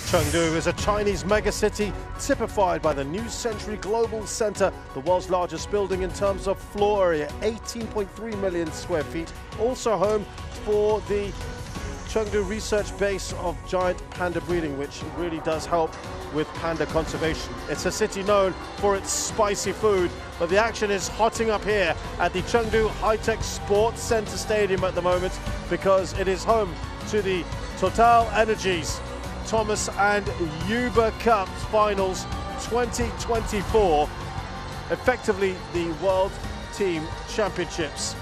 Chengdu is a Chinese megacity typified by the New Century Global Center, the world's largest building in terms of floor area, 18.3 million square feet. Also home for the Chengdu research base of giant panda breeding, which really does help with panda conservation. It's a city known for its spicy food, but the action is hotting up here at the Chengdu High-Tech Sports Center Stadium at the moment because it is home to the TotalEnergies Thomas and Uber Cup Finals 2024, effectively the World Team Championships.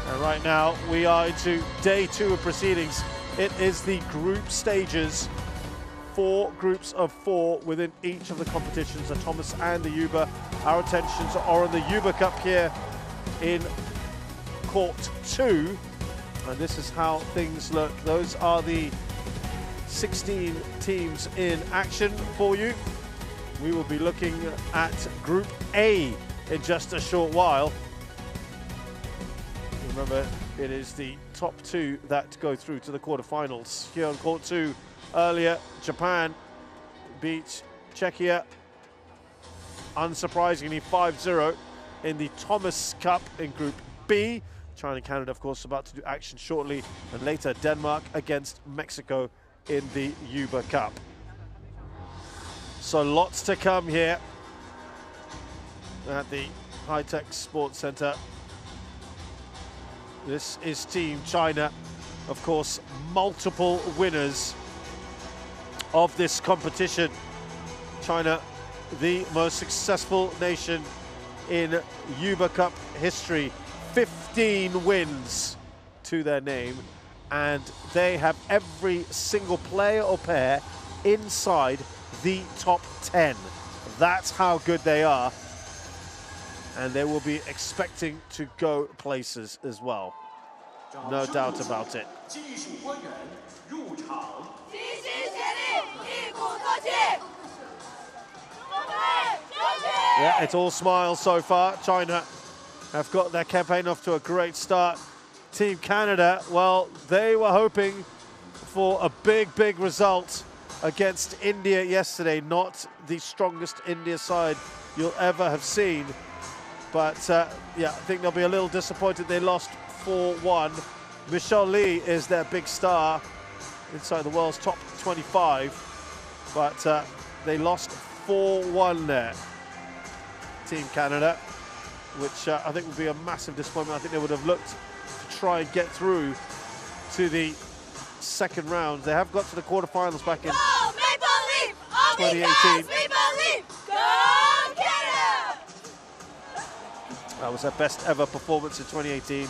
And right now we are into day 2 of proceedings. It is the group stages, 4 groups of 4 within each of the competitions, the Thomas and the Uber. Our attentions are on the Uber Cup here in court 2, and this is how things look. Those are the 16 teams in action for you. We will be looking at Group A in just a short while. Remember, it is the top 2 that go through to the quarterfinals. Here on court 2, earlier, Japan beat Czechia, unsurprisingly 5-0 in the Thomas Cup in Group B. China and Canada, of course, about to do action shortly, and later Denmark against Mexico in the Uber Cup. So lots to come here at the High-Tech Sports Center. This is Team China, of course, multiple winners of this competition. China, the most successful nation in Uber Cup history, 15 wins to their name, and they have every single player or pair inside the top 10. That's how good they are, and they will be expecting to go places as well. No doubt about it. Yeah, it's all smiles so far. China have got their campaign off to a great start. Team Canada, well, they were hoping for a big result against India yesterday. Not the strongest India side you'll ever have seen. But yeah, I think they'll be a little disappointed they lost 4-1. Michelle Lee is their big star inside the world's top 25. But they lost 4-1 there. Team Canada, which I think would be a massive disappointment. I think they would have looked to try and get through to the second round. They have got to the quarterfinals back in 2018. That was their best ever performance in 2018,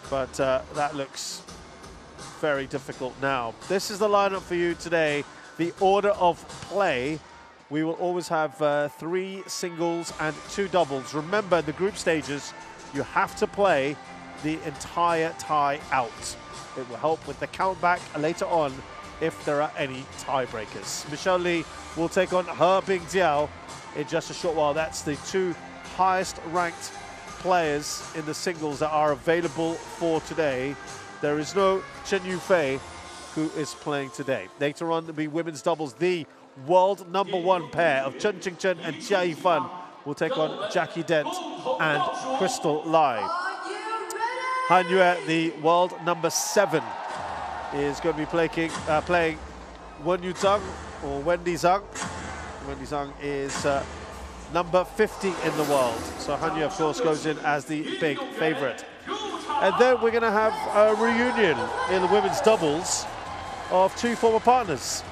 but that looks very difficult now. This is the lineup for you today. The order of play. We will always have 3 singles and 2 doubles. Remember, the group stages, you have to play the entire tie out. It will help with the count back later on if there are any tiebreakers. Michelle Lee will take on He Jiao in just a short while. That's the 2 highest ranked players in the singles that are available for today. There is no Chen Yufei, who is playing today. Later on, there'll be women's doubles. The world #1 pair of Chen Qingchen and Jia Yifan will take on Jackie Dent and Crystal Lai. Han Yue, the world #7, is going to be playing Wendy Zhang or Wendy Zhang. Wendy Zhang is number 50 in the world. So Han Yue, of course, goes in as the big favorite. And then we're going to have a reunion in the women's doubles of 2 former partners.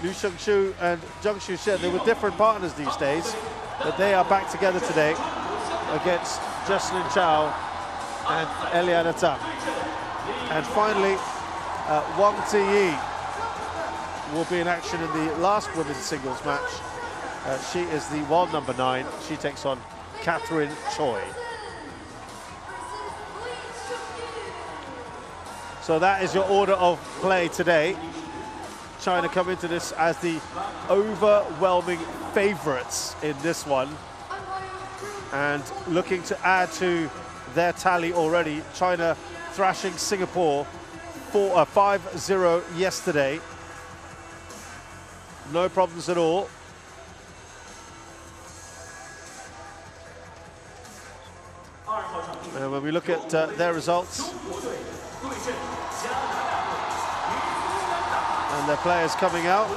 Liu Shengshu and Zhang Xuxian. They were different partners these days, but they are back together today against Jesslyn Chow and Eliana Tang. And finally, Wang Ziyi will be in action in the last women's singles match. She is the world #9. She takes on Catherine Choi. So that is your order of play today. China come into this as the overwhelming favorites in this one, and looking to add to their tally already. China thrashing Singapore 5-0 yesterday. no problems at all. And when we look at their results and their players coming out,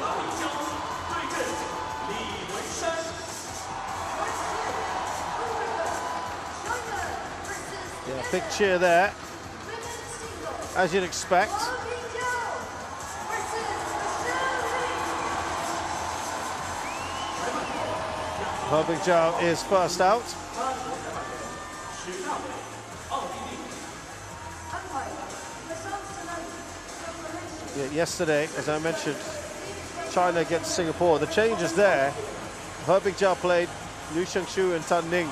yeah, big cheer there, as you'd expect. Jiao is first out. Yeah, yesterday, as I mentioned, China against Singapore. The changes there. Jiao played, Liu Shengshu and Tan Ning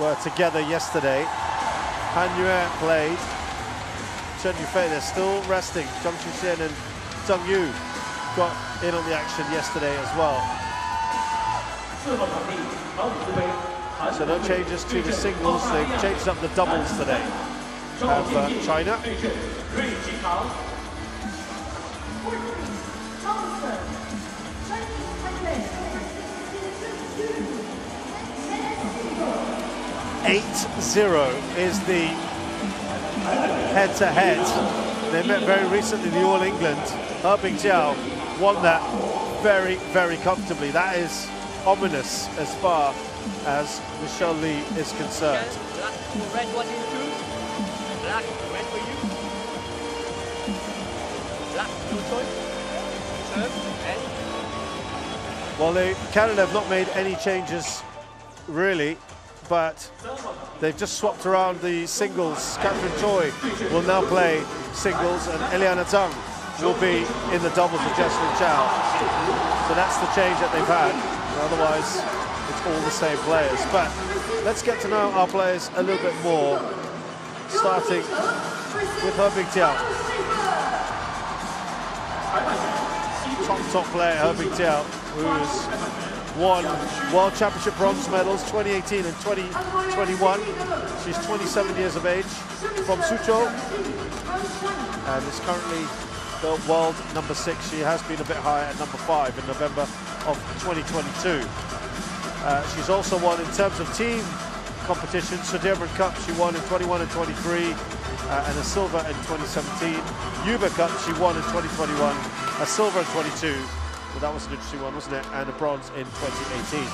were together yesterday. Han Yue played, Chen Yufei, they're still resting. Zhang Chuxian and Zheng Yu got in on the action yesterday as well. So no changes to the singles, they've changed up the doubles today. Have China. 8-0 is the head-to-head. They met very recently in the All England. Jiao won that very, very comfortably. That is ominous as far as Michelle Li is concerned. Red, what do you choose? Black, red for you. Black, your choice. Serve, and? Well, Canada have not made any changes, really, but they've just swapped around the singles. Catherine Choi will now play singles, and Eliana Tang will be in the doubles with Jesslyn Chow. So that's the change that they've had. Otherwise, it's all the same players. But let's get to know our players a little bit more, starting with Jiao. Top player, Jiao, who has won World Championship bronze medals 2018 and 2021. She's 27 years of age, from Suzhou, and is currently the world number 6. She has been a bit higher at number 5 in November of 2022. She's also won, in terms of team competition, Sudirman Cup she won in 21 and 23, and a silver in 2017. Yuba Cup she won in 2021, a silver in 22. Well, that was an interesting one, wasn't it? And a bronze in 2018.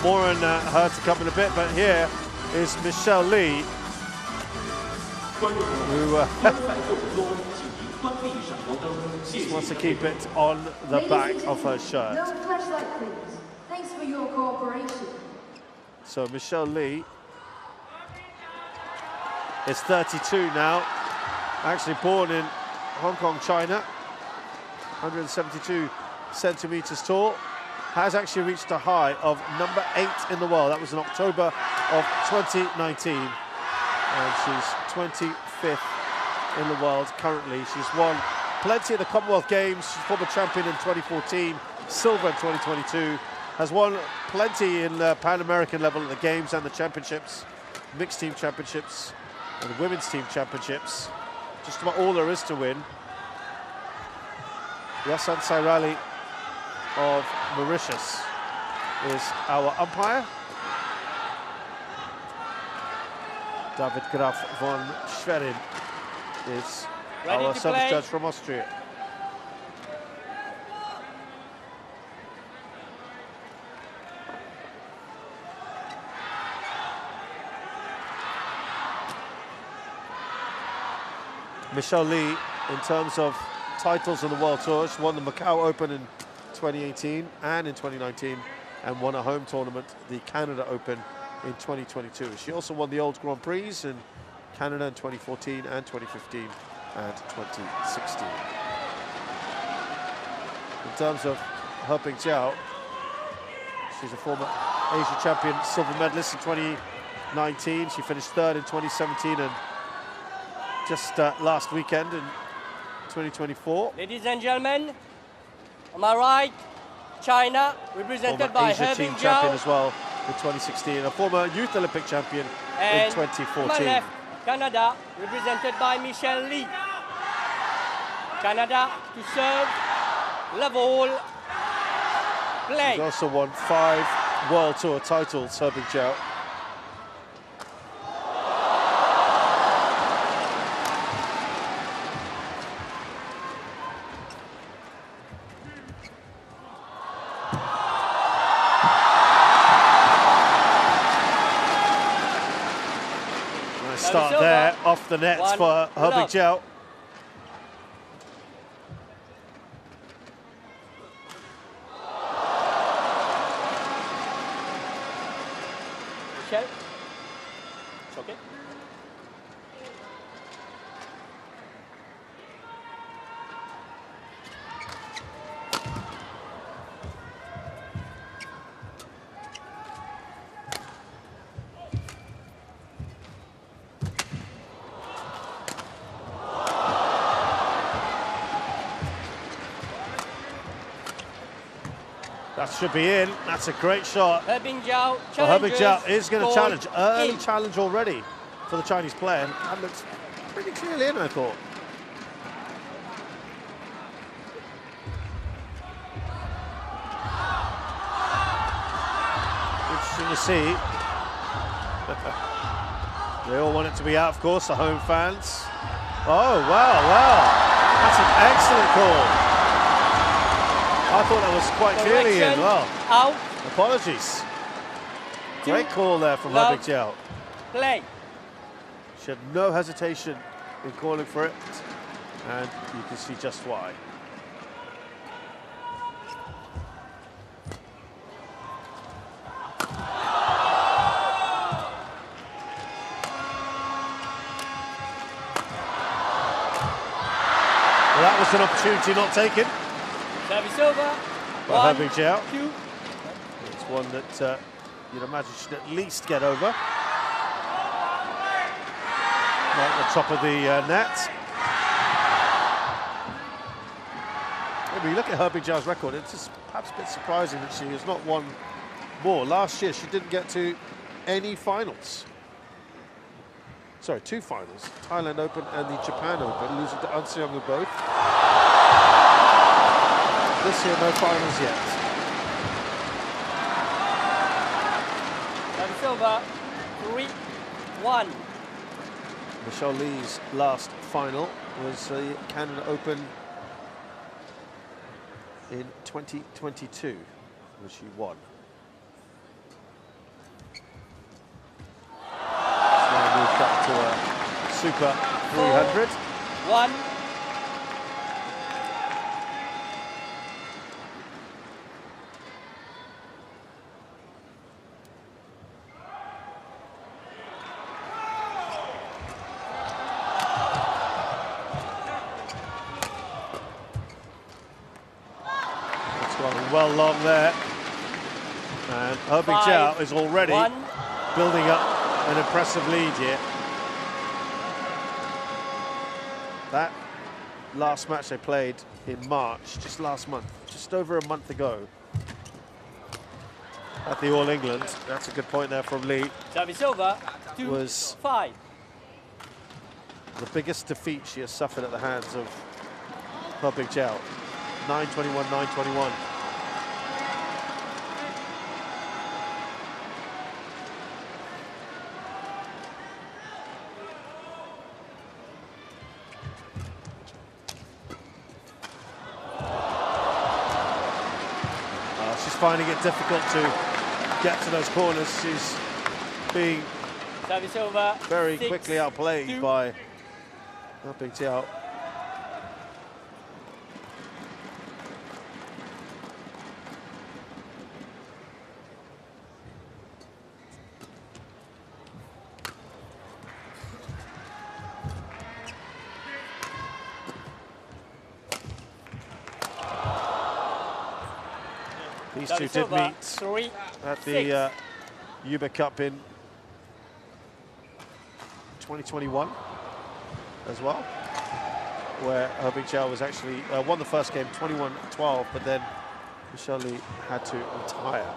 More on her to come in a bit, but here is Michelle Li, who just wants to keep it on the back of her shirt. No flashlight, please. Thanks for your cooperation. So Michelle Li is 32 now, actually born in Hong Kong, China, 172 centimeters tall, has actually reached a high of number 8 in the world. That was in October of 2019, and she's 25th in the world currently. She's won plenty of the Commonwealth Games. She's former champion in 2014, silver in 2022, has won plenty in the Pan-American level at the Games and the Championships, mixed team championships and the women's team championships. Just about all there is to win. Yasan Sairali of Mauritius is our umpire. David Graf von Schwerin is our service judge from Austria. Michelle Li, in terms of titles on the World Tour, she won the Macau Open in 2018 and in 2019, and won a home tournament, the Canada Open, in 2022. She also won the Old Grand Prix in Canada in 2014 and 2015 and 2016. In terms of Jiao, she's a former Asia champion, silver medalist in 2019. She finished 3rd in 2017 and just last weekend in 2024. Ladies and gentlemen, on my right, China, represented by Asia team champion as well in 2016, a former Youth Olympic champion in 2014. On my left, Canada, represented by Michelle Li. Canada to serve, level, play. He's also won 5 World Tour titles, Jiao. Nice start there, off the nets for Jiao. Chen. It's okay. That should be in. That's a great shot. Jiao Well, Jiao is going to challenge. Early in. challenge already for the Chinese player. That looks pretty clearly in, I thought. Interesting to see. They all want it to be out, of course, the home fans. Oh, wow. That's an excellent call. I thought that was quite clearly in. Well, out. Apologies. Great call there from Jiao. Play. She had no hesitation in calling for it, and you can see just why. Well, that was an opportunity not taken. Service over. By Jiao. 2. It's one that you'd imagine should at least get over. Right at the top of the net. When you look at Jiao's record, it's just perhaps a bit surprising that she has not won more. Last year, she didn't get to any finals. Sorry, 2 finals. Thailand Open and the Japan Open, losing to An Seong in both. This year, no finals yet. Service over. 3-1. Michelle Lee's last final was the Canada Open in 2022, which she won. She's now moved up to a Super 300. 1. Well long there, and Jiao is already building up an impressive lead here. That last match they played in March, just last month, just over a month ago, at the All England. That's a good point there from Lee. Service over. 2-5. Was the biggest defeat she has suffered at the hands of Jiao. 9-21, 9-21. She's finding it difficult to get to those corners. She's being Service over. very quickly outplayed by Jiao. These two did meet at the Uber Cup in 2021 as well, where Jiao was actually won the first game 21-12, but then Michelle Lee had to retire.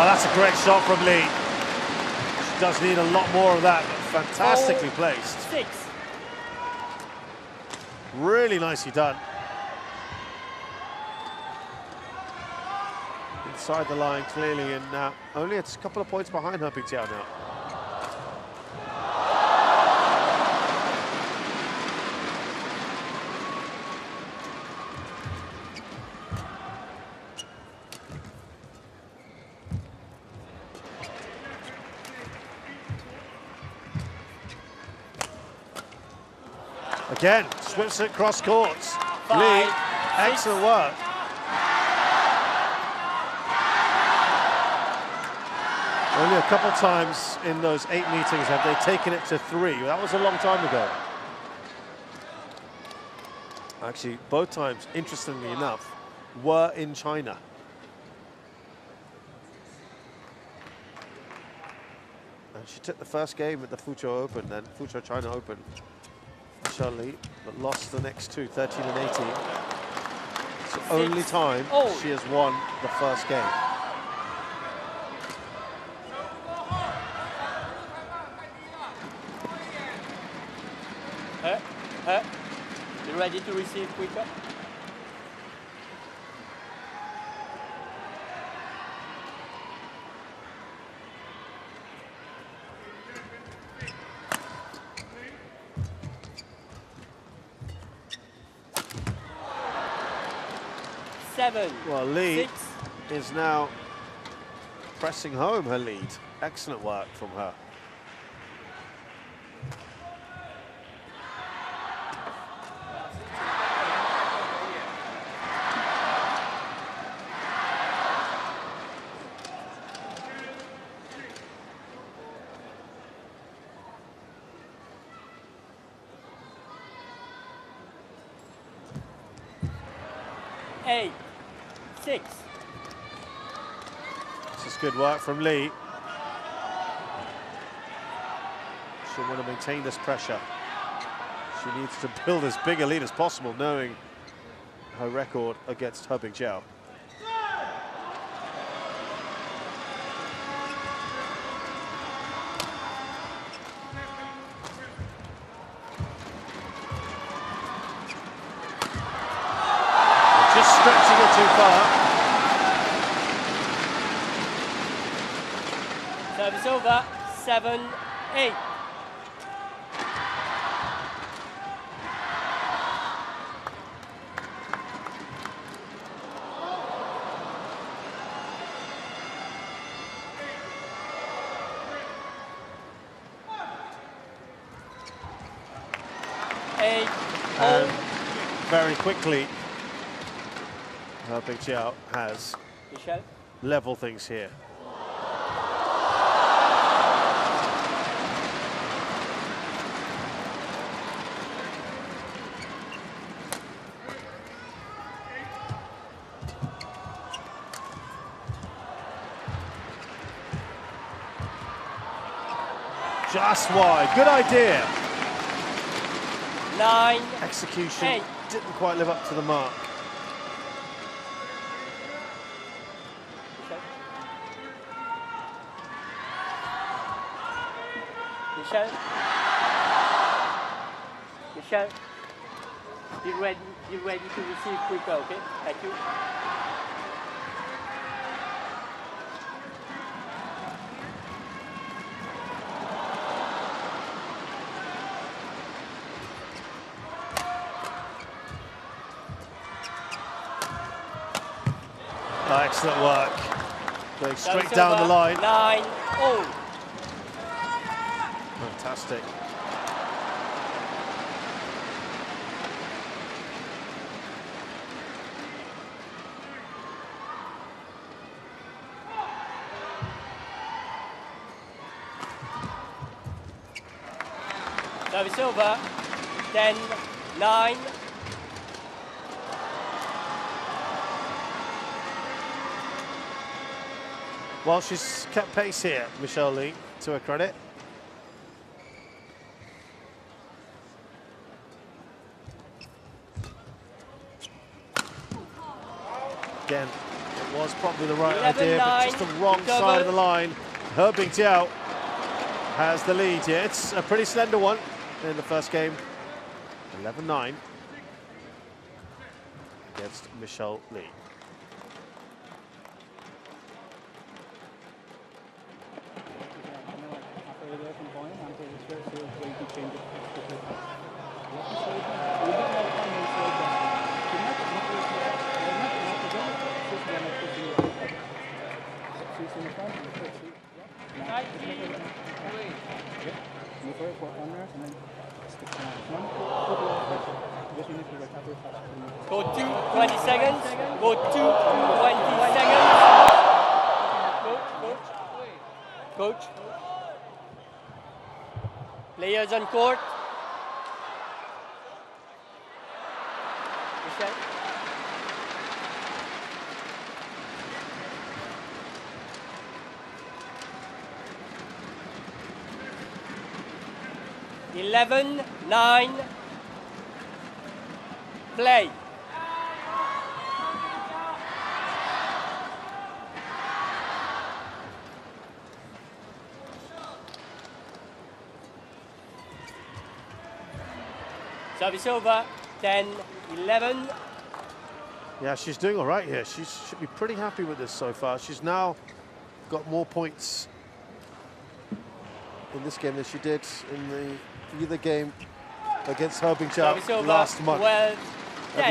Oh, that's a great shot from Lee. She does need a lot more of that, but fantastically placed. 6. Really nicely done. Inside the line clearly, and only a couple of points behind her, Big Jiao now. Again, swips it cross courts. 5, Lee, 6. excellent work. Only a couple times in those 8 meetings have they taken it to 3. That was a long time ago. Actually, both times, interestingly enough, were in China. And she took the first game at the Fuzhou Open, then Fuzhou China Open. Michelle Lee, but lost the next 2, 13 and 18. It's the only time she has won the first game. You ready to receive quicker? Well, Lee 6. is now pressing home her lead. Excellent work from her. Eight, 6. This is good work from Lee. She'll want to maintain this pressure. She needs to build as big a lead as possible, knowing her record against her Big Jiao. Just stretching it too far. Service over. 7, 8. And very quickly, her Big Jiao has level things here. Just wide, good idea. 9. Execution 8. didn't quite live up to the mark. Michelle, be ready to receive quicker, okay? Thank you. Oh, excellent work. Going straight down the line. 9, 0. Fantastic. Service over. 10, 9. Well, she's kept pace here, Michelle Lee, to her credit. Again, It was probably the right idea, but just the wrong side of the line. Jiao has the lead here. It's a pretty slender one in the first game. 11-9 against Michelle Lee. Go to 20 seconds. Go to 20 seconds. Coach. Players on court. Michelle. Eleven, 9. Play. Service over, 10-11. Yeah, she's doing all right here. She should be pretty happy with this so far. She's now got more points in this game than she did in the other game against Jiao last month at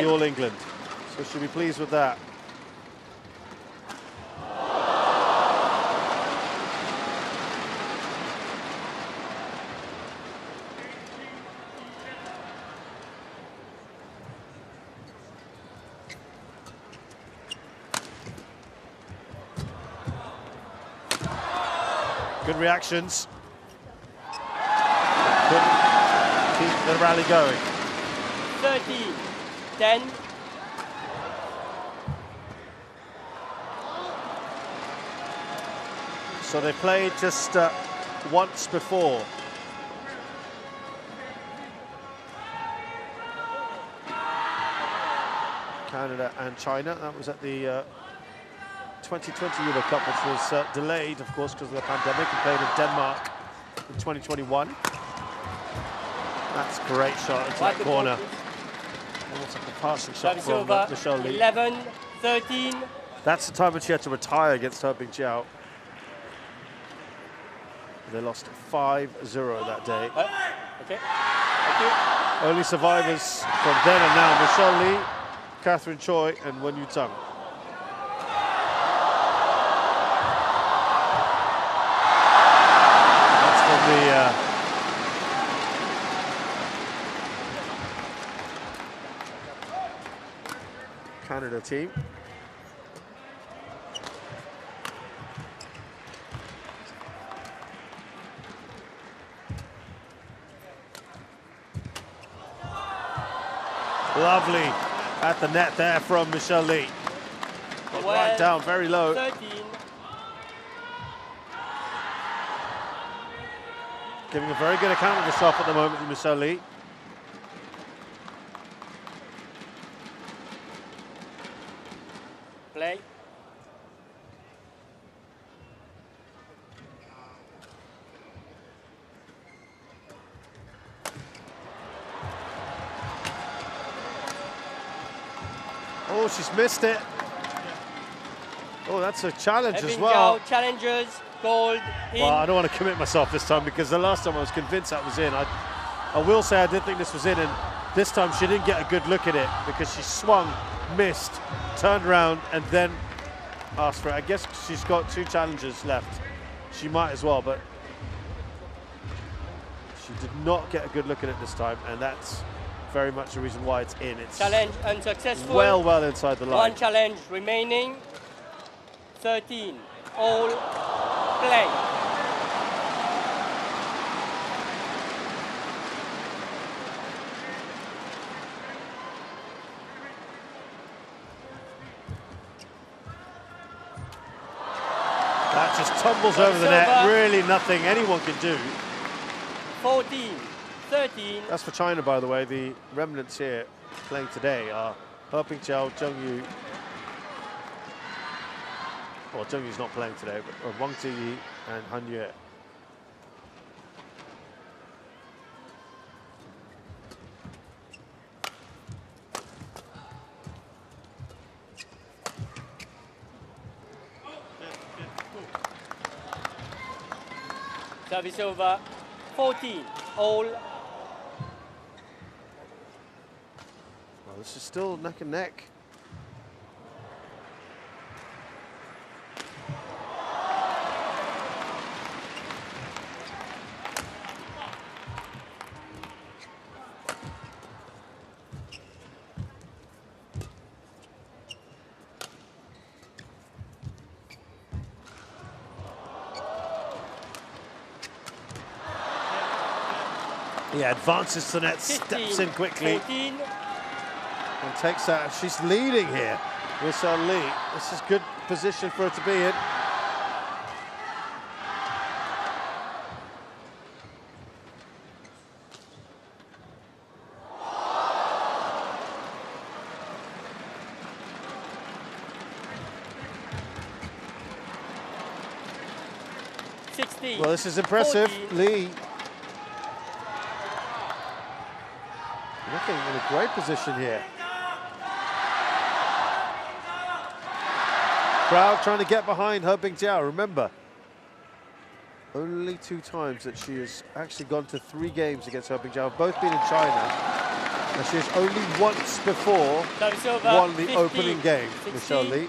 the All England. So she'll be pleased with that. Good reactions. Keep the rally going. 13-10. So they played just once before. Canada and China. That was at the 2020 Euro Cup, which was delayed, of course, because of the pandemic, and played in Denmark in 2021. That's a great shot into that corner. Almost like a passing shot from Michelle Lee. 11-13. That's the time when she had to retire against Jiao. They lost 5-0 that day. Okay. Thank you. Only survivors from then and now: Michelle Lee, Catherine Choi, and Wendy Zhang. That's from the Canada team. Lovely at the net there from Michelle Lee. Right down, very low. 13. Giving a very good account of herself at the moment, Michelle Lee. Play. Oh, she's missed it. Oh, that's a challenge as well. Jiao challenges, gold in. Well, I don't want to commit myself this time, because the last time I was convinced that was in. I will say I did think this was in, and this time she didn't get a good look at it because she swung, missed, turned around, and then asked for it. I guess she's got 2 challenges left. She might as well, but she did not get a good look at it this time, and that's very much the reason why it's in. It's challenge unsuccessful. Well inside the line. 1 challenge remaining. 13. All play. That just tumbles over the net. Really nothing anyone can do. 14. 13. That's for China, by the way. The remnants here playing today are Jiao, Zheng Yu, Well, Zheng Yu's not playing today, but Wang Ziyi and Han Yue. Service over, 14, all. Well, this is still neck and neck. Yeah, advances to net, 15, steps in quickly 14. and takes that. She's leading here, Michelle Lee. This is good position for her to be in. Well, this is impressive. 14. Lee looking in a great position here. Crowd trying to get behind Hebing Jiao. Remember, only 2 times that she has actually gone to 3 games against Hebing Jiao, both been in China. And she has only once before won the 15, opening game, 16. Michelle Lee.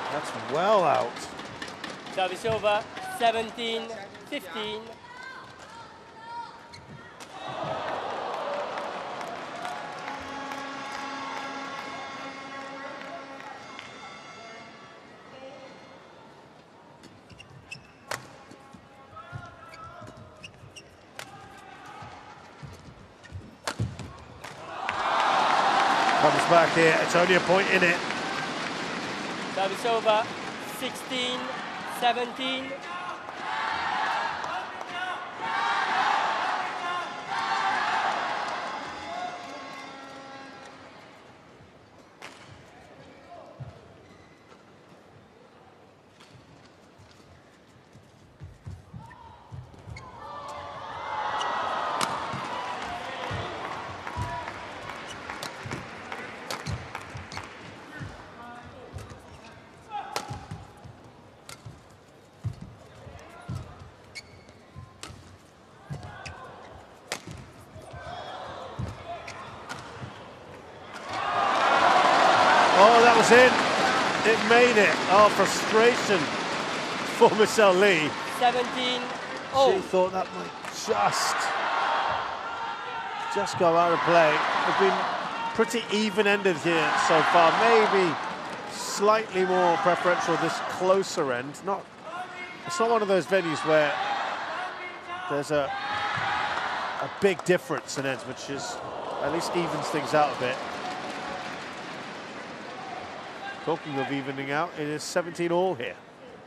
That's well out. Service over, 17, 15. Comes back here, it's only a point in it. Service over, 16, 17. Oh, that was in. It made it. Oh, frustration for Michelle Lee. 17, She oh. thought that might just go out of play. It's been pretty even-ended here so far. Maybe slightly more preferential this closer end. It's not one of those venues where there's a big difference in ends, which is at least evens things out a bit. Talking of evening out, it is 17 all here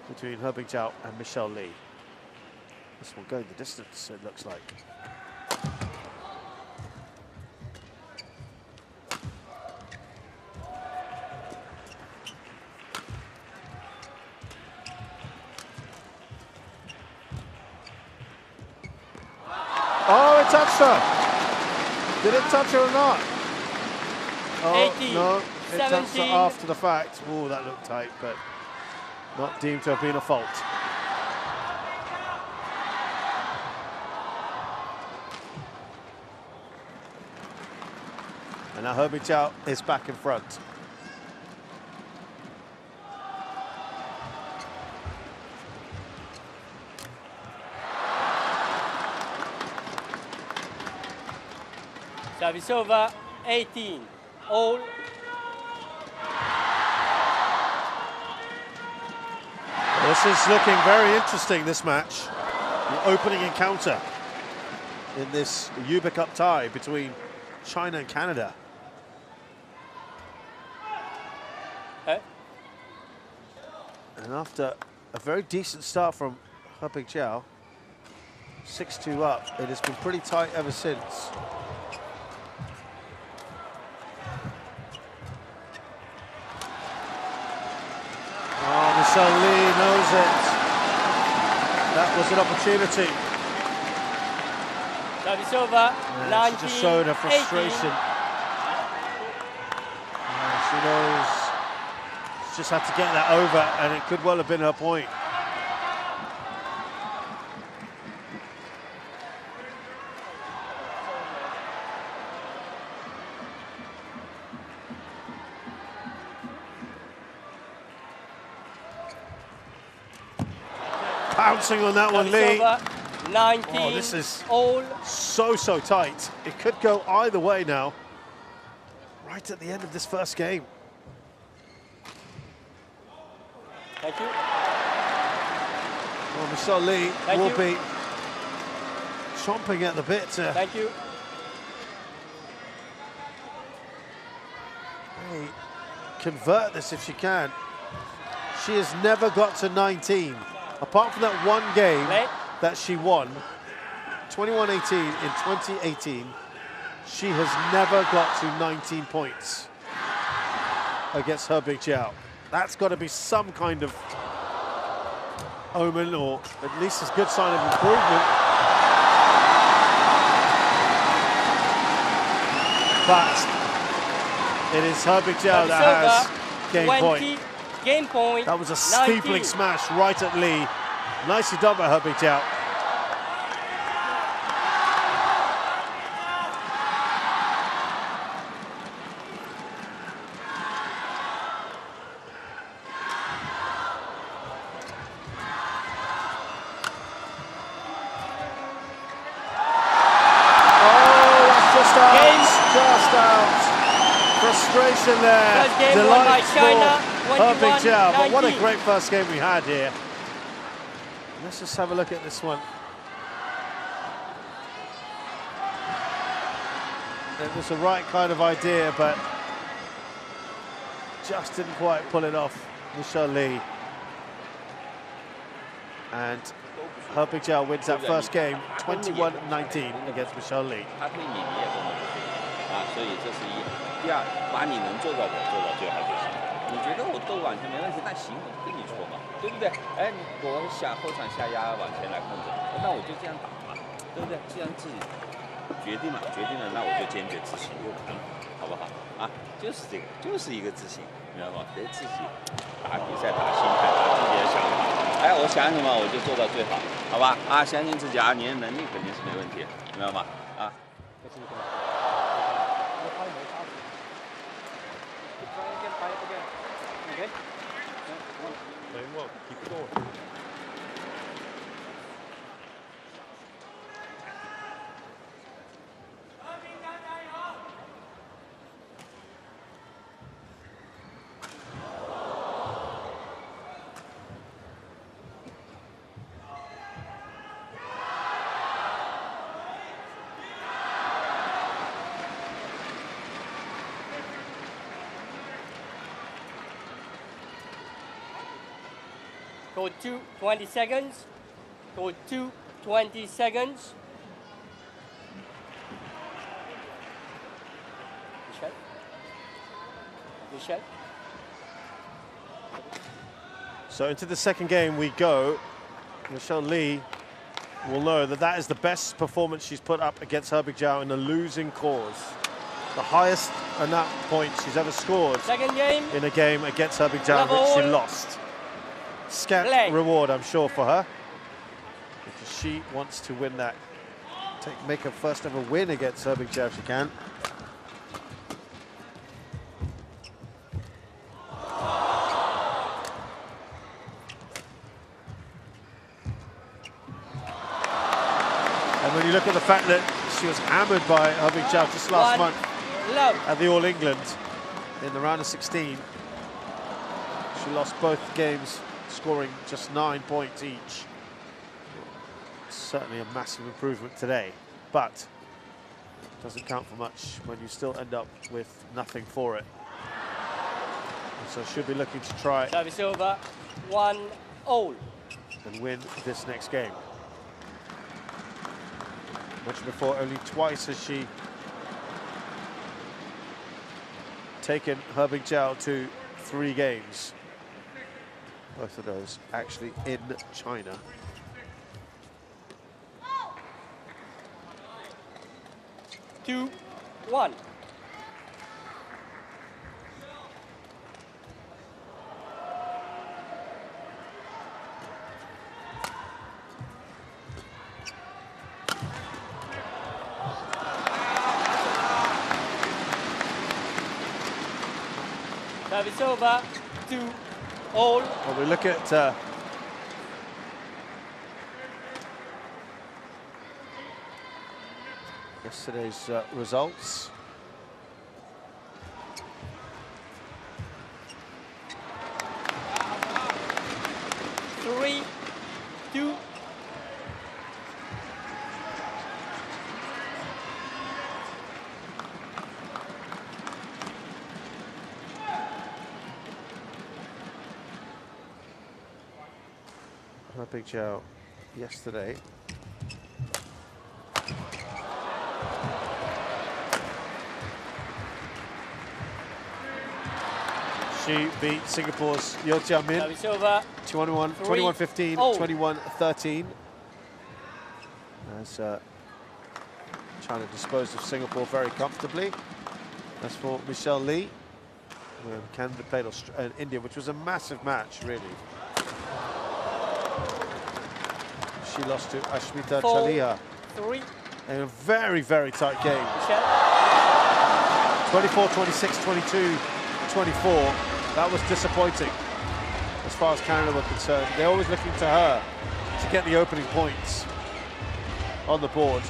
between Hebing Jiao and Michelle Lee. This will go the distance, it looks like. Oh, it touched her! Did it touch her or not? Oh, 18, no, it touched her 17. after the fact. Oh, that looked tight, but not deemed to have been a fault. And now Hebing Jiao is back in front. Service over, 18, all. This is looking very interesting, this match. The opening encounter in this Uber Cup tie between China and Canada. And after a very decent start from Heping Jiao, 6-2 up, it has been pretty tight ever since. Oh, Michelle Lee knows it. That was an opportunity. Service over. Yeah, she just showed her frustration. She knows she just had to get that over, and it could well have been her point. Pouncing on that one, Lee. 19. Oh, this is all so tight. It could go either way now. Right at the end of this first game. Thank you. Well, Michelle Lee will be chomping at the bit to Thank you. hey, convert this if she can. She has never got to 19. Apart from that one game that she won, 21-18 in 2018, she has never got to 19 points against Heping Jiao. That's got to be some kind of omen, or at least a good sign of improvement. But it is Heping Jiao that has game point. Game point. That was a steepling smash right at Lee. Nicely done by Heping Jiao. Frustration there. Delightful Heping Jiao, but what a great first game we had here. Let's just have a look at this one. It was the right kind of idea, but just didn't quite pull it off, Michelle Lee. And Heping Jiao wins that first game, 21-19 against Michelle Lee. 所以这是一。第二，把你能做到的做到最好就行。你觉得我斗完全没问题，那行，我就跟你说嘛，对不对？哎，我下后场下压往前来控制，那我就这样打嘛，对不对？既然自己决定了，那我就坚决执行就完了，好不好？啊，就是这个，就是一个自信，明白吗？得自己打比赛、打心态、打自己的想法。哎，我想什么我就做到最好，好吧？啊，相信自己啊，你的能力肯定是没问题，明白吗？啊。 Keep going. Go 20 seconds. Go 20 seconds. Michelle. So into the second game we go. Michelle Lee will know that that is the best performance she's put up against Heping Jiao in a losing cause. The highest amount of points she's ever scored in a game against Heping Jiao, which she lost. Scant reward, I'm sure, for her, because she wants to win that, make her first ever win against Heping Jiao if she can. And when you look at the fact that she was hammered by Heping Jiao just last month at the All England in the round of 16, she lost both games, scoring just 9 points each. Certainly a massive improvement today, but doesn't count for much when you still end up with nothing for it. So should be looking to try 1-all. And win this next game. Mentioned before, only twice has she taken Herbing Jiao to 3 games. Both of those actually in China. Two, 1. Service over, 2-all. Well, we look at yesterday's results. Three, 2. Big Jiao yesterday. She beat Singapore's Yeo Jiamin 21-15, 21-13. As China disposed of Singapore very comfortably. As for Michelle Lee, Canada played India, which was a massive match, really. She lost to Ashmita Chalia in a very, very tight game. 24-26, 22-24. That was disappointing as far as Canada were concerned. They're always looking to her to get the opening points on the board.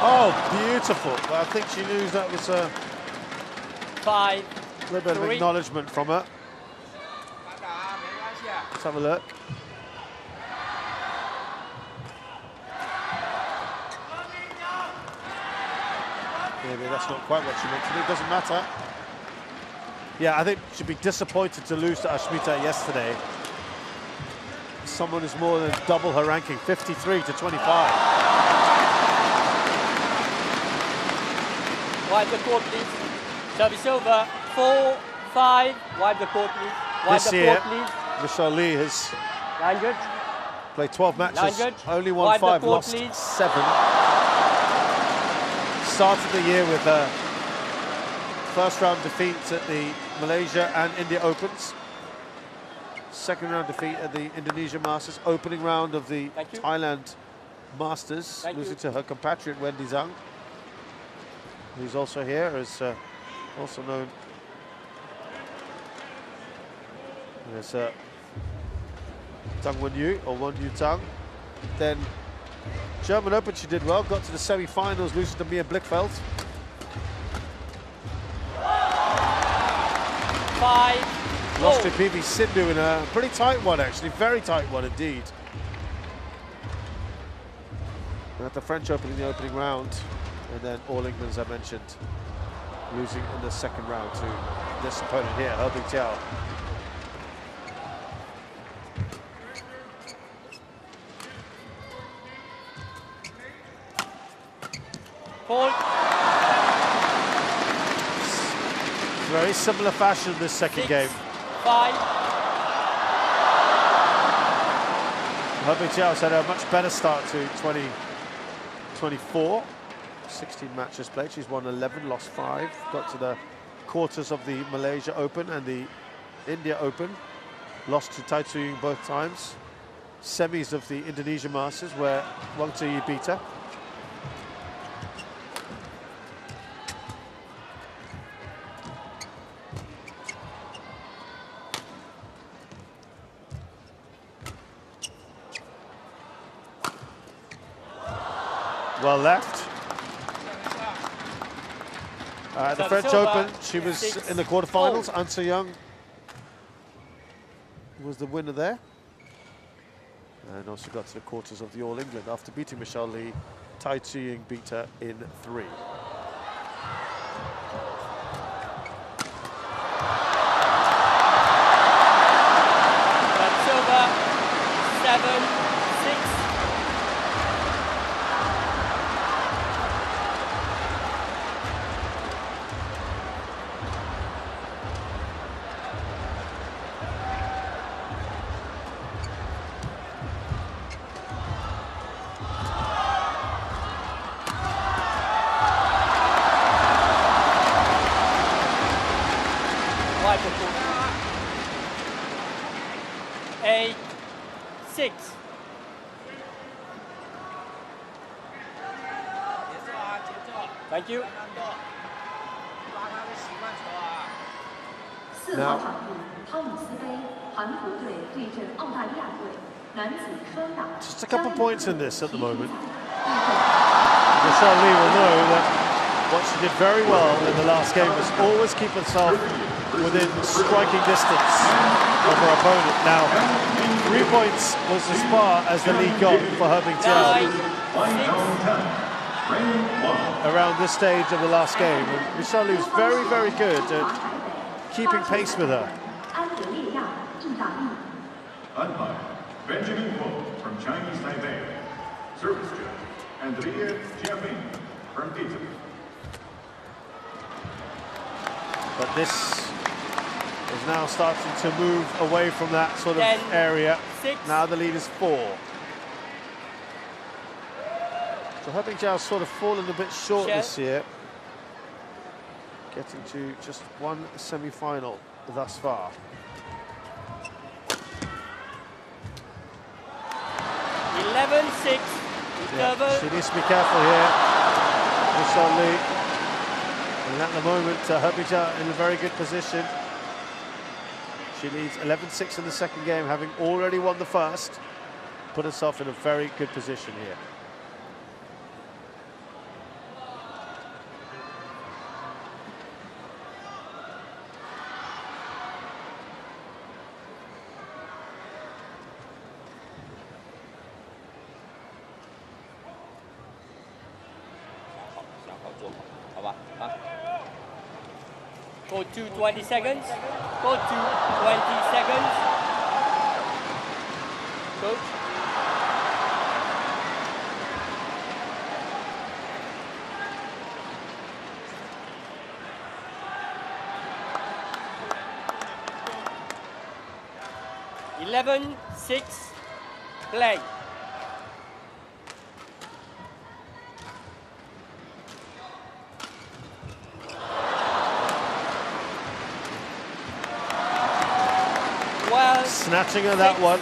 Oh, beautiful. Well, I think she knew that was a 5, little bit of acknowledgement from her. Let's have a look. Maybe that's not quite what she meant to do. It doesn't matter. Yeah, I think she'd be disappointed to lose to Ashmita yesterday. Someone who's more than double her ranking, 53-25. Wipe the court, please. Service over. 4-5. Wipe the court, please. Wipe the court, please. Michelle Lee has Line judge. played 12 matches, Line judge. only won 5, lost 7. Started the year with a first round defeat at the Malaysia and India Opens. Second round defeat at the Indonesia Masters. Opening round of the Thailand Masters, losing to her compatriot Wendy Zhang, who's also here, is also known as Tang Wenyu or Wenyu Tang. Then German Open, she did well, got to the semi-finals, losing to Mia Blichfeld. 5. Lost to PV Sindhu in a pretty tight one, actually, very tight one indeed. And at the French Open in the opening round, and then All England, as I mentioned, losing in the second round to this opponent here, Herbing Jiao. Very similar fashion this second game. 5. Herbing Jiao's had a much better start to 2024. 16 matches played, she's won 11, lost 5. Got to the quarters of the Malaysia Open and the India Open. Lost to Tai Tzu both times. Semis of the Indonesia Masters where Wang beat her. Well left. The French Open, she was in the quarterfinals. An Se-young was the winner there. And also got to the quarters of the All England after beating Michelle Lee. Tai Tzu-Ying beat her in 3. That's over 7-6. Thank you. 4号场地，汤姆斯杯，韩国队对阵澳大利亚队，男子双打。Just a couple points in this at the moment. Michelle Lee will know that what she did very well in the last game was always keep herself within striking distance of her opponent. Now, 3 points was as far as the lead got for Herbing Jiao around this stage of the last game. And Michelle Lee was very, very good at keeping pace with her. Umpire Benjamin Wu from Chinese Taipei. Service judge Andrea Jiabing from Italy. But this is now starting to move away from that sort of area. Now the lead is 4. So Herbing Jiao's sort of fallen a bit short this year, getting to just 1 semi-final thus far. Yeah, she needs to be careful here, Michelle Lee. And at the moment, Herbing Jiao in a very good position. She leads 11-6 in the second game, having already won the first. Put herself in a very good position here. Go to 20 seconds. Go to 20 seconds. Coach. Eleven, 6, play. Snatching at that one.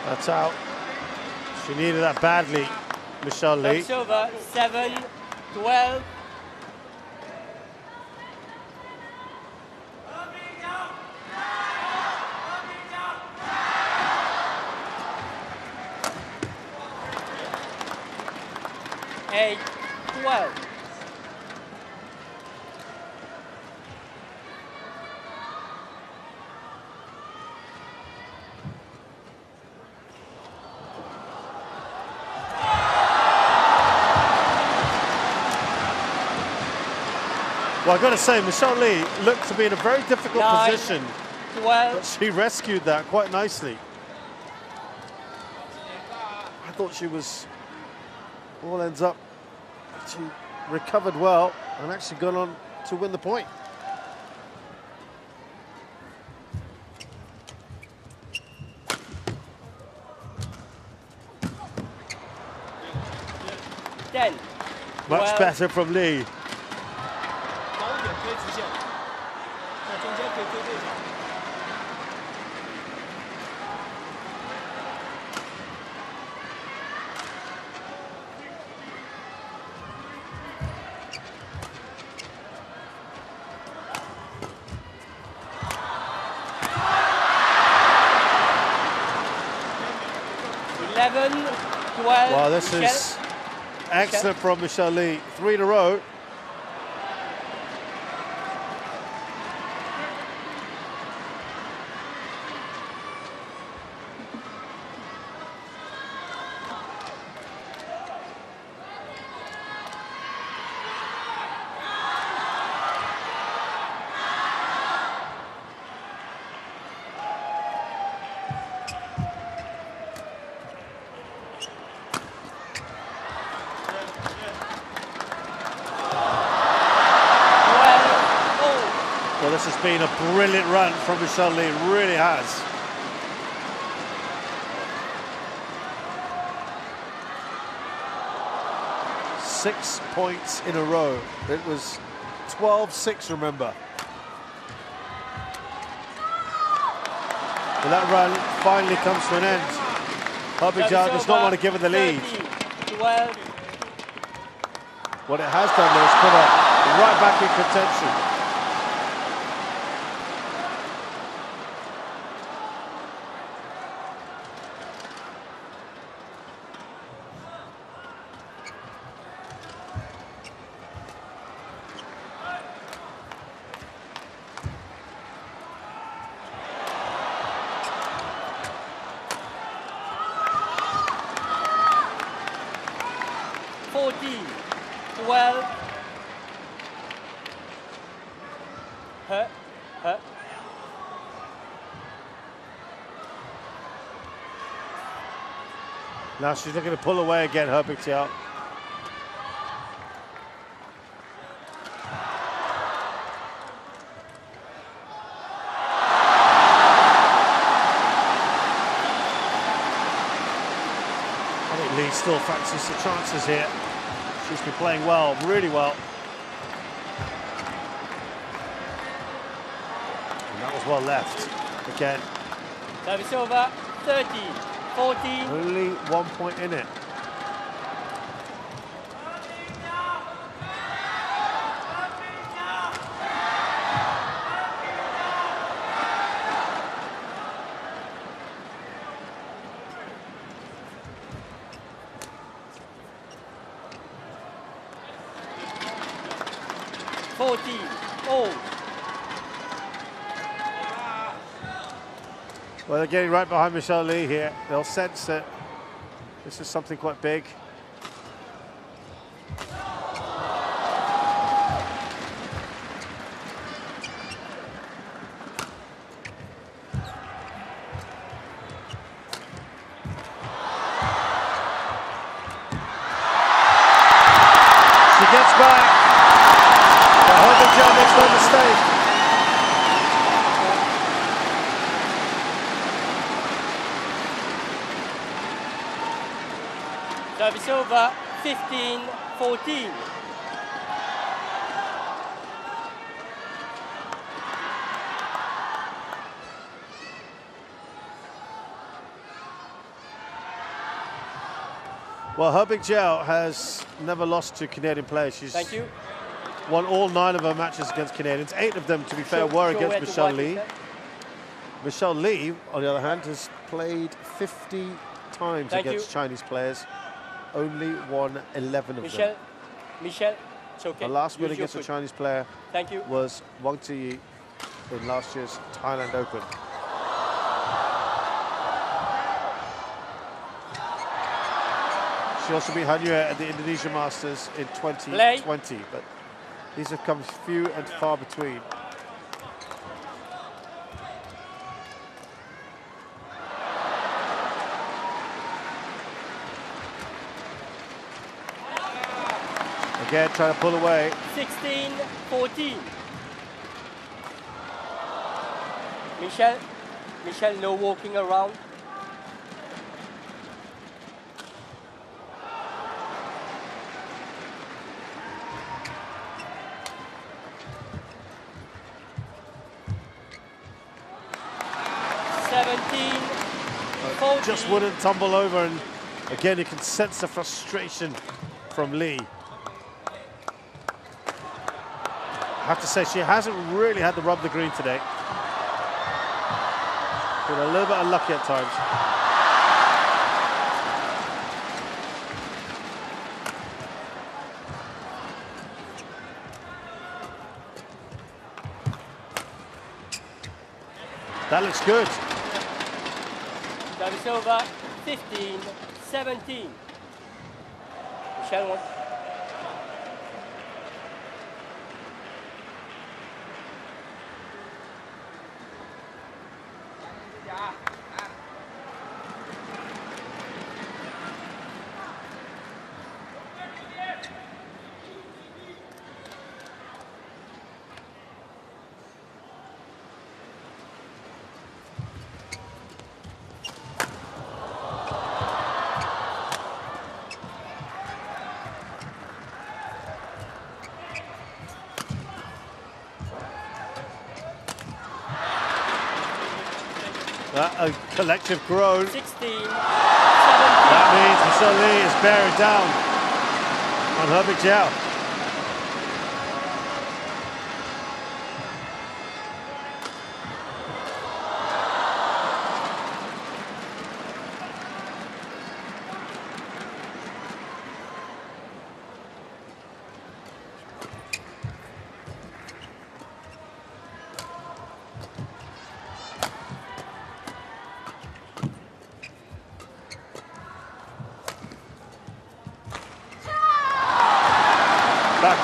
That's out. She needed that badly. Michelle Lee. That's over 7-12. Eight, 12. Well, I've got to say, Michelle Lee looked to be in a very difficult position, but she rescued that quite nicely. I thought she was all ends up. She recovered well and actually gone on to win the point. Dent. Much better from Lee. 12. Wow, this Michelle. is excellent from Michelle Lee. 3 in a row. Well, this has been a brilliant run from Michelle Lee, it really has. Six points in a row. It was 12-6, remember. But that run finally comes to an end. Jiao does not want to give her the lead. 12. What it has done though is put her right back in contention. Now she's looking to pull away again, Jiao. I think Lee still fancies the chances here. She's been playing well, really well. And that was well left again. Service over, 30. 14. Only 1 point in it. Well, they're getting right behind Michelle Lee here. They'll sense that this is something quite big. She gets back. But Jiao makes no mistake. Service over, 15-14. Well, Jiao has never lost to Canadian players. She's won all 9 of her matches against Canadians. 8 of them, to be fair, were against Michelle Lee. Michelle Lee, on the other hand, has played 50 times against Chinese players. Only won 11 of them. Michelle, it's okay. The last win against a Chinese player was Wang in last year's Thailand Open. She also beat Hanyue at the Indonesia Masters in 2020, but these have come few and far between. Again, trying to pull away. 16-14. Michelle, no walking around. Just wouldn't tumble over, and again you can sense the frustration from Lee. I have to say, she hasn't really had to rub the green today. Been a little bit unlucky at times. That looks good. Service over, 15-17. Michelle won. A collective groan. 16-17. That means Michelle Li is bearing down on Herbig Jiao. Back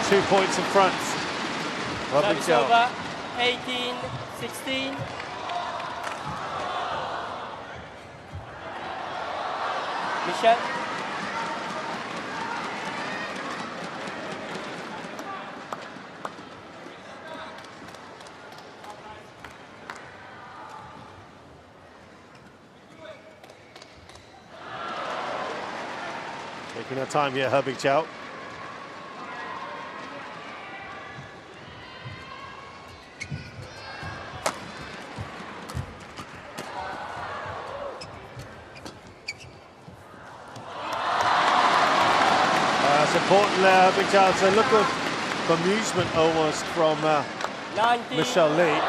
to 2 points in front. Herbig Service Jiao. over, 18-16. Michelle. Taking her time here, Herbig Jiao. It's important there, Herbig Jiao. It's a look of bemusement almost from 19, Michelle Li. 16.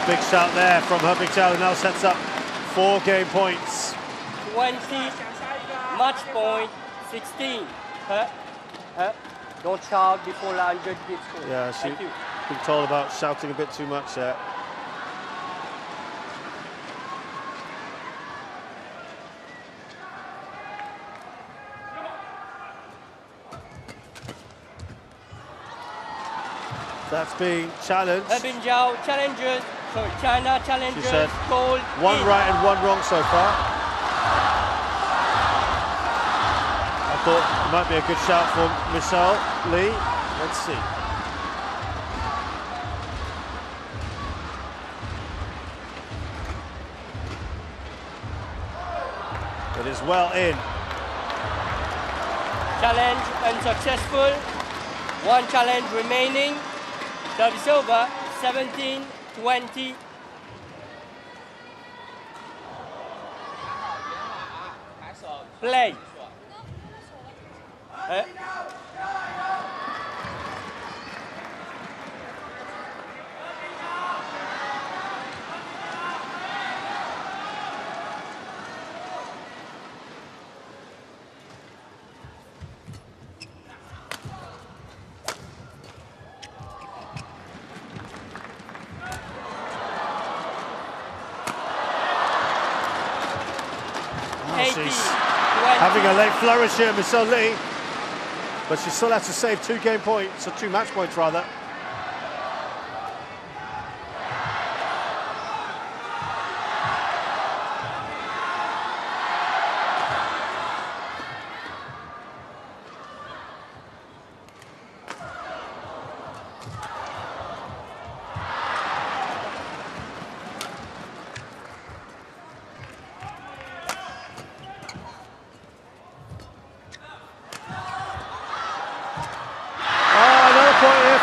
Big shot there from Herbig Jiao, who now sets up 4 game points. 20, match point, 16. Don't shout before line judge gets scored. Yeah, Thank you. been told about shouting a bit too much there. That's being challenged. Herbig Jiao challenges, sorry, China challenges, She said called one in. right and one wrong so far. I thought it might be a good shout for Michelle Li. Let's see. It is well in. Challenge unsuccessful. One challenge remaining. Service over, 17-20. Play. 18, 20. Having a late flourish here, Michelle Li, but she still has to save 2 game points, or 2 match points rather.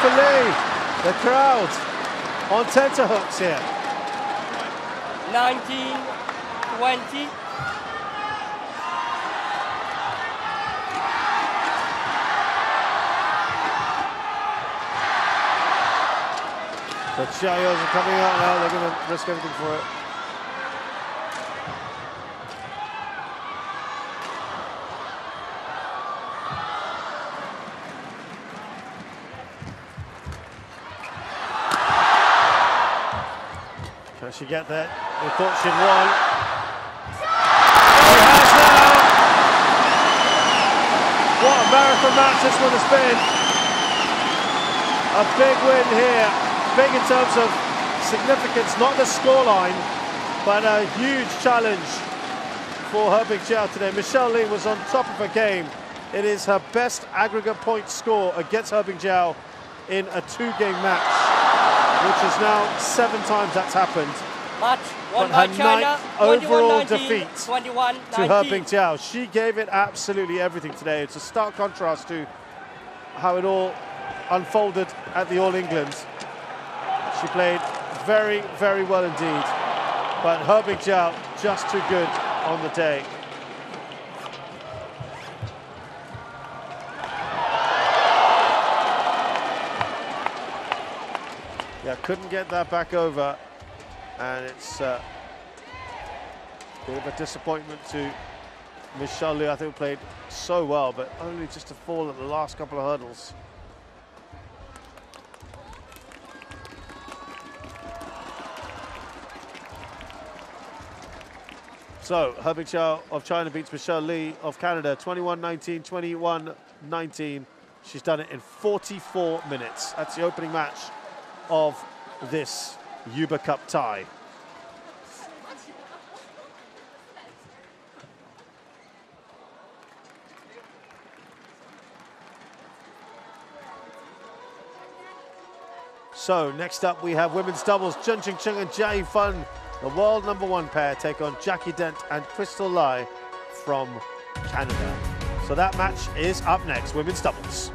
For Li, the crowd on tenterhooks here. 19-20. 20. The Jiaos are coming out now, they're going to risk everything for it. Can she get that? We thought she'd won. She has now! What a marathon match this one has been. A big win here. Big in terms of significance, not the scoreline, but a huge challenge for He Bingjiao today. Michelle Li was on top of her game. It is her best aggregate point score against He Bingjiao in a two-game match, which is now 7 times that's happened. Match won But by her China, ninth overall 21-19, defeat 21-19. to He Bingjiao. She gave it absolutely everything today. It's a stark contrast to how it all unfolded at the All England. She played very, very well indeed, but He Bingjiao just too good on the day. Yeah, couldn't get that back over, and it's a bit of a disappointment to Michelle Li. I think played so well, but only just to fall at the last couple of hurdles. So, He Bingjiao of China beats Michelle Li of Canada, 21-19, 21-19. She's done it in 44 minutes. That's the opening match of this Yuba Cup tie. So, next up we have women's doubles. Chen and Jiao Fan, the world #1 pair, take on Jackie Dent and Crystal Lai from Canada. So that match is up next, women's doubles.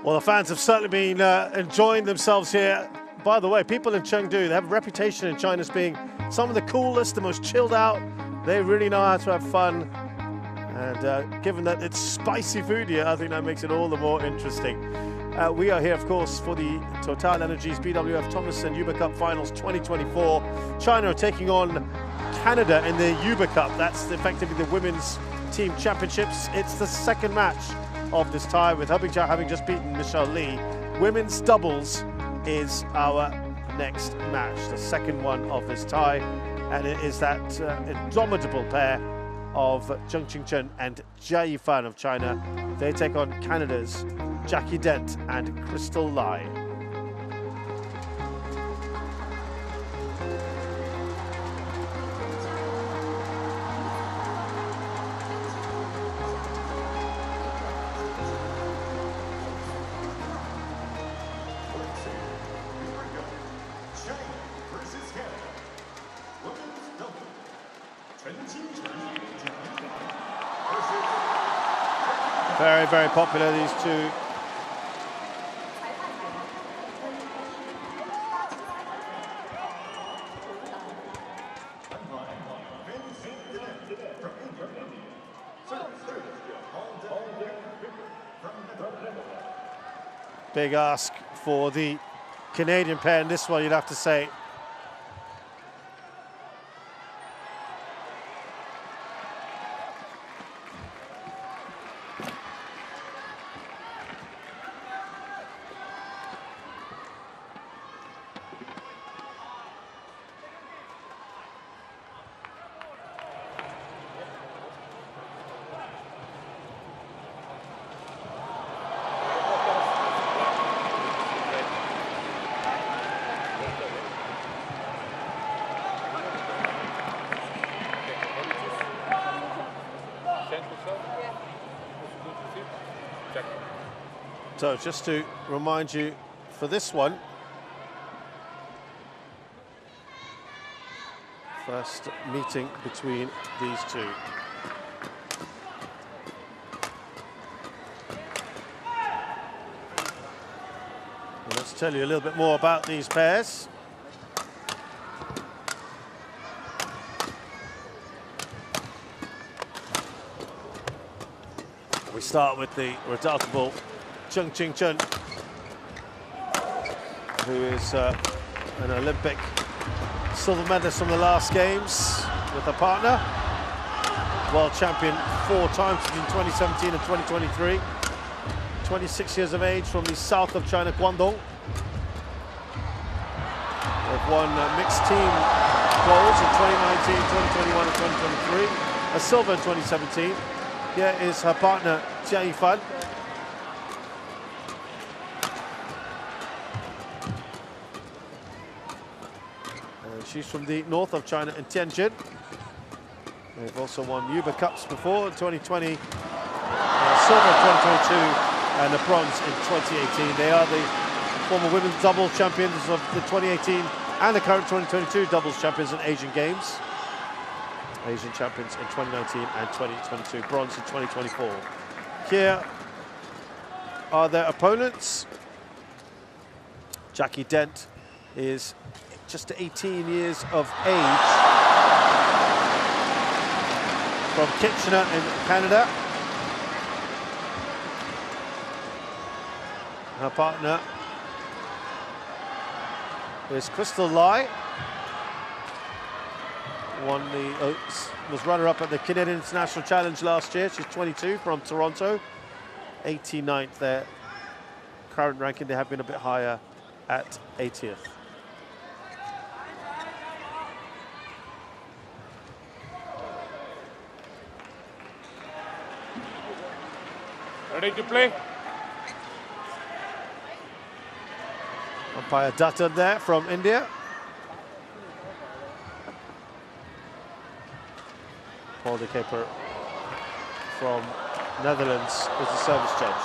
Well, the fans have certainly been enjoying themselves here. By the way, people in Chengdu, they have a reputation in China as being some of the coolest, the most chilled out. They really know how to have fun. And given that it's spicy food here, I think that makes it all the more interesting. We are here, of course, for the TotalEnergies BWF Thomason Yuba Cup Finals 2024. China are taking on Canada in the Yuba Cup. That's effectively the women's team championships. It's the second match of this tie, with He Bingjiao having just beaten Michelle Li. Women's doubles is our next match, the second one of this tie, and it is that indomitable pair of Chen and Jiao Fan of China. They take on Canada's Jackie Dent and Crystal Lai. Very, very popular, these two. Big ask for the Canadian pair in this one, you'd have to say. So just to remind you, for this one, first meeting between these two. Well, let's tell you a little bit more about these pairs. We start with the redoubtable Chen, who is an Olympic silver medalist from the last games with her partner. World champion 4 times between 2017 and 2023. 26 years of age from the south of China, Guangdong. They've won mixed team goals in 2019, 2021 and 2023. A silver in 2017. Here is her partner, Jiao. She's from the north of China in Tianjin. They've also won Yuba Cups before, 2020, silver in 2022, and a bronze in 2018. They are the former women's doubles champions of the 2018 and the current 2022 doubles champions in Asian Games. Asian champions in 2019 and 2022, bronze in 2024. Here are their opponents. Jackie Dent is just 18 years of age, from Kitchener in Canada. Her partner is Crystal Lai. Was runner-up at the Canadian International Challenge last year. She's 22, from Toronto. 89th there. Current ranking, they have been a bit higher at 80th. Ready to play? Umpire Dutton there from India. Paul de Keper from Netherlands is the service judge.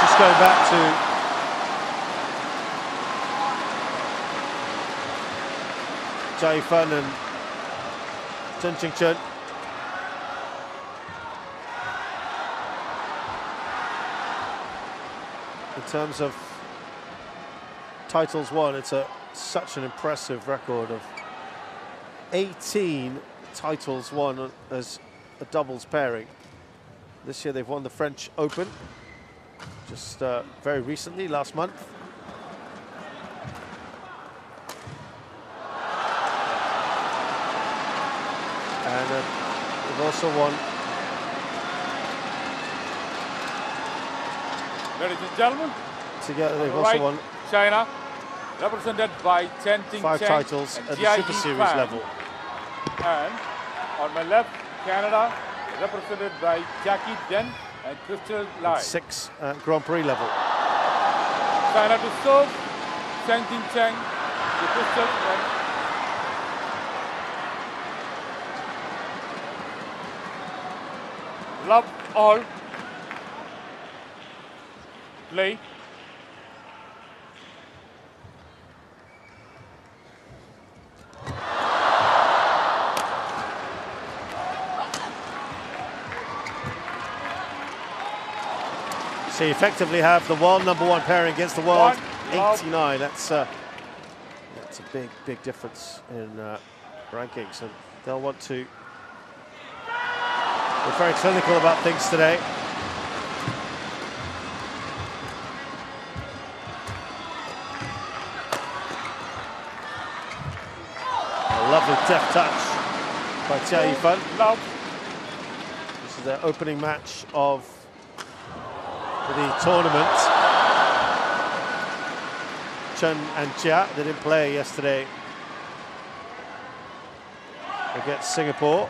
Just going back to Jiao Fan and Chen. In terms of titles won, it's such an impressive record of 18 titles won as a doubles pairing. This year they've won the French Open, just very recently, last month. And they've also won. Ladies and gentlemen, together they've also won China, represented by Chen 5 titles at the Super Series level. And on my left, Canada, represented by Jackie Dent and Crystal Lai. 6 Grand Prix level. China to serve, Chen to Crystal and love all. Play. So you effectively have the world #1 pairing against the world 1, 89. That's a big difference in rankings, and they'll want to be very clinical about things today. A lovely deft touch by Jiao. This is their opening match of the tournament. Chen and Jiao, they didn't play yesterday against Singapore.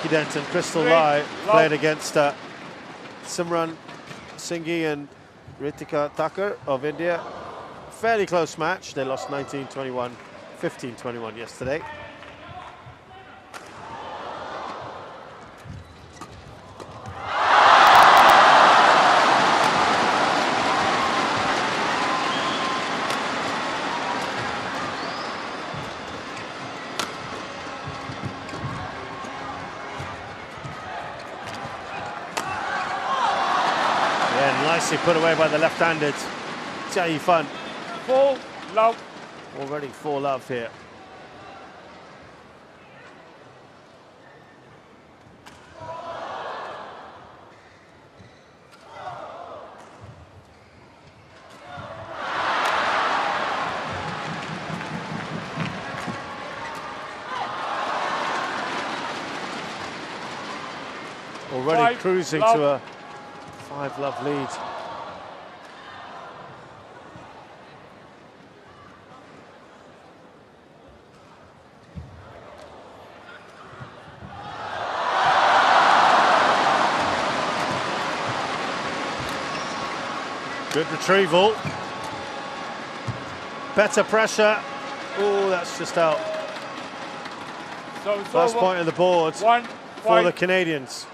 Dent and Crystal Lai played against Simran Singhi and Ritika Thakur of India. Fairly close match. They lost 19-21, 15-21 yesterday. Nicely put away by the left-handed Jiao. 4-love. Already 4-love here. Already cruising to a 5-love lead. Good retrieval. Better pressure. Oh, that's just out. So First point on the board for the Canadians.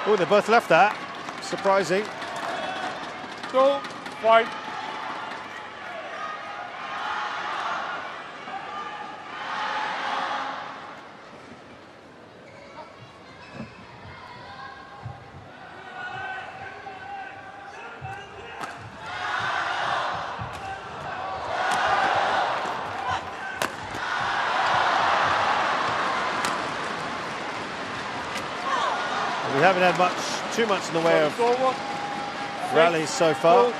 Oh, they both left that. Surprising. 2-5. We haven't had too much in the way of rallies so far.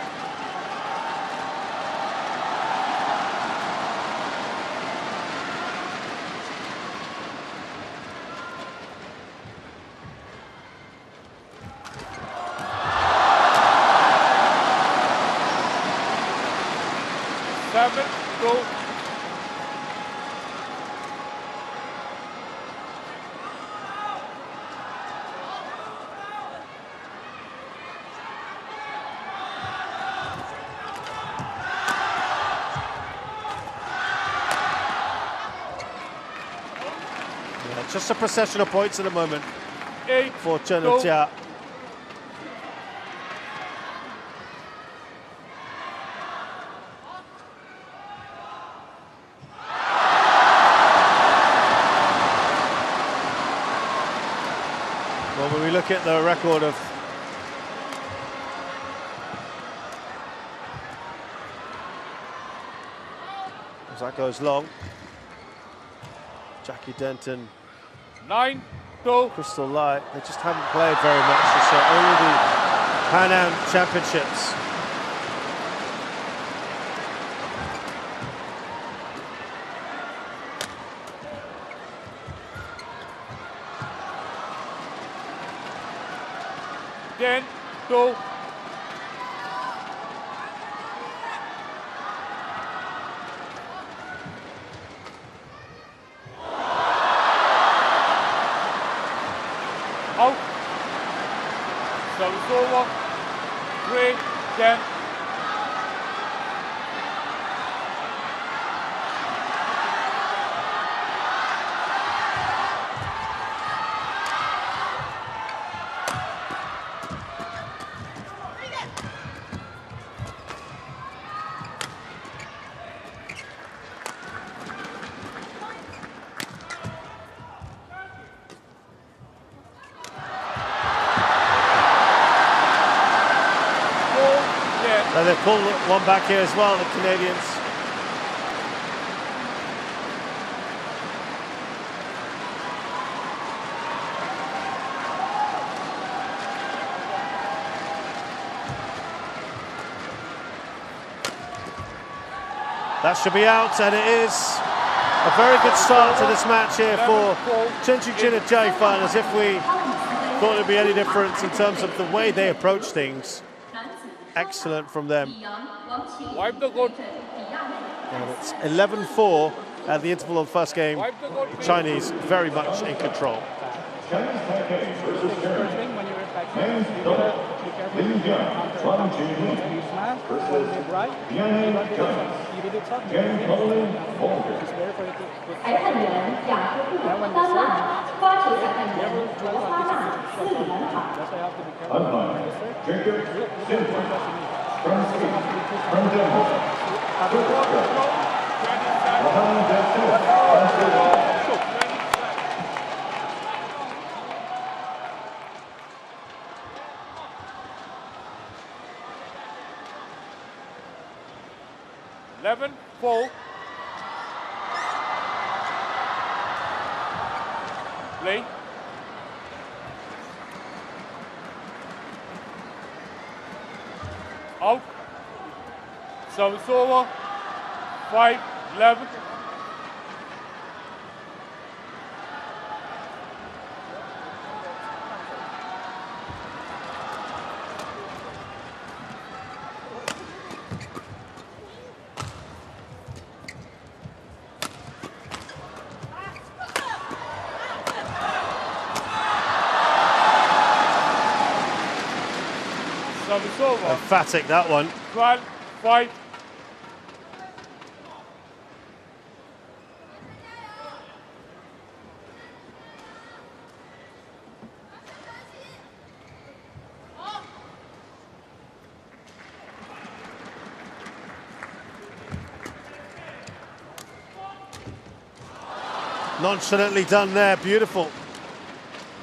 Just a procession of points at the moment for Chen and Jiao. Well, when we look at the record of as that goes long, Dent and 9-2. Crystal Lai, they just haven't played very much this year. Only the Pan Am Championships. Dent 2. Out. Service over. 3-10. So they pull one back here as well, the Canadians. That should be out, and it is a very good start to this match here for Chen and Jiao fan, as if we thought it'd be any difference in terms of the way they approach things. Excellent from them. Wipe the court. And it's 11-4 at the interval of the first game. The Chinese very much in control. Play. Out. Service over. 5-11. Service over. Emphatic, that one. 12-5. Nonchalantly done there, beautiful.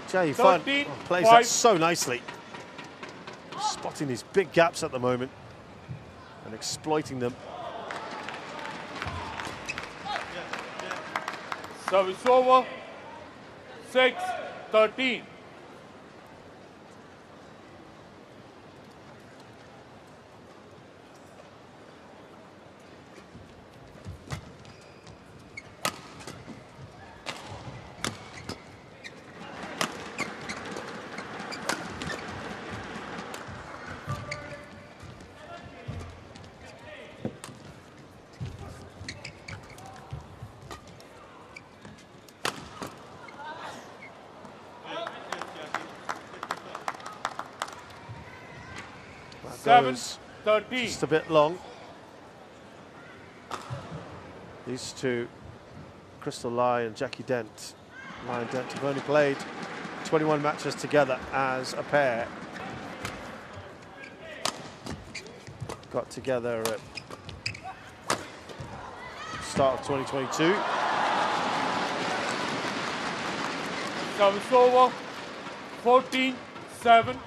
Jiao Fan plays that so nicely. Spotting these big gaps at the moment and exploiting them. Service over. 6-13. Goes 7-13. just a bit long. These two, Crystal Lai and Jackie Dent. Lai and Dent have only played 21 matches together as a pair. Got together at the start of 2022. Service over. 14-7.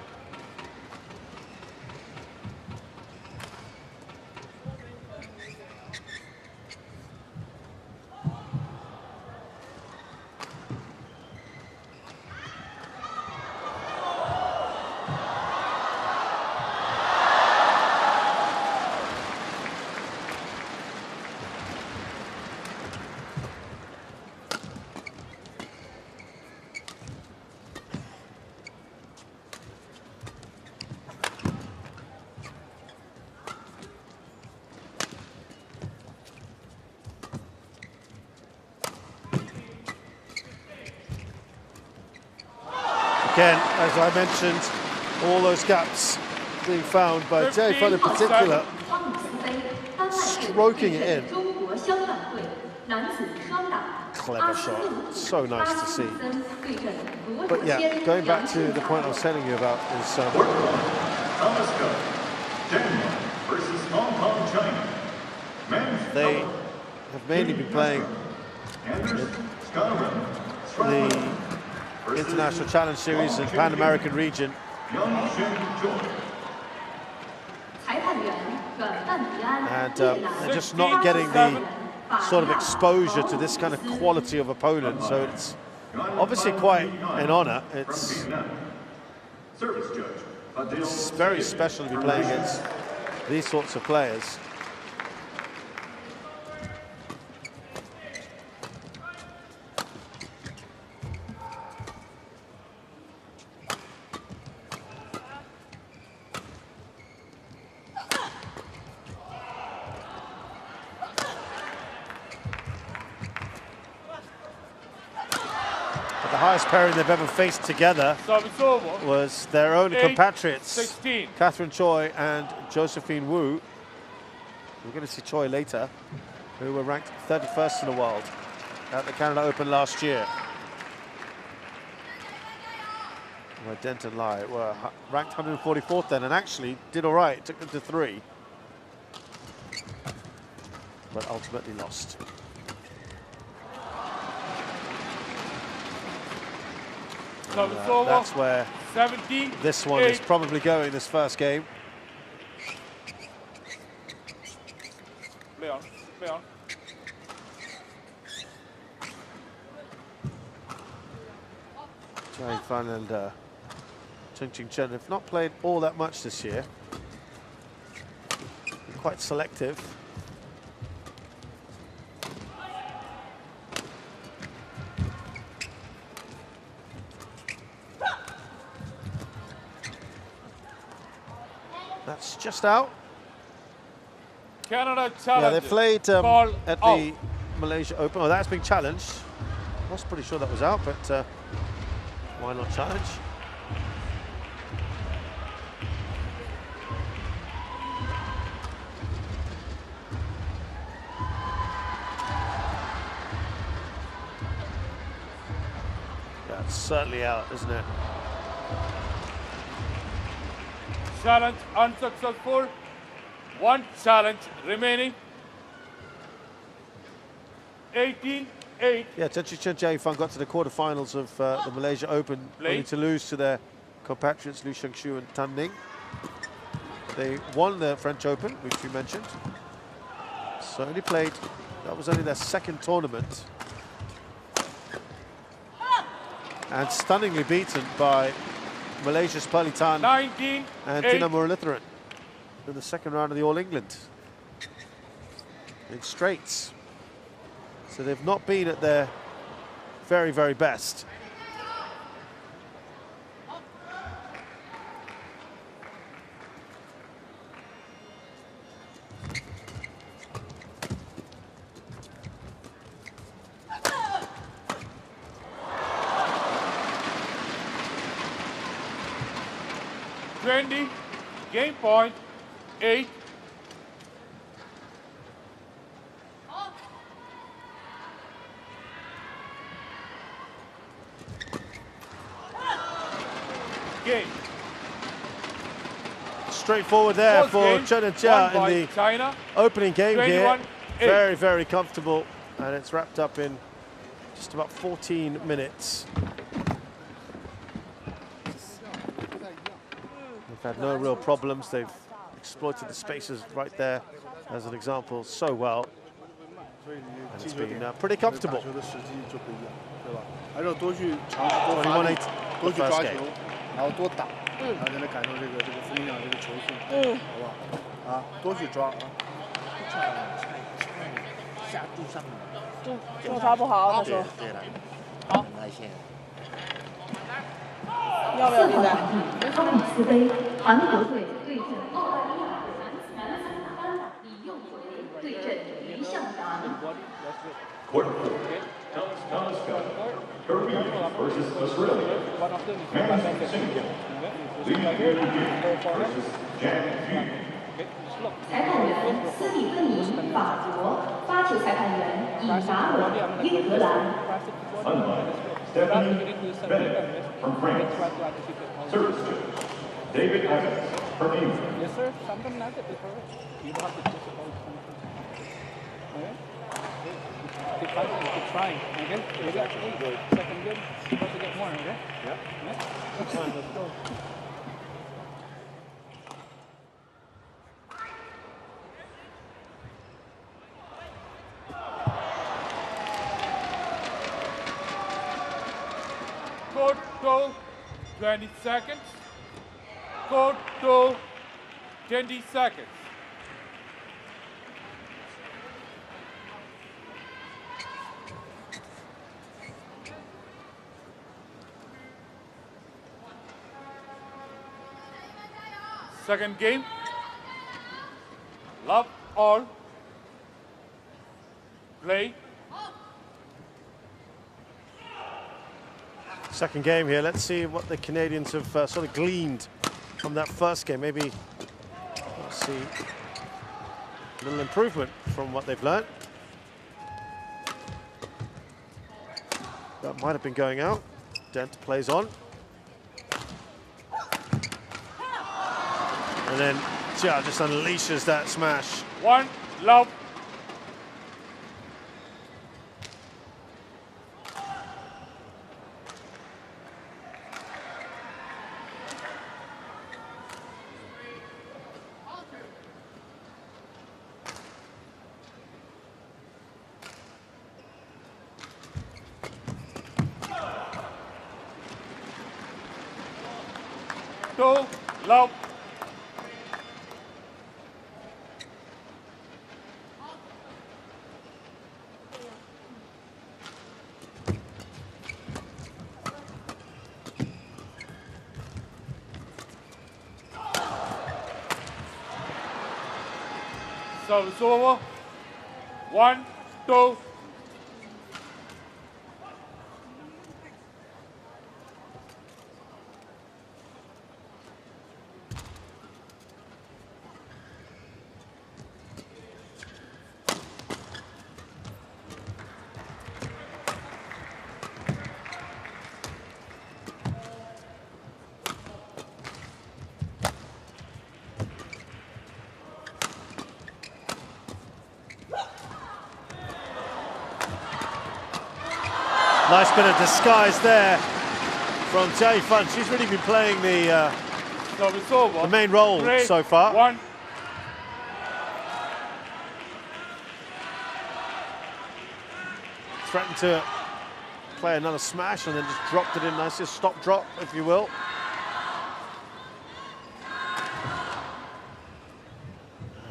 Again, as I mentioned, all those gaps being found by Jiao Fan in particular, stroking it in. Clever shot, so nice to see. But yeah, going back to the point I was telling you about is they have mainly been playing the International Challenge Series and Pan American region. And they're just not getting the sort of exposure to this kind of quality of opponent. So it's obviously quite an honor. It's very special to be playing against these sorts of players. The highest pairing they've ever faced together was their own compatriots, Catherine Choi and Josephine Wu. We're going to see Choi later, who were ranked 31st in the world at the Canada Open last year. Where Dent and Lai were ranked 144th then, and actually did all right, took them to 3. But ultimately lost. That's where this one is probably going, this first game. Play on, play on. Jiao Fan and Chen have not played all that much this year. They're quite selective. That's just out. Canada challenge. Yeah, they played at the Malaysia Open. Oh, that's been challenged. I was pretty sure that was out, but why not challenge? That's certainly out, isn't it? Challenge unsuccessful. 1 challenge remaining. 18-8. Yeah, Chen Jiao Fan got to the quarterfinals of the Malaysia Open, only to lose to their compatriots Liu Shangshu and Tan Ning. They won the French Open, which we mentioned. So only played, that was only their 2nd tournament. And stunningly beaten by Malaysia's Pearly Tan and Tina Muralitharan in the 2nd round of the All England in straights. So they've not been at their very, very best. Game point 8. Game. Straightforward there for Chen and Jiao in the China. Opening game here. Very, very comfortable, and it's wrapped up in just about 14 minutes. They've had no real problems. They've exploited the spaces right there, as an example, so well. And it's been pretty comfortable. 21-8 the first game. 然后多打，然后才能感受这个风量，这个球速，好不好？啊，多去抓啊！下注上注他不好，他说。对了，好。很耐线。要不要比赛？哈里斯杯，韩国队对阵澳大利亚男子单打李佑奎对阵于向达。Court 4, Thomas Cup, Kirby versus Australia, Men's Single, Li Yuyu versus Jiang Yu. 裁判员斯蒂芬妮，法国；发球裁判员以达尔，英格兰。Unlike Stephanie Bennett from France. Service judge, David Evans from England. Yes, sir. Something like that before. You don't have to just about okay. Keep fighting, keep trying. Okay? You got 8. Second good. Supposed to get more, okay? Yeah. That's fine, let's go. 20 seconds. Go to 20 seconds. Second game. Love all. Play. Second game here. Let's see what the Canadians have sort of gleaned from that first game. Maybe let's see a little improvement from what they've learned. That might have been going out. Dent plays on. And then Jiao just unleashes that smash. 1 love. Two love. Service over. 1, 2. Nice bit of disguise there from Jiao. She's really been playing the main role so far. 1. Threatened to play another smash and then just dropped it in nicely, stop drop, if you will.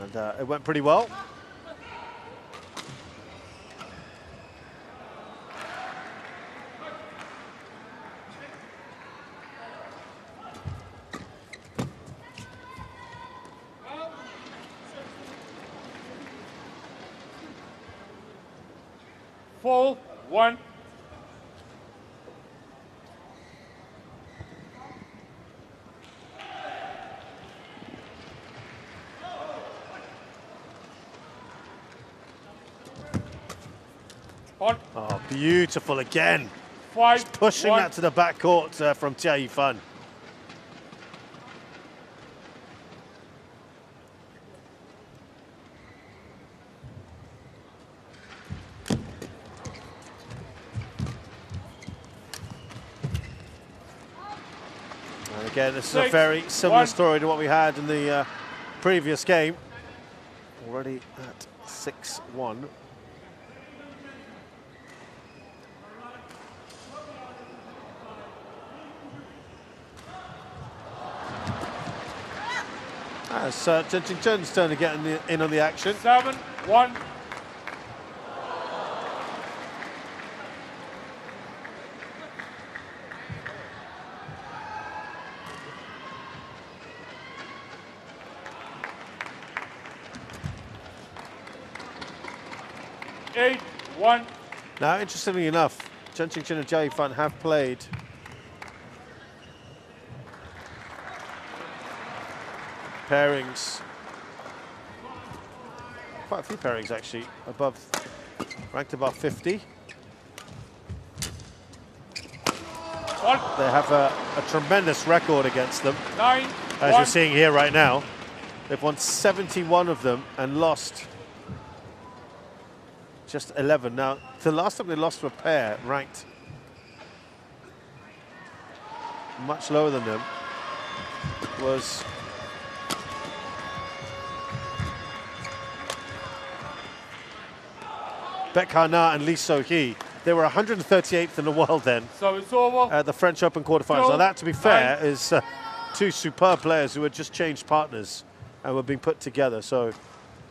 And it went pretty well. Full 1. Oh, beautiful again. 5, just pushing 1. that to the back court from Jiao. And again, this is a very similar story to what we had in the previous game. Already at 6-1. It's Chen's turn to get in on the action. 7-1. Now, interestingly enough, Chen and Jiao have played pairings, quite a few pairings actually, ranked above 50. They have a tremendous record against them, as you're seeing here right now. They've won 71 of them and lost just 11. Now, the last time they lost to a pair ranked much lower than them was Baek Ha-na and Lee So-hee They were 138th in the world then So it's over. at the French Open quarterfinals. Now that, to be fair, is two superb players who had just changed partners and were being put together. So,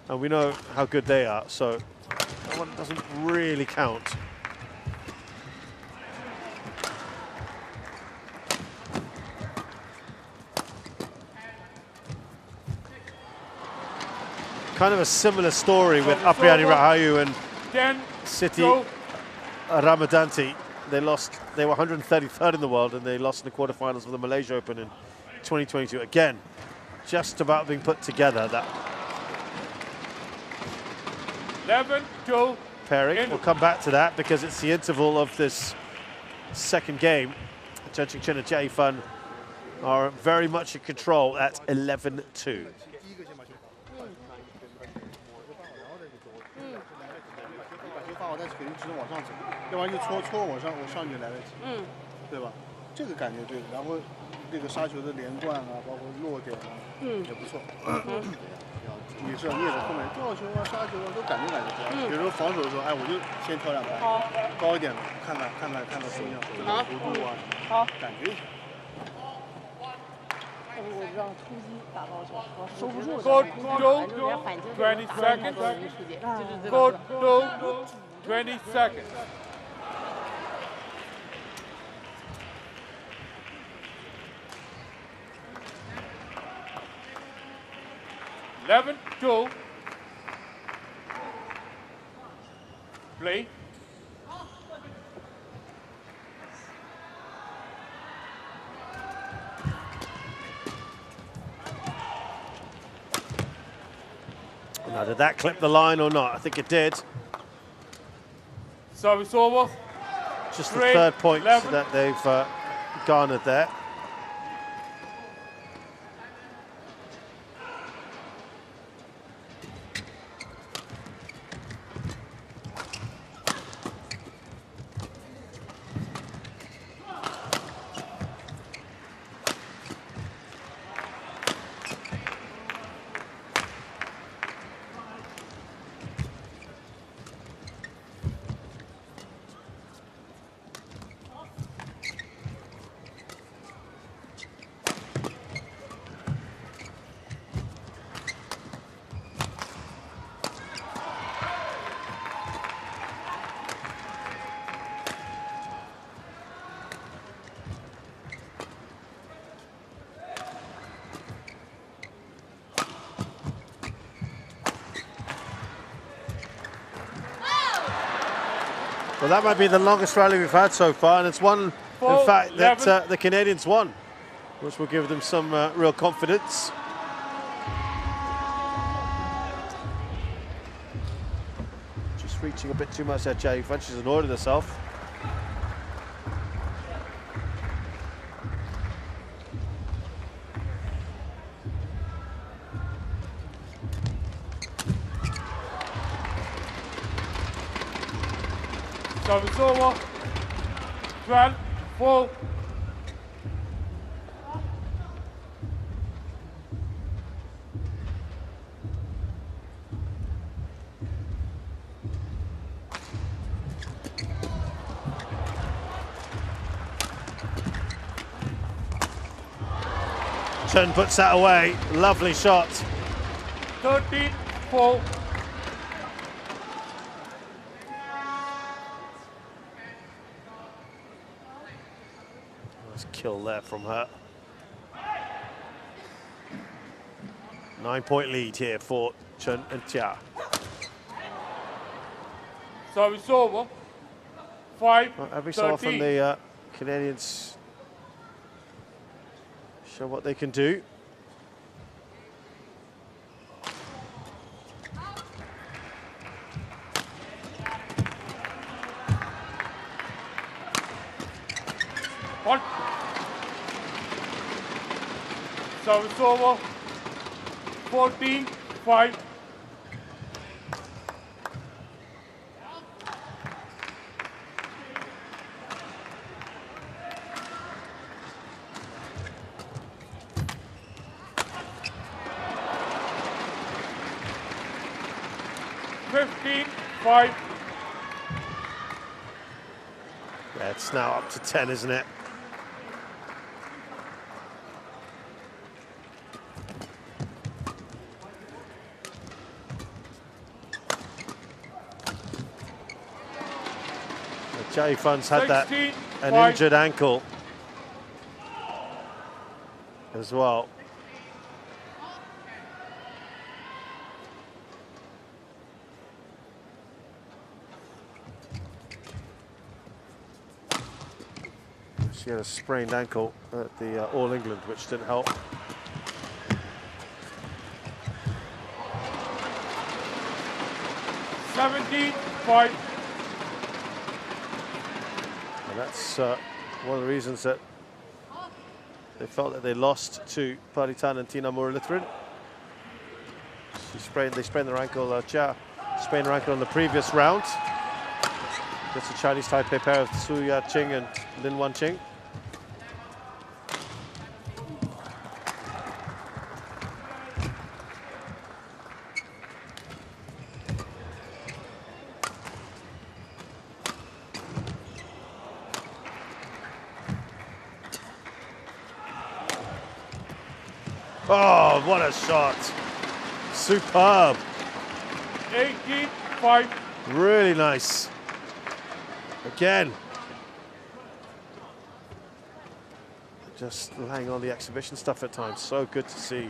and we know how good they are. So that one doesn't really count. Kind of a similar story with Apriani Rahayu and Dent, Siti go. Ramadanti. They lost. They were 133rd in the world, and they lost in the quarterfinals of the Malaysia Open in 2022. Again, just about being put together. That 11-2. pairing. We'll come back to that because it's the interval of this second game. Chen and Jiao Fan are very much in control at 11-2. Go to 20 seconds. Go to 20 seconds. Eleven, 2. Play. Now, did that clip the line or not? I think it did. Service over. Just the third point that they've garnered there. Well, that might be the longest rally we've had so far, and it's one, in fact, that the Canadians won, which will give them some real confidence. Just reaching a bit too much there, Jiao Fan. She's annoyed herself. Service over. 12, 4. Chen puts that away. Lovely shot. 13, 4. Kill there from her. 9-point lead here for Chen and Jiao. Service over. 5, Well, every so often 13. the Canadians show what they can do. One. Service over. 14, 5. Yeah, it's now up to 10, isn't it? Jiao Fan's had that an injured ankle as well. She had a sprained ankle at the All England, which didn't help. $17.5. And that's one of the reasons that they felt that they lost to Paritan and Tina Murilithrin. They sprained their ankle, Jiao sprained her ankle in the previous round. That's a Chinese Taipei pair of Su Ya-Qing and Lin Wanqing. Oh, what a shot. Superb. 18.5. Really nice. Again. Just laying on the exhibition stuff at times. So good to see.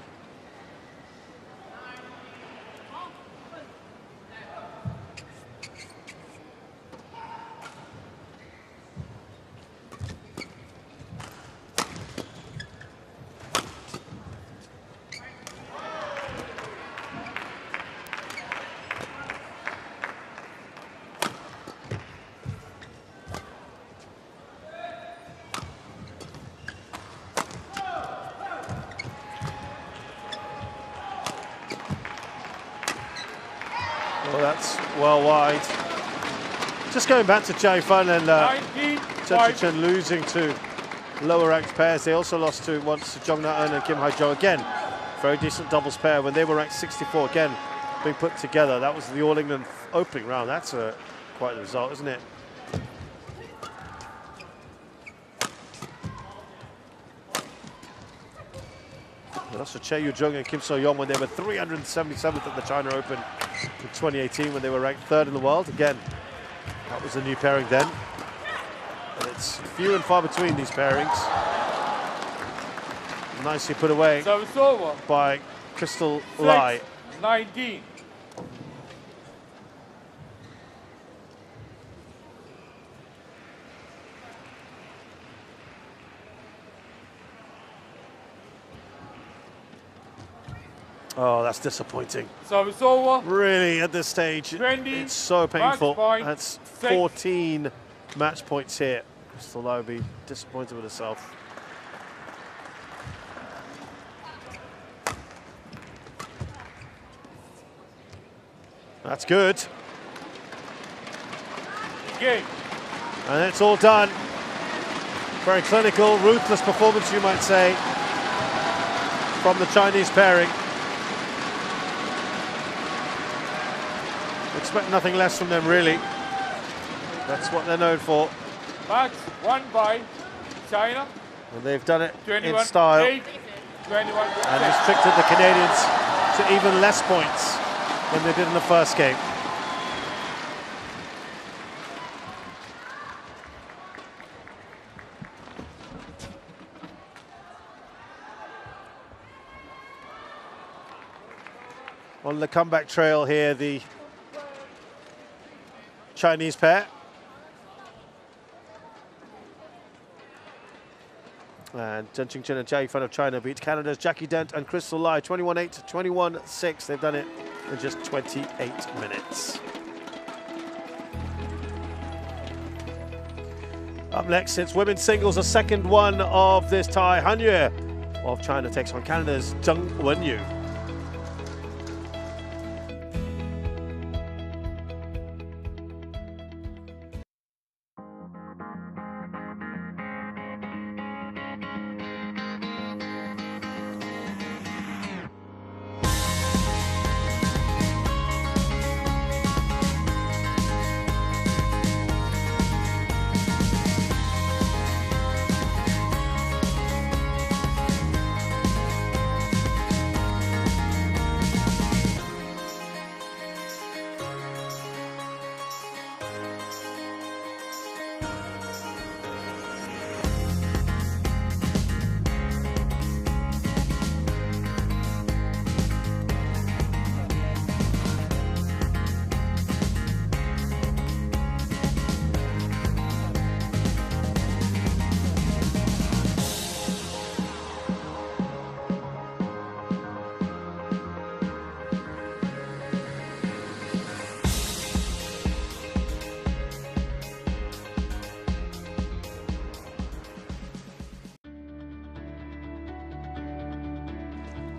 Well, that's well wide. Just going back to Jiao Fan and Chen losing to lower ranked pairs. They also lost to once to Zhong Na-eun and Kim Hai-jo. Again, very decent doubles pair when they were ranked 64. Again, being put together. That was the All England opening round. That's quite the result, isn't it? They lost to Che Yu-jung and Kim So-yong when they were 377th at the China Open in 2018 when they were ranked 3rd in the world. Again, that was a new pairing then. And it's few and far between these pairings. Nicely put away by Crystal Lai. 19. Oh, that's disappointing. Service over. Really, at this stage, 20, it's so painful. That's 6. 14 match points here. Crystal Lai will be disappointed with herself. That's good. Game. And it's all done. Very clinical, ruthless performance, you might say, from the Chinese pairing. Expect nothing less from them, really. That's what they're known for. Match won by China. And they've done it 21, in style. 8, 21, and restricted the Canadians to even less points than they did in the first game. On the comeback trail here, the Chinese pair. And Chen Qingchen and Jiao Fan of China beat Canada's Jackie Dent and Crystal Lai 21-8 to 21-6. They've done it in just 28 minutes. Up next, it's women's singles, the second one of this tie. Han Yue of China takes on Canada's Zheng Wenyu.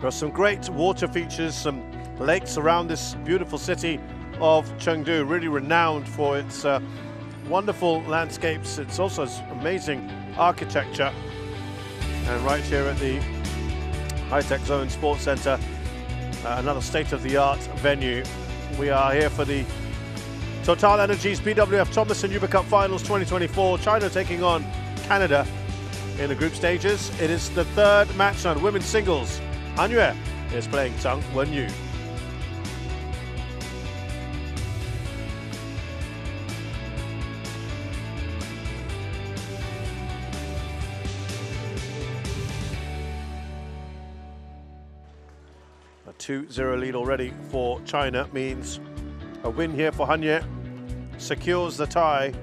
There are some great water features, some lakes around this beautiful city of Chengdu, really renowned for its wonderful landscapes. It's also amazing architecture. And right here at the High-Tech Zone Sports Center, another state-of-the-art venue. We are here for the TotalEnergies BWF Thomas and Uber Cup Finals 2024. China taking on Canada in the group stages. It is the third match on women's singles. Han Yue is playing Tang Wenyu. A 2-0 lead already for China means a win here for Han Yue secures the tie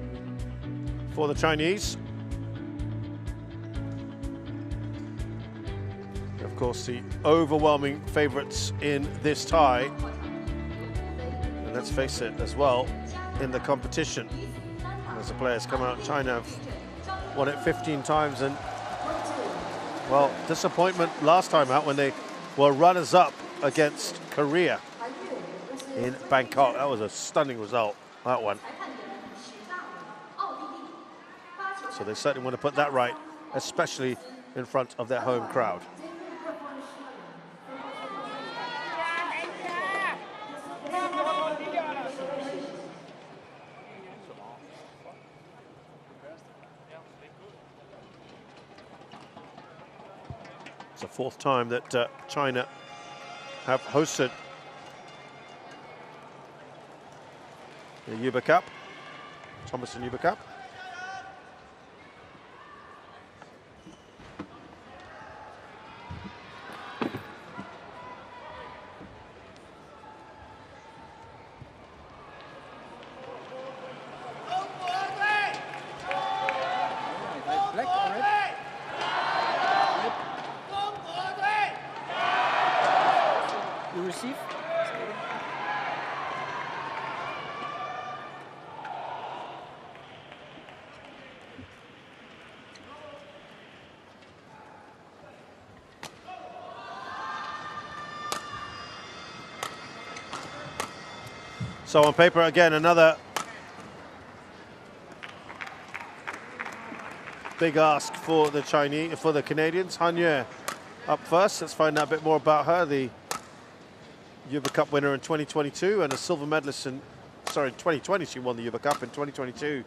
for the Chinese. Of course, the overwhelming favourites in this tie. And let's face it as well, in the competition. As the players come out, China have won it 15 times and, well, disappointment last time out when they were runners-up against Korea in Bangkok. That was a stunning result, that one. So they certainly want to put that right, especially in front of their home crowd. It's the fourth time that China have hosted the Uber Cup, Thomas and Uber Cup. So on paper, again, another big ask for the Chinese, for the Canadians. Han Yue up first. Let's find out a bit more about her. The Uber Cup winner in 2022 and a silver medalist in, sorry, 2020 she won the Uber Cup. In 2022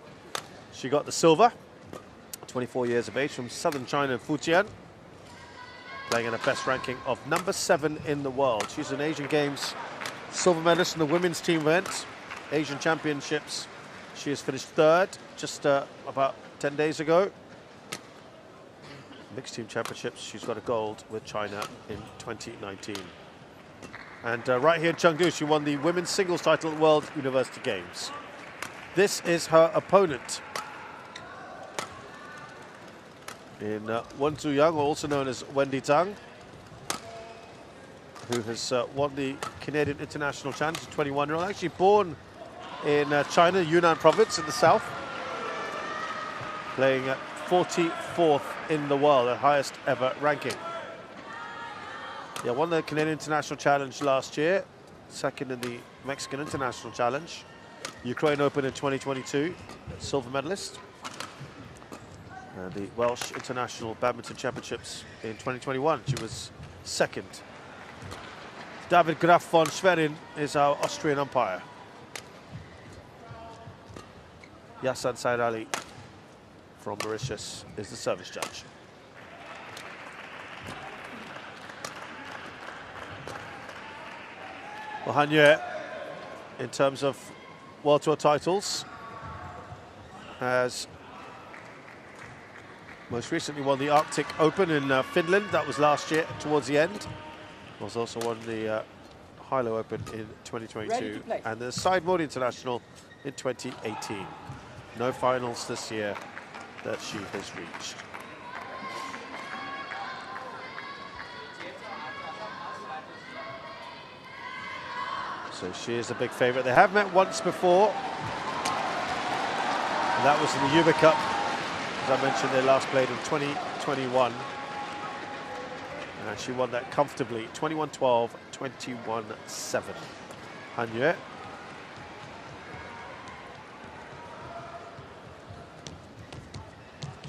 she got the silver. 24 years of age, from southern China, Fujian, playing in a best ranking of #7 in the world. She's an Asian Games silver medalist in the women's team event, Asian Championships. She has finished third just about 10 days ago. Mixed team championships, she's got a gold with China in 2019. And right here in Chengdu, she won the women's singles title at World University Games. This is her opponent in Wen Zhuyang, also known as Wendy Zhang, who has won the Canadian International Challenge, 21-year-old, actually born in China, Yunnan province in the south, playing at 44th in the world, the highest ever ranking. Yeah, won the Canadian International Challenge last year, second in the Mexican International Challenge, Ukraine Open in 2022, silver medalist, and the Welsh International Badminton Championships in 2021, she was second. David Graf von Schwerin is our Austrian umpire. Yasan Said Ali from Mauritius is the service judge. Well, Han Yue, in terms of World Tour titles, has most recently won the Arctic Open in Finland. That was last year, towards the end. Was also won the Hilo Open in 2022 and the Sidemode International in 2018. No finals this year that she has reached. So she is a big favourite. They have met once before, and that was in the Uber Cup. As I mentioned, they last played in 2021. And she won that comfortably, 21-12, 21-7. Han Yue.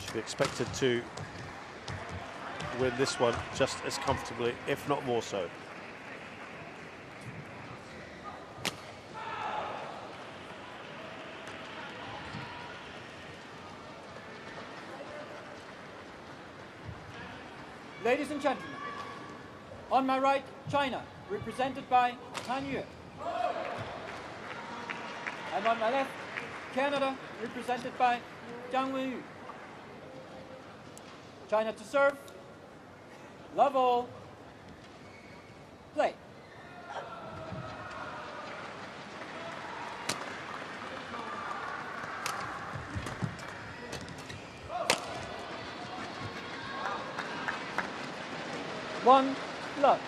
Should be expected to win this one just as comfortably, if not more so. Ladies and gentlemen, on my right, China, represented by Han Yue. And on my left, Canada, represented by Jiang Wenyu. China to serve. Love all. Play. One, love.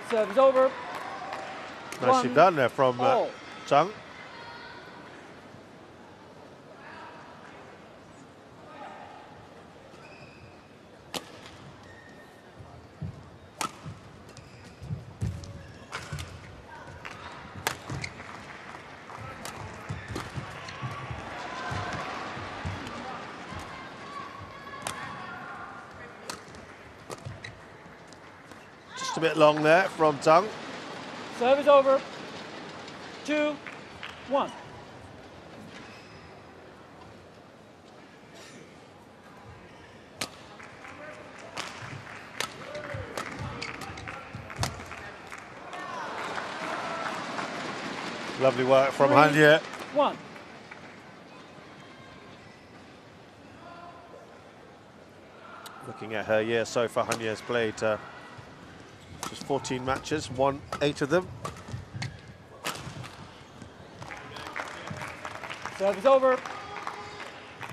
Serve is over. Nicely done there from Zhang. A bit long there from Tang. Serve is over. 2-1. Lovely work from Han Yue. 1. Looking at her year so far, Han Yue has played just 14 matches, won 8 of them. Serve is over.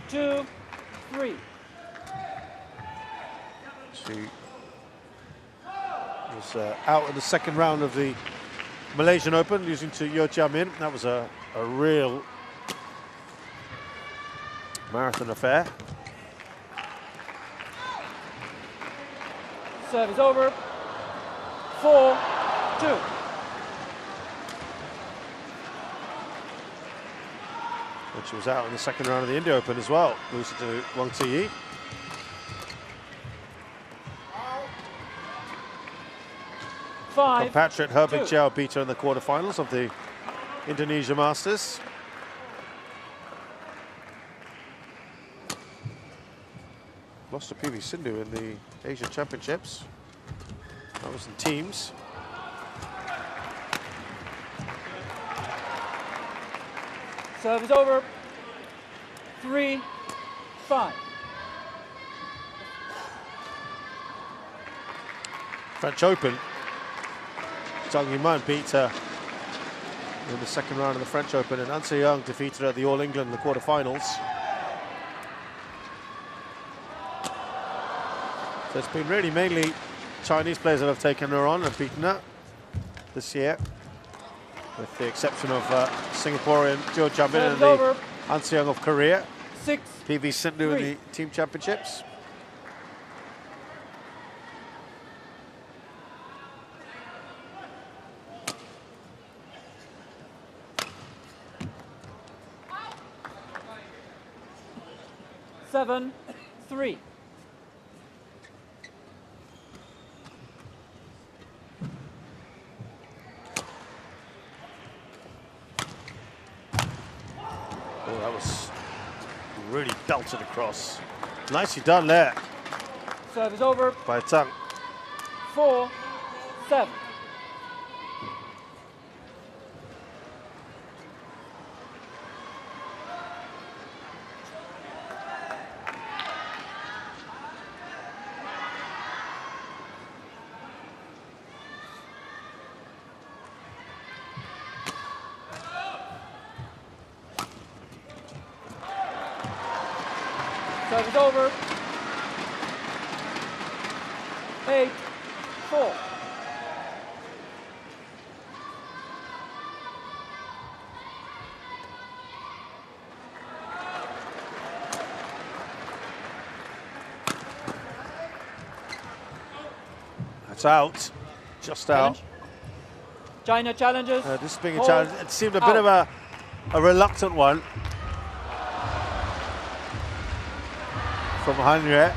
2-3. She was out in the second round of the Malaysian Open, losing to Yeo Jia Min. That was a real marathon affair. Serve is over. 4-2. And she was out in the second round of the India Open as well, losing to Wang Ziyi. Compatriot Herbert Jiao beat her in the quarterfinals of the Indonesia Masters. Lost to PV Sindhu in the Asian Championships. That was in teams. Serve is over. 3-5. French Open. Zhang Yimeng beat her in the second round of the French Open, and An Se-young defeated her at the All England in the quarterfinals. So it's been really mainly Chinese players that have taken her on and beaten her this year, with the exception of Singaporean Jiao Jia Min and the An Se-young of Korea. 6. PV Sindhu in the team championships. Seven, 3. Oh, that was really belted across. Nicely done there. Serve is over. By Tang. 4-7. Serve is over. 8-4. That's out. Just out. China challenges. This being a challenge, it seemed a bit of a reluctant one from Han Yue.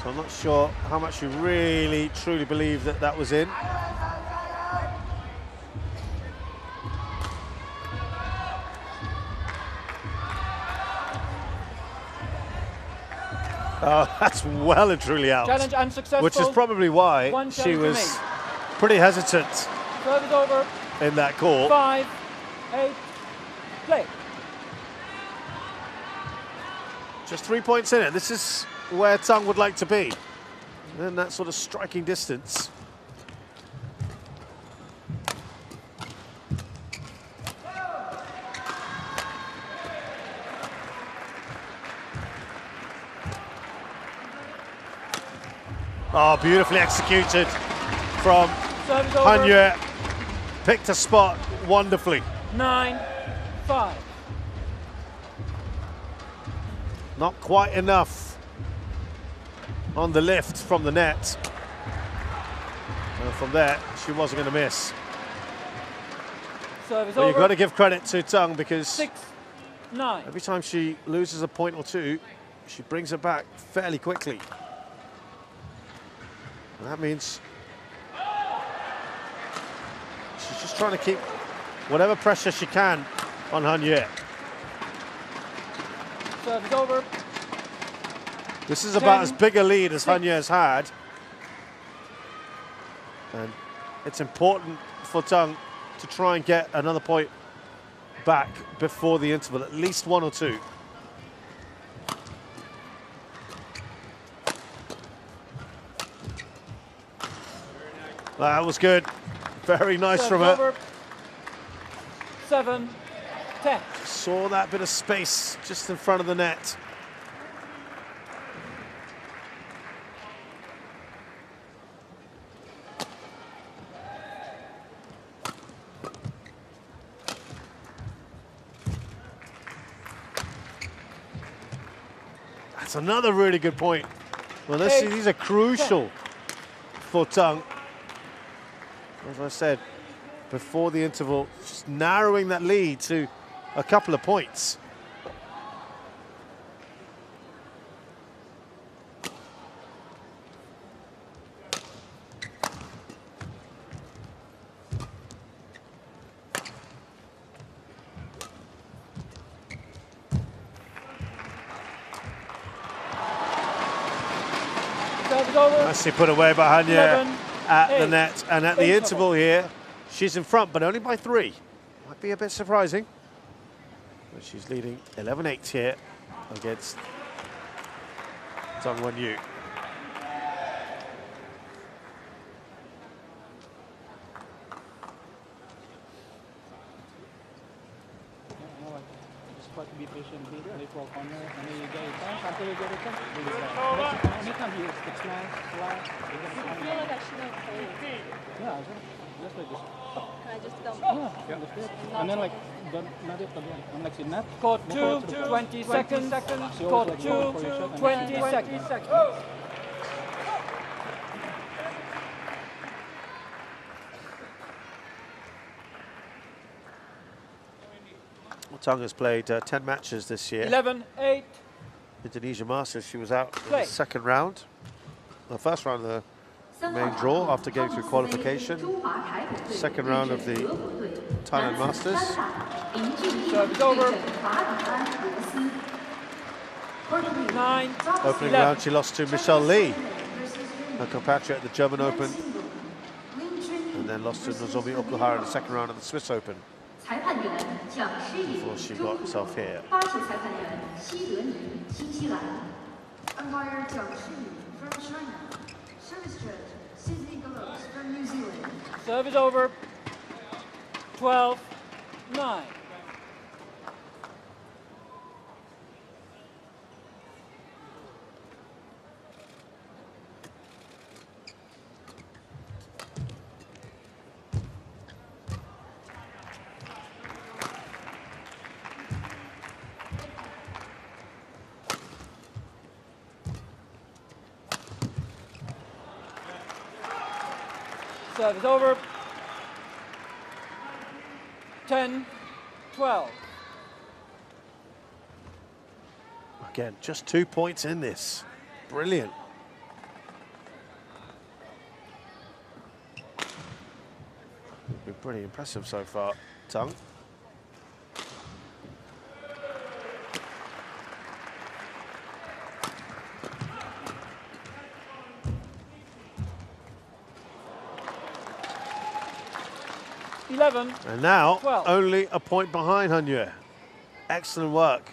So I'm not sure how much you really, truly believe that that was in. Oh, that's well and truly out. Challenge unsuccessful. Which is probably why she was pretty hesitant Service over. in that call. 5, 8, play. Just 3 points in it. This is where Tang would like to be. In that sort of striking distance. Oh, beautifully executed from Han Yue. Picked a spot wonderfully. 9, 5. Not quite enough on the lift from the net. And from there, she wasn't going to miss. Service But over. you've got to give credit to Tang because 6, 9. every time she loses a point or two, she brings it back fairly quickly. And that means she's just trying to keep whatever pressure she can on Han Yue. Service over. This is about as big a lead as Han Yue has had. And it's important for Tang to try and get another point back before the interval, at least 1 or 2. That was good. Very nice from her. Over. 7, 10. Saw that bit of space just in front of the net. That's another really good point. Well, these are crucial for Tang. As I said, before the interval, just narrowing that lead to a couple of points. Nicely put away by Han Yue at the net, and at the interval here, she's in front, but only by 3. Might be a bit surprising. But she's leading 11-8 here against Tang Wenyu. Just try to be patient, wait for a corner, and then you get it done. Until you get it done, anytime you slide, I feel like I shouldn't play. yeah, just like this. Can I just dump? Yeah, that's it. And then like, not it again. I'm like, see, not. Court 2, 20 seconds. Court 2, 20 seconds. Tang has played 10 matches this year. 11-8. Indonesia Masters, she was out in the second round. The first round of the main draw after getting through qualification. Second round of the Thailand Masters. Service over. 9. Opening round, she lost to Michelle Lee, her compatriot at the German Open, and then lost to Nozomi Okuhara in the second round of the Swiss Open before she got herself here. Umpire Jiao from China. Service judge Sydney Gallows from New Zealand. Service over. 12-9. Service over. 10-12. Again, just 2 points in this. Brilliant. Been pretty impressive so far, Tang. And now 12. Only a point behind Hanyue. Excellent work.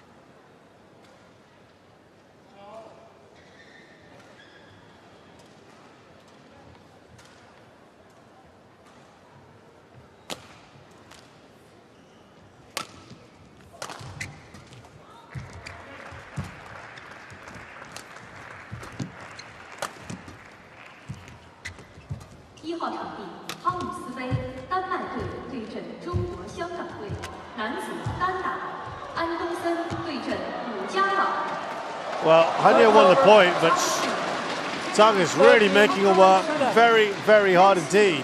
Well, Hanyue won the point, but Tang is really making her work very, very hard indeed.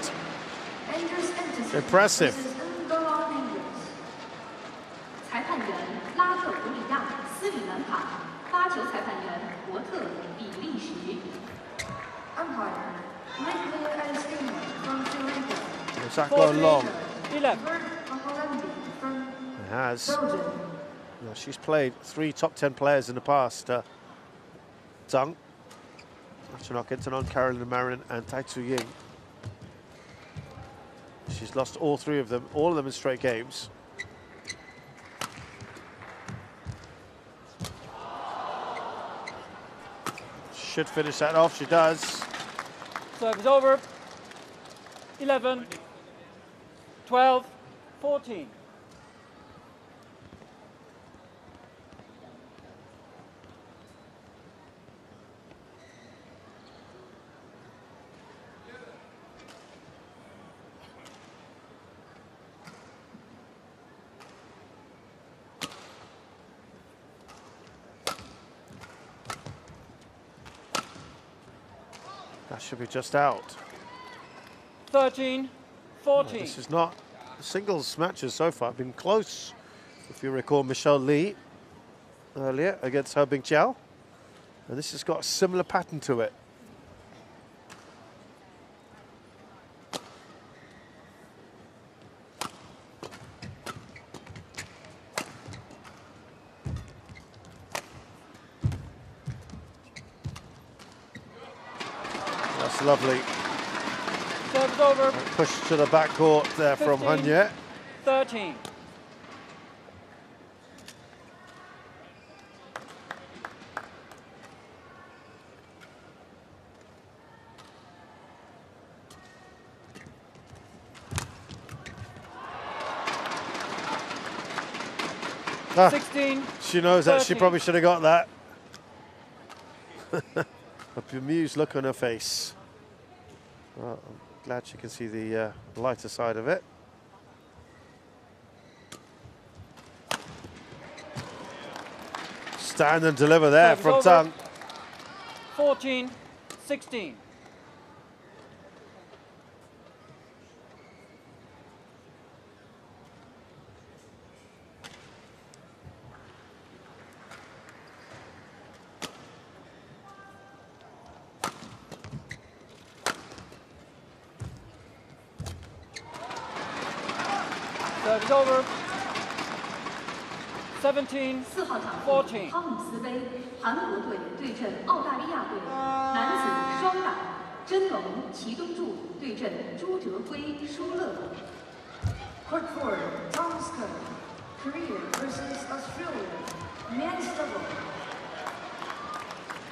Impressive. Does that go long? 11. It has. Yeah, she's played 3 top 10 players in the past. Tang, Achonok Intanon, Carolyn Marin, and Tai Tzu Ying. She's lost all 3 of them, all of them in straight games. Should finish that off, she does. Service over. 11, 12, 14. That should be just out. 13, 14. This is not singles matches so far. Been close. If you recall Michelle Lee earlier against Hebing Jiao. And this has got a similar pattern to it. That's lovely. Service over. Push to the backcourt there 15, from Hanyue. 13. Ah, 16. She knows that. She 13. probably should have got that. A bemused look on her face. Well, I'm glad she can see the lighter side of it. Stand and deliver there Service from over. Tang. 14, 16. Service over. 17, 4号场 14. 汤姆斯杯，韩国队对阵澳大利亚队，男子双打，真龙、齐东柱对阵朱哲辉、舒乐。Court 4, Thomas Cup, Korea versus Australia, men's double.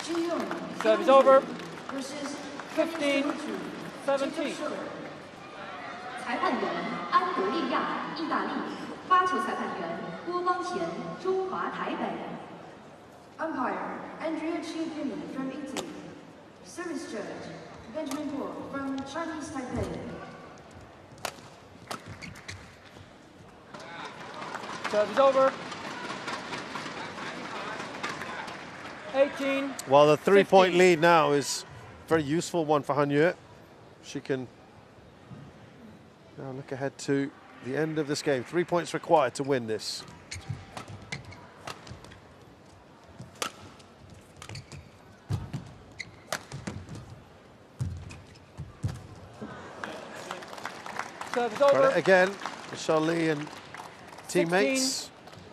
Jiao Service over. versus 15, 17. 裁判员安德利亚，意大利；发球裁判员郭邦贤，中华台北。Umpire Andrea Chiappini from Italy. Service judge Benjamin Guo from Chinese Taipei. Service over. 18. Well, the 3-point 15. lead now is a very useful one for Hanyue. She can Now look ahead to the end of this game. 3 points required to win this. Service over. Credit again, Michelle Lee and teammates.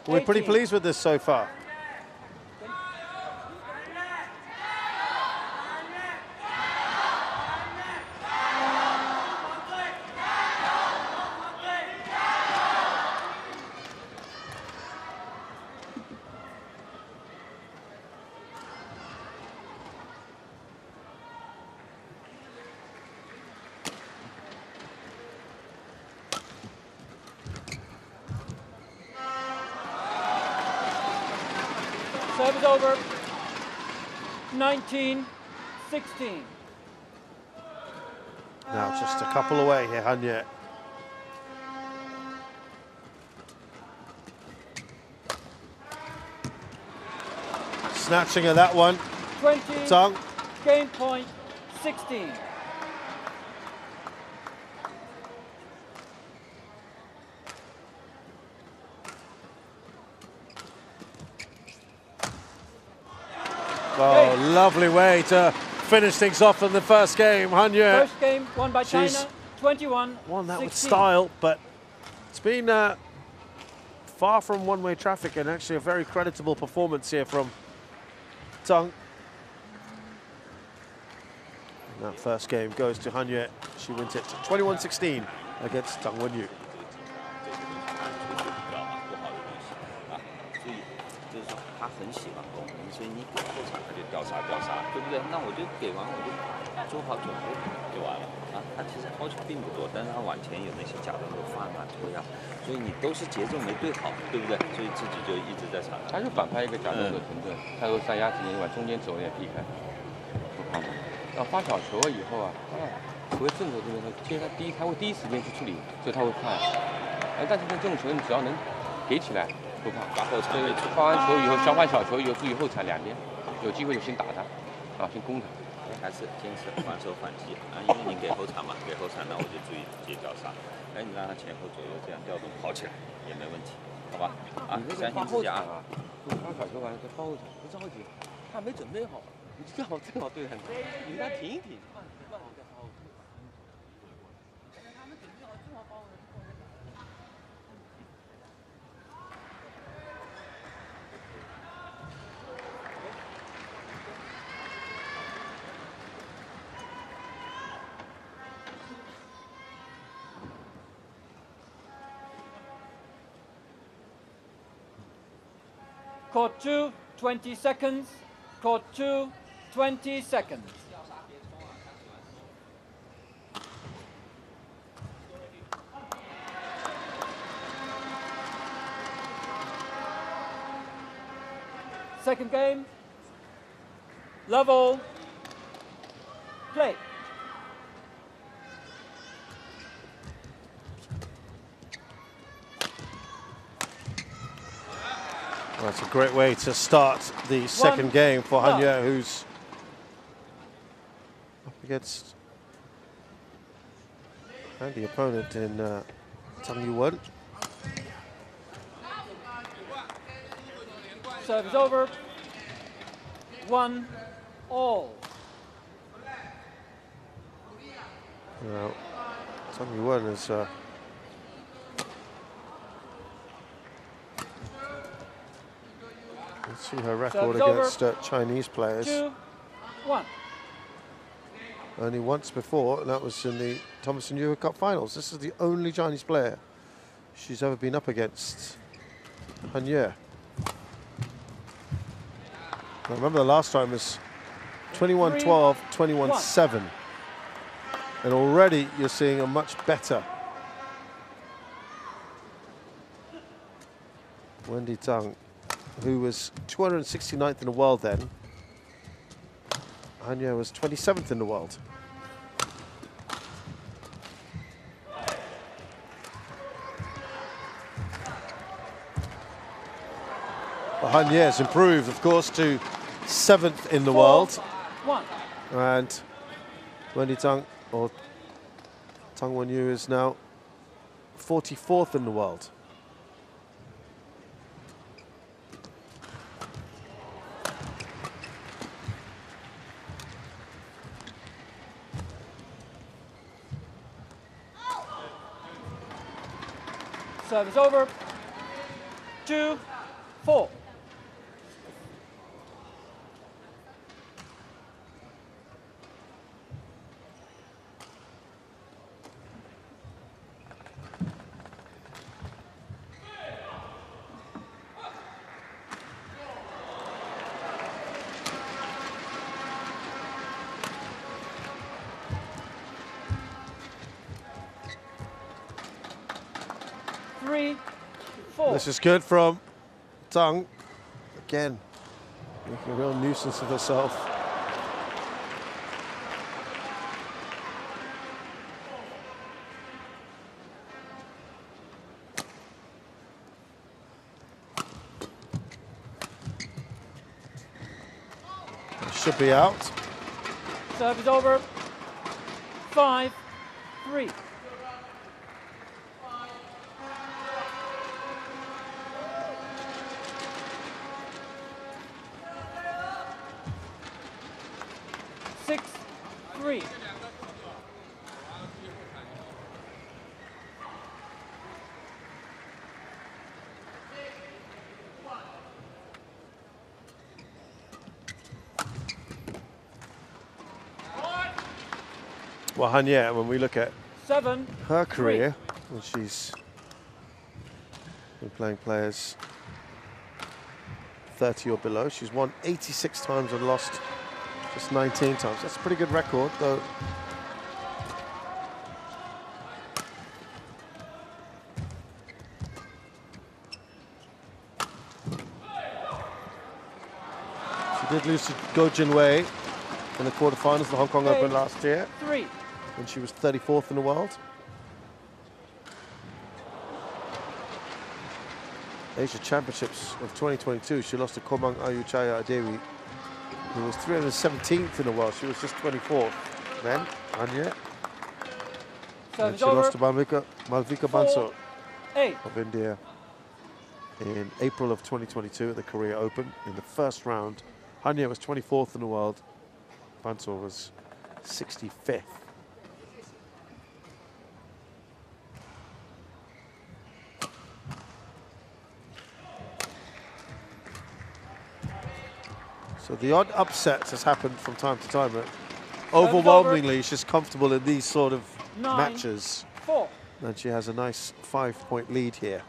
We're pretty 18. pleased with this so far. Service over. 19-16. Now just a couple away here, Hanye. Snatching at that one. 20. Tang. Game point 16. Oh, lovely way to finish things off in the first game, Hanye. First game won by China, 21. Won that with 16. style, but it's been far from one-way traffic and actually a very creditable performance here from Tang. And that first game goes to Hanye. She wins it 21-16 against Tang Wenyu. 他很喜欢攻，所以你给后场他就吊杀，对不对？那我就给完我就做好准备就完了啊。他其实抛球并不多，但是他往前有那些假动作翻啊、拖呀，所以你都是节奏没对好，对不对？所以自己就一直在场上。他就反拍一个假动作停顿，太后三压之前往中间走一点避开，不怕嘛。然后发小球以后啊，球正手这边他接他他会第一时间去处理，所以他会快。但是这种球你只要能给起来。 不怕，打后场。发完球以后，交换小球以后，注意后场两边，有机会就先打他，啊，先攻他。还是坚持反手反击啊，因为你给后场嘛，给后场，那我就注意直接吊杀。哎，你让他前后左右这样调动跑起来也没问题，好吧？啊，相信自己啊。发小球完了再发后场，不着急，他没准备好，你正好对他，你让他停一停，慢慢再发后场。 Court 2, 20 seconds. Court 2, 20 seconds. Second game. Level. Play. Well, that's a great way to start the second game for Hanye, who's up against the opponent in Tang Yuwen. Service over. 1 all. Now, Tang Yuwen is let's see her record against Chinese players. 2-1. Only once before, and that was in the Thomas & Ewer Cup finals. This is the only Chinese player she's ever been up against, Hanye. I remember the last time was 21-12, 21-7. And already you're seeing a much better Wendy Zhang, who was 269th in the world then. Hanye was 27th in the world. Well, Hanye has improved, of course, to 7th in the world. 1. And Wendy Zhang, or Tang Wenyu, is now 44th in the world. Service over. 2-4. This is good from Tang. Again, making a real nuisance of herself. Should be out. Serve is over. 5-3. 6-3. Well, Hanya, when we look at 7, her career, when she's been playing players 30 or below, she's won 86 times and lost just 19 times. That's a pretty good record, though. She did lose to Go Jinwei in the quarterfinals of the Hong Kong Open last year, when she was 34th in the world. Asia Championships of 2022, she lost to Komang Ayuchaya Adewi, who was 317th in the world. She was just 24th then, Anya. And she lost to Malvika Bansal of India in April of 2022 at the Korea Open in the first round. Hanya was 24th in the world. Bansal was 65th. So the odd upsets has happened from time to time, but overwhelmingly she's comfortable in these sort of matches. And she has a nice 5-point lead here.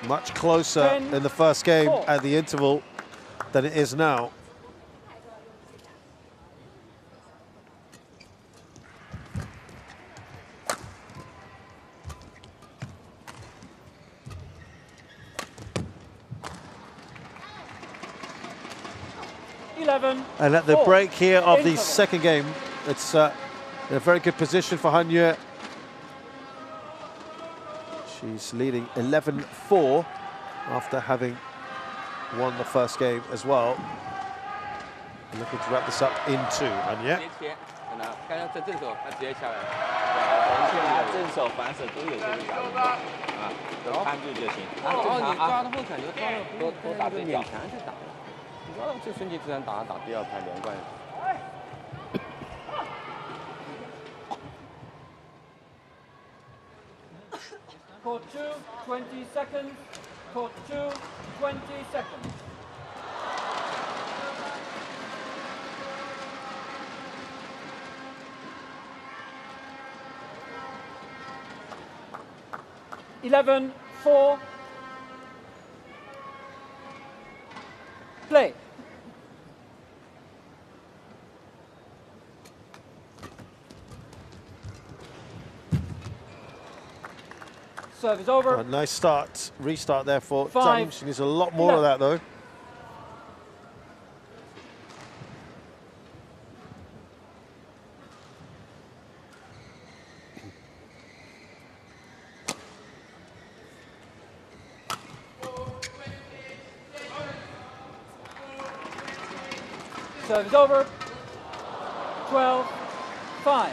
Much closer in the first game at the interval than it is now. And at the break here of the second game, it's in a very good position for Hanya. She's leading 11-4 after having won the first game as well. And looking to wrap this up in 2, Hanya. Court 2, 20 seconds. Court 2, 20 seconds. Eleven, 4. Play. Service over. A nice start, restart there for Tang. She needs a lot more of that though. Service over. 12-5.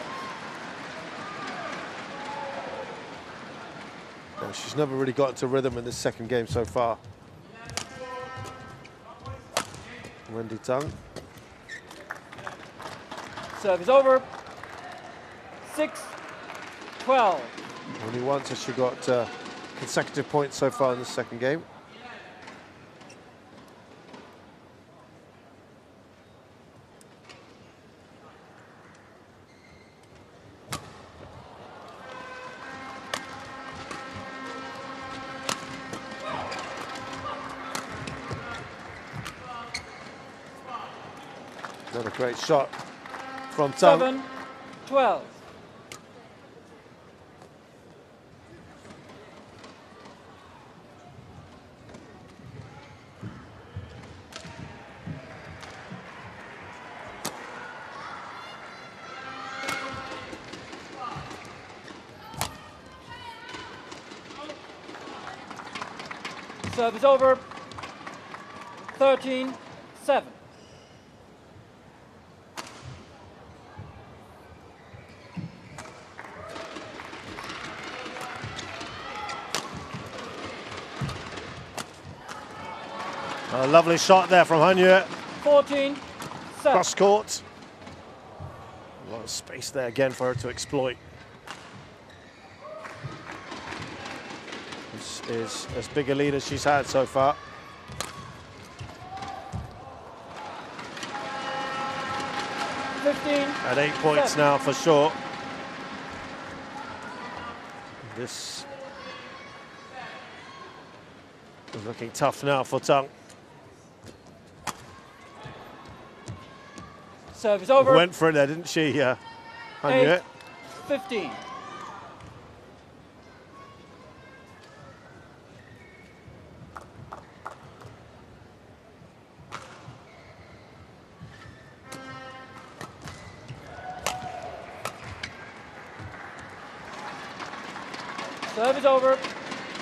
Well, she's never really got into rhythm in this second game so far. Wendy Zhang. Service over. 6-12. Only once has she got consecutive points so far in the second game. Another great shot from Tang. 7-12. Service over. 13-7. A lovely shot there from Hanyue. 14-7. Cross court. A lot of space there again for her to exploit. This is as big a lead as she's had so far. At 8 points now for sure. This is looking tough now for Tang. Service over. Went for it there, didn't she? Yeah. 8-15. Service over.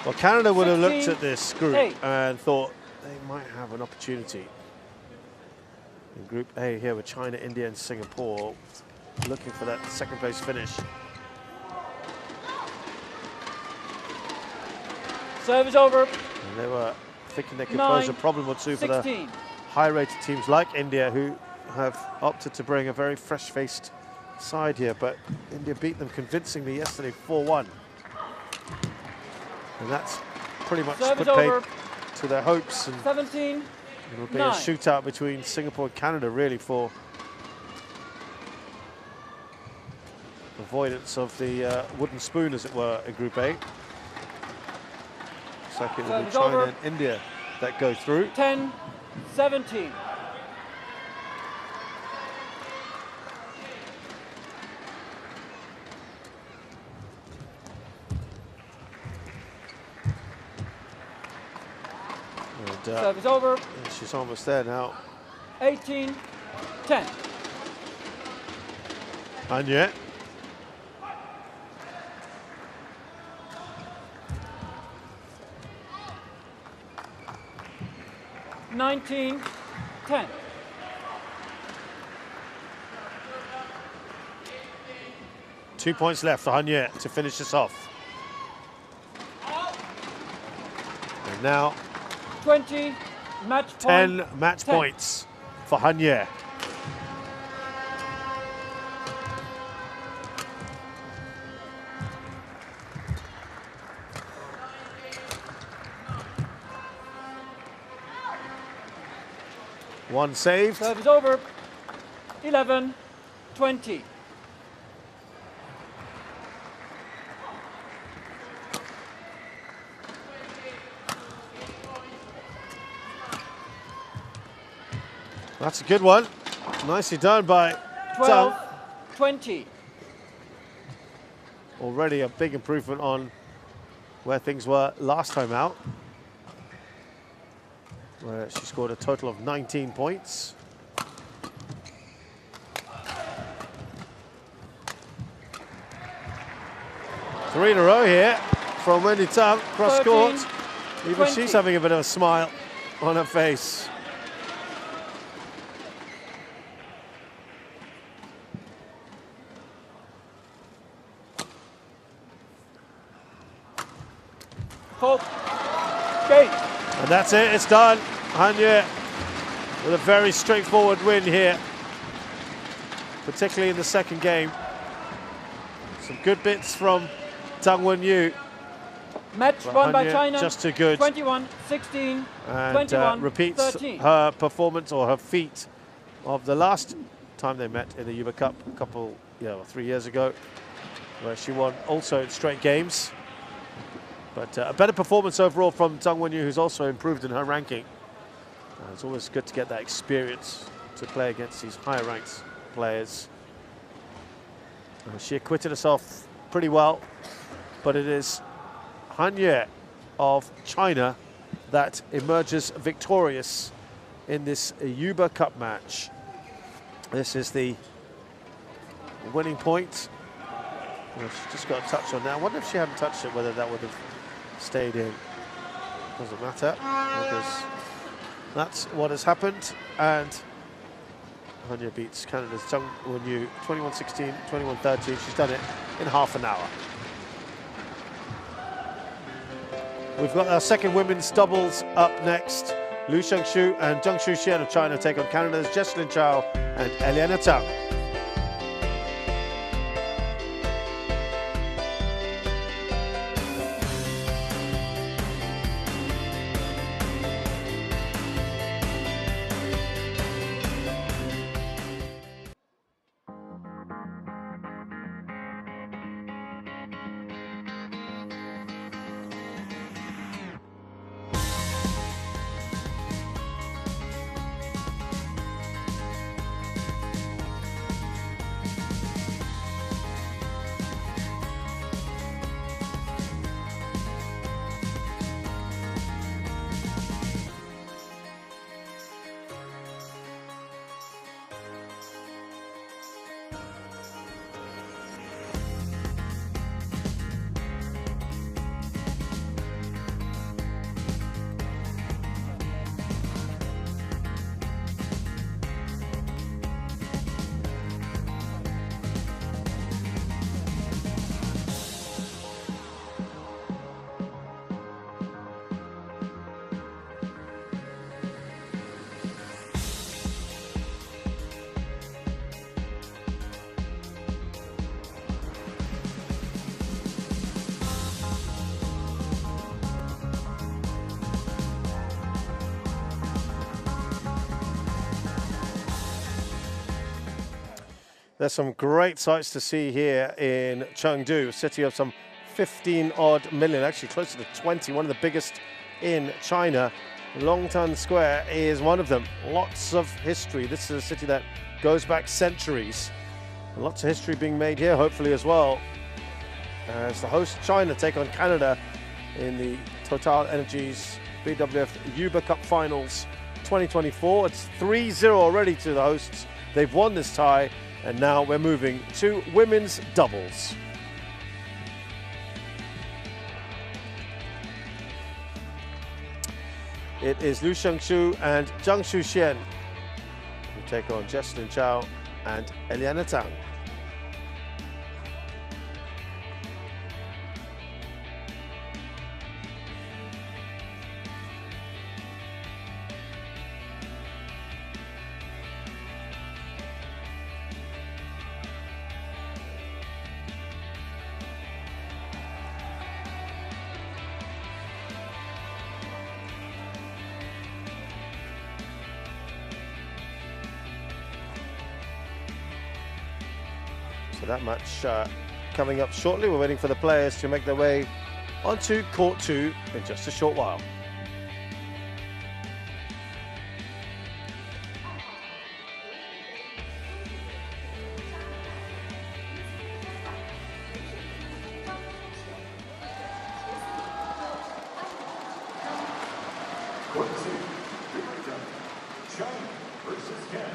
Well, Canada would have looked 16, at this group 8. and thought they might have an opportunity. In Group A here with China, India and Singapore, looking for that second place finish. Service over. And they were thinking they could 9, pose a problem or two for 16. the high-rated teams like India, who have opted to bring a very fresh-faced side here. But India beat them convincingly yesterday, 4-1. And that's pretty much Service put paid over. to their hopes. And 17. it'll be 9. a shootout between Singapore and Canada, really, for avoidance of the wooden spoon, as it were, in Group A. Looks like it will be Service China over. and India that go through. 10-17. And, Service over. she's almost there now. 18-10. Hanyue. $19-10. Two points left for Hanyue to finish this off. And now 20 match 10 point. match 10. points for Hanyue. One saved. Service over. 11-20. That's a good one. Nicely done by Tang. 12-20. Already a big improvement on where things were last time out, where she scored a total of 19 points. Three in a row here from Wendy Zhang, cross court. Even 20. she's having a bit of a smile on her face. Hold. Game. And that's it, it's done. Han Yue with a very straightforward win here, particularly in the second game. Some good bits from Tang Wenyu. Match won by China. Just too good. 21-16, and 21-13. Repeats her performance or her feat of the last time they met in the Yuba Cup a couple, 3 years ago, where she won also in straight games. But a better performance overall from Tang Wenyu, who's also improved in her ranking. It's always good to get that experience to play against these higher ranked players. She acquitted herself pretty well, but it is Han Yue of China that emerges victorious in this Yuba Cup match. This is the winning point. Well, she's just got a touch on that. I wonder if she hadn't touched it, whether that would have stayed in. Doesn't matter, because that's what has happened. And Han Yue beats Canada's Tang Wenyu 21-16, 21-13. She's done it in half an hour. We've got our second women's doubles up next. Lu Shengshu and Zhang Shuxian of China take on Canada's Jesslyn Chow and Eliana Tang. There's some great sights to see here in Chengdu, a city of some 15-odd million, actually closer to 20, one of the biggest in China. Longtan Square is one of them. Lots of history. This is a city that goes back centuries. Lots of history being made here, hopefully, as well, as the host China take on Canada in the TotalEnergies BWF Yuba Cup Finals 2024. It's 3-0 already to the hosts. They've won this tie. And now we're moving to women's doubles. It is Lu Shengshu and Zhang Shuxian who take on Jesslyn Chow and Eliana Tang. So that match coming up shortly. We're waiting for the players to make their way onto court 2 in just a short while. Court 2, China versus Canada.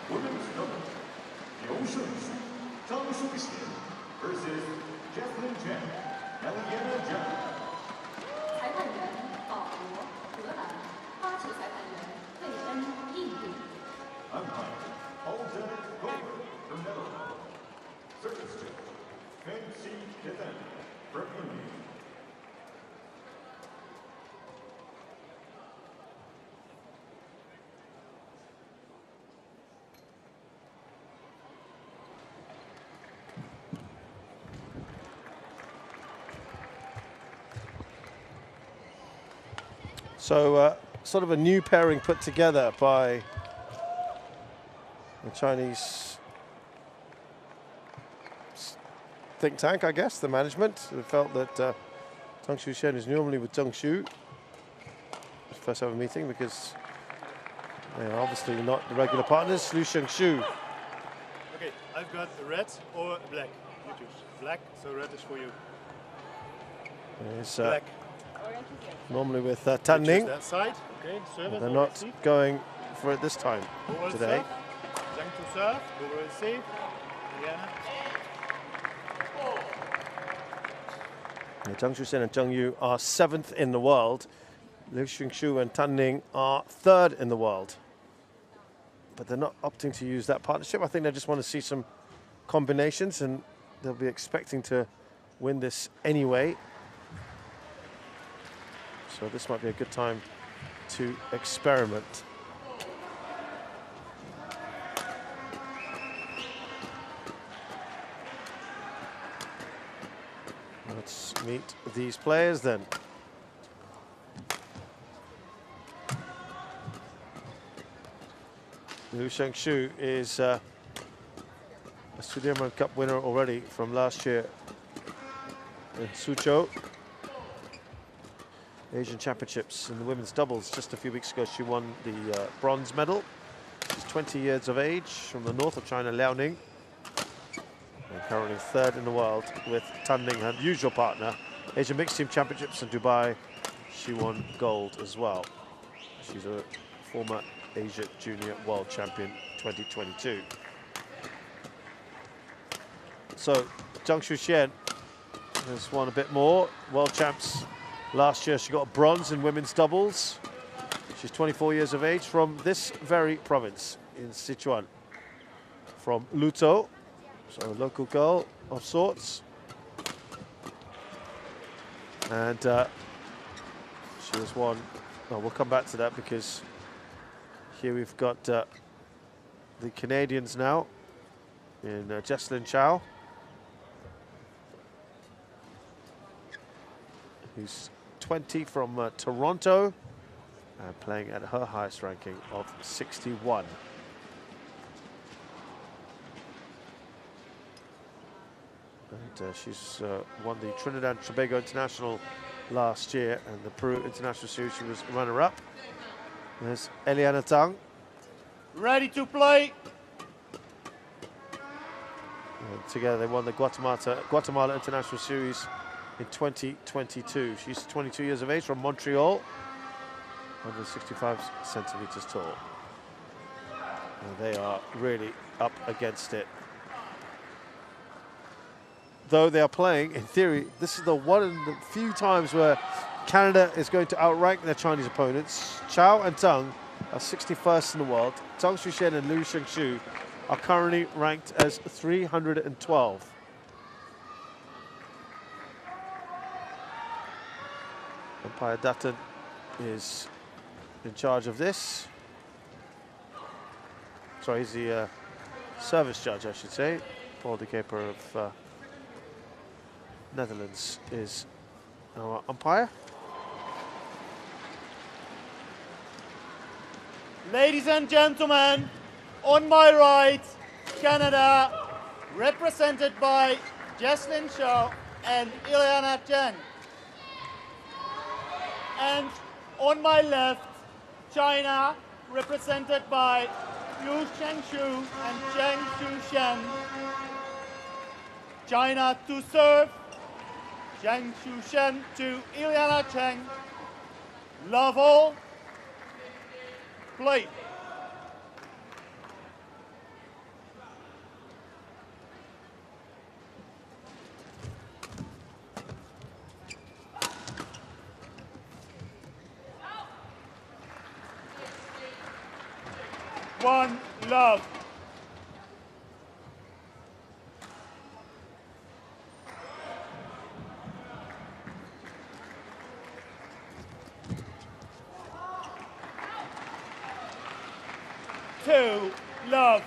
Women's double. Liu Shengshu, Zhang Shuxian versus Jesslyn Chen, Eliana Zhang. 裁判员保罗、荷兰，发球裁判员费恩，印度。 Umpire, Alden Goldberg from Netherlands. Service judge, Fancy Dent from India. So sort of a new pairing put together by the Chinese think tank, I guess, the management. They felt that Tang Shuxian is normally with Zheng Xu. First ever meeting because they are obviously not the regular partners. Liu Shengshu. Okay, I've got red or black. You choose. Black, so red is for you. Is Black. normally with Tan Ning. That side. Okay, service. They're not going for it this time today. Zhang to serve. Who will receive? Liana. Zhang Shuxian and Zheng Yu are 7th in the world. Liu Xingxu and Tan Ning are 3rd in the world. But they're not opting to use that partnership. I think they just want to see some combinations, and they'll be expecting to win this anyway. So this might be a good time to experiment. Let's meet these players then. Liu Shengshu is a Sudirman Cup winner already from last year in Suzhou. Asian Championships in the women's doubles. Just a few weeks ago, she won the bronze medal. She's 20 years of age, from the north of China, Liaoning. And currently 3rd in the world with Tan Ning, her usual partner. Asian Mixed Team Championships in Dubai, she won gold as well. She's a former Asia Junior World Champion 2022. So Zhang Shuxian has won a bit more. World champs last year. She got a bronze in women's doubles. She's 24 years of age, from this very province in Sichuan, from Lutou, so a local girl of sorts. And she has won. Oh, we'll come back to that because here we've got the Canadians now in Jesslyn Chow, who's 20 from Toronto and playing at her highest ranking of 61. And she's won the Trinidad and Tobago International last year, and the Peru International Series she was runner-up. There's Eliana Tang. Ready to play. And together they won the Guatemala International Series in 2022. She's 22 years of age, from Montreal, 165 centimeters tall. And they are really up against it. Though they are playing, in theory, this is the one of the few times where Canada is going to outrank their Chinese opponents. Chow and Tang are 61st in the world. Tang Shuxian and Liu Shengshu are currently ranked as 312. Umpire Dutton is in charge of this. Sorry, he's the service judge, I should say. Paul de Keper of Netherlands is our umpire. Ladies and gentlemen, on my right, Canada, represented by Jesslyn Chow and Ileana Chen. And on my left, China, represented by Liu Shengshu and Zhang Shuxian. China to serve, Zhang Shuxian to Ileana Chen. Love all. Play. One love. Two love.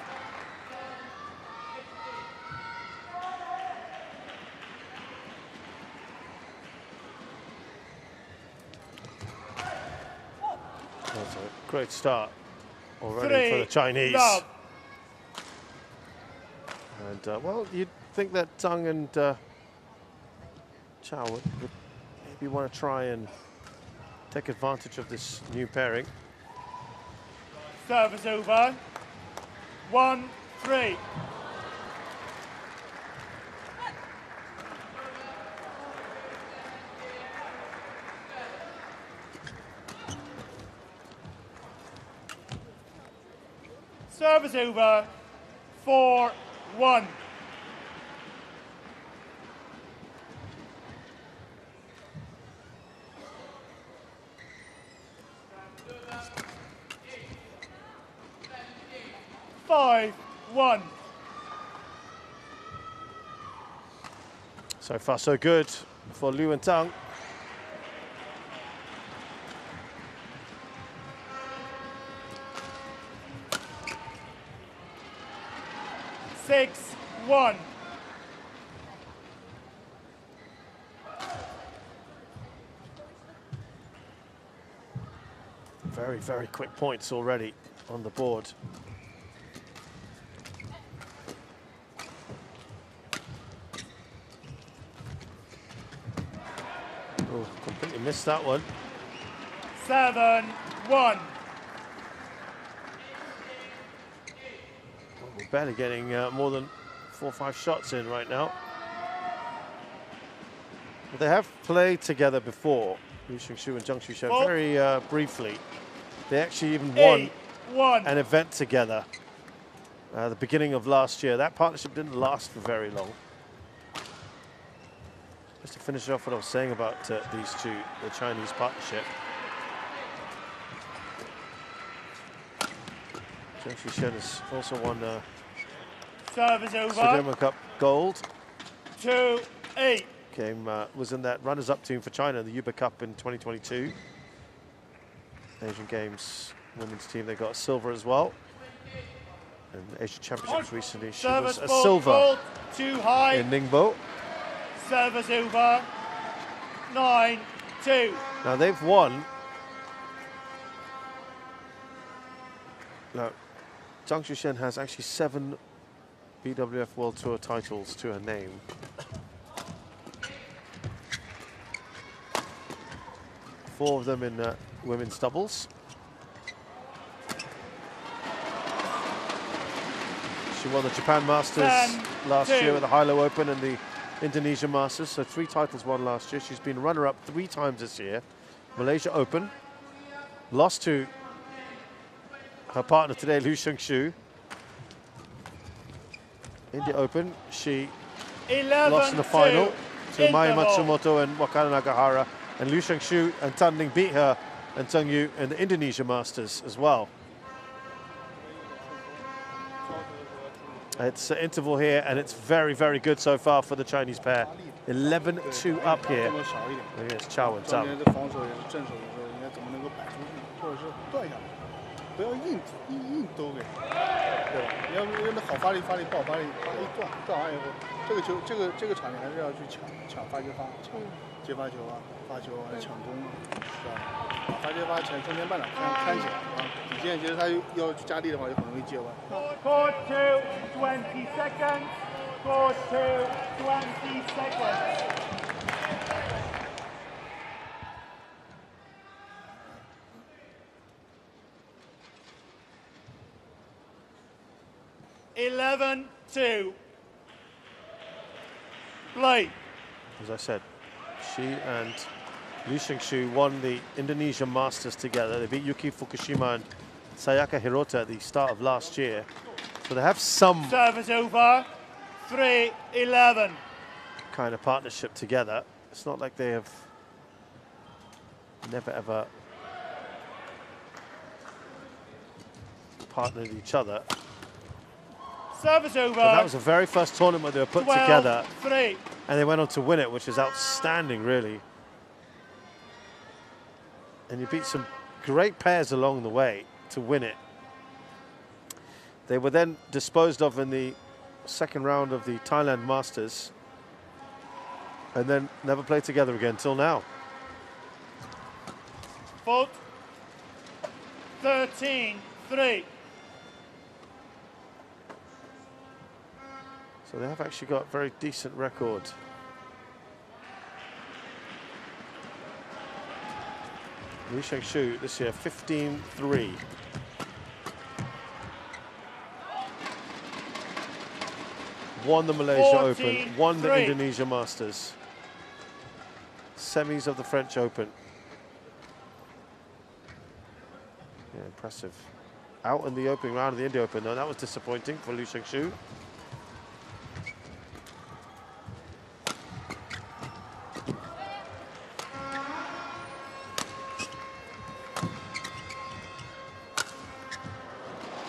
Great start already for the Chinese. Love. And well, you'd think that Tang and Chow would maybe want to try and take advantage of this new pairing. Service over. 1-3. Service over. 4-1. So far, so good for Liu and Tang. Six, 1. Very, very quick points already on the board. Oh, completely missed that one. 7-1. We're barely getting more than 4 or 5 shots in right now. But they have played together before, Liu Xingshu and Zhang Xushen, very briefly. They actually even won an event together the beginning of last year. That partnership didn't last for very long. Just to finish off what I was saying about these two, the Chinese partnership. Zhang Xushen has also won Service over. Sudirman Cup gold. 2-8. Was in that runners-up team for China in the Yuba Cup in 2022. Asian Games women's team, they got silver as well. And Asian Championships recently, she was a silver too high. in Ningbo. Service over. 9-2. Now they've won. Now, Zhang Xushen has actually 7 BWF World Tour titles to her name. Four of them in women's doubles. She won the Japan Masters last year with the Hilo Open and the Indonesia Masters, so 3 titles won last year. She's been runner-up 3 times this year. Malaysia Open, lost to her partner today, Liu Xingshu. India Open, she lost in the final to Maya Matsumoto and Wakana Nagahara. And Liu Xingshu and Tan Ning beat her and Zheng Yu in the Indonesia Masters as well. It's an interval here, and it's very, very good so far for the Chinese pair. 11-2 up here against Chow and Tang. 不要硬兜给，对吧？你要好发力，不好发力，一断完以后，这个场你还是要去抢发接发，接发球啊，发球啊，抢攻啊，是吧？发接发前中间半场看起来啊，底线其实他要去加力的话，就很容易接弯。Court 2, 20 seconds. Court 2, 20 seconds. (11-2). Play. As I said, she and Liu Xingshu won the Indonesia Masters together. They beat Yuki Fukushima and Sayaka Hirota at the start of last year. So they have some Service over. 3-11. kind of partnership together. It's not like they have never ever partnered each other. Service over. But that was the very first tournament they were put together, 12-3. and they went on to win it, which is outstanding, really. And you beat some great pairs along the way to win it. They were then disposed of in the second round of the Thailand Masters, and then never played together again till now. Fault. 13-3. So they have actually got a very decent record. Liu Shangshu this year, 15-3. Won the Malaysia Open, won the Indonesia Masters. Semis of the French Open. Yeah, impressive. Out in the opening round of the India Open, though, that was disappointing for Liu Shangshu.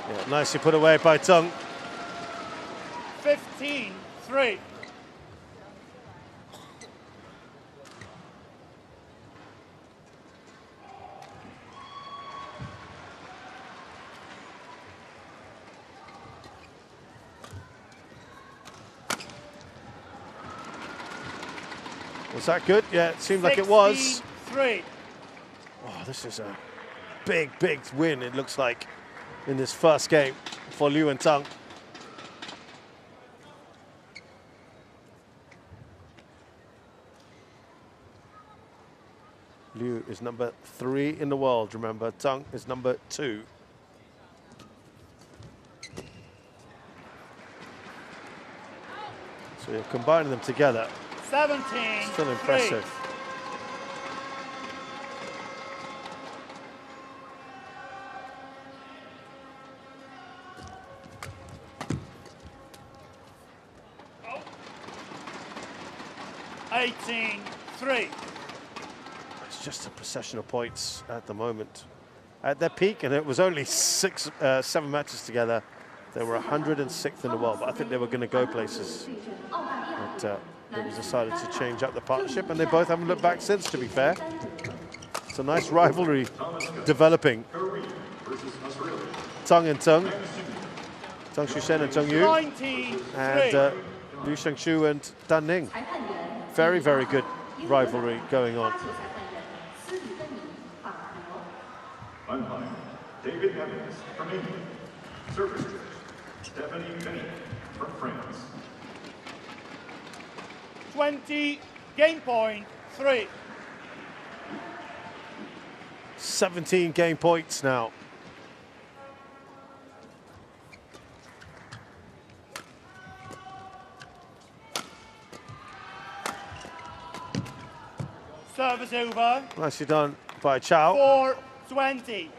Yeah, nicely put away by Tang. 15-3. Was that good? Yeah, it seemed like it was. 3. Oh, this is a big, big win, it looks like, in this first game for Liu and Tang. Liu is number 3 in the world, remember. Tang is number 2. So you're combining them together. 17. Still impressive. 18-3. It's just a procession of points at the moment. At their peak, and it was only 7 matches together, they were 106th in the world, but I think they were going to go places. But it was decided to change up the partnership, and they both haven't looked back since, to be fair. It's a nice rivalry developing. Tang and Tang. Tang Shusen and Tang Yu. 19-3. And Liu Shangshu and Dan Ning. Very, very good rivalry going on. Umpire David Evans from England. Service judge Stephanie Benny from France. 20, game point 3. 17 game points now. Service over. Nicely done by Chow. 4-20.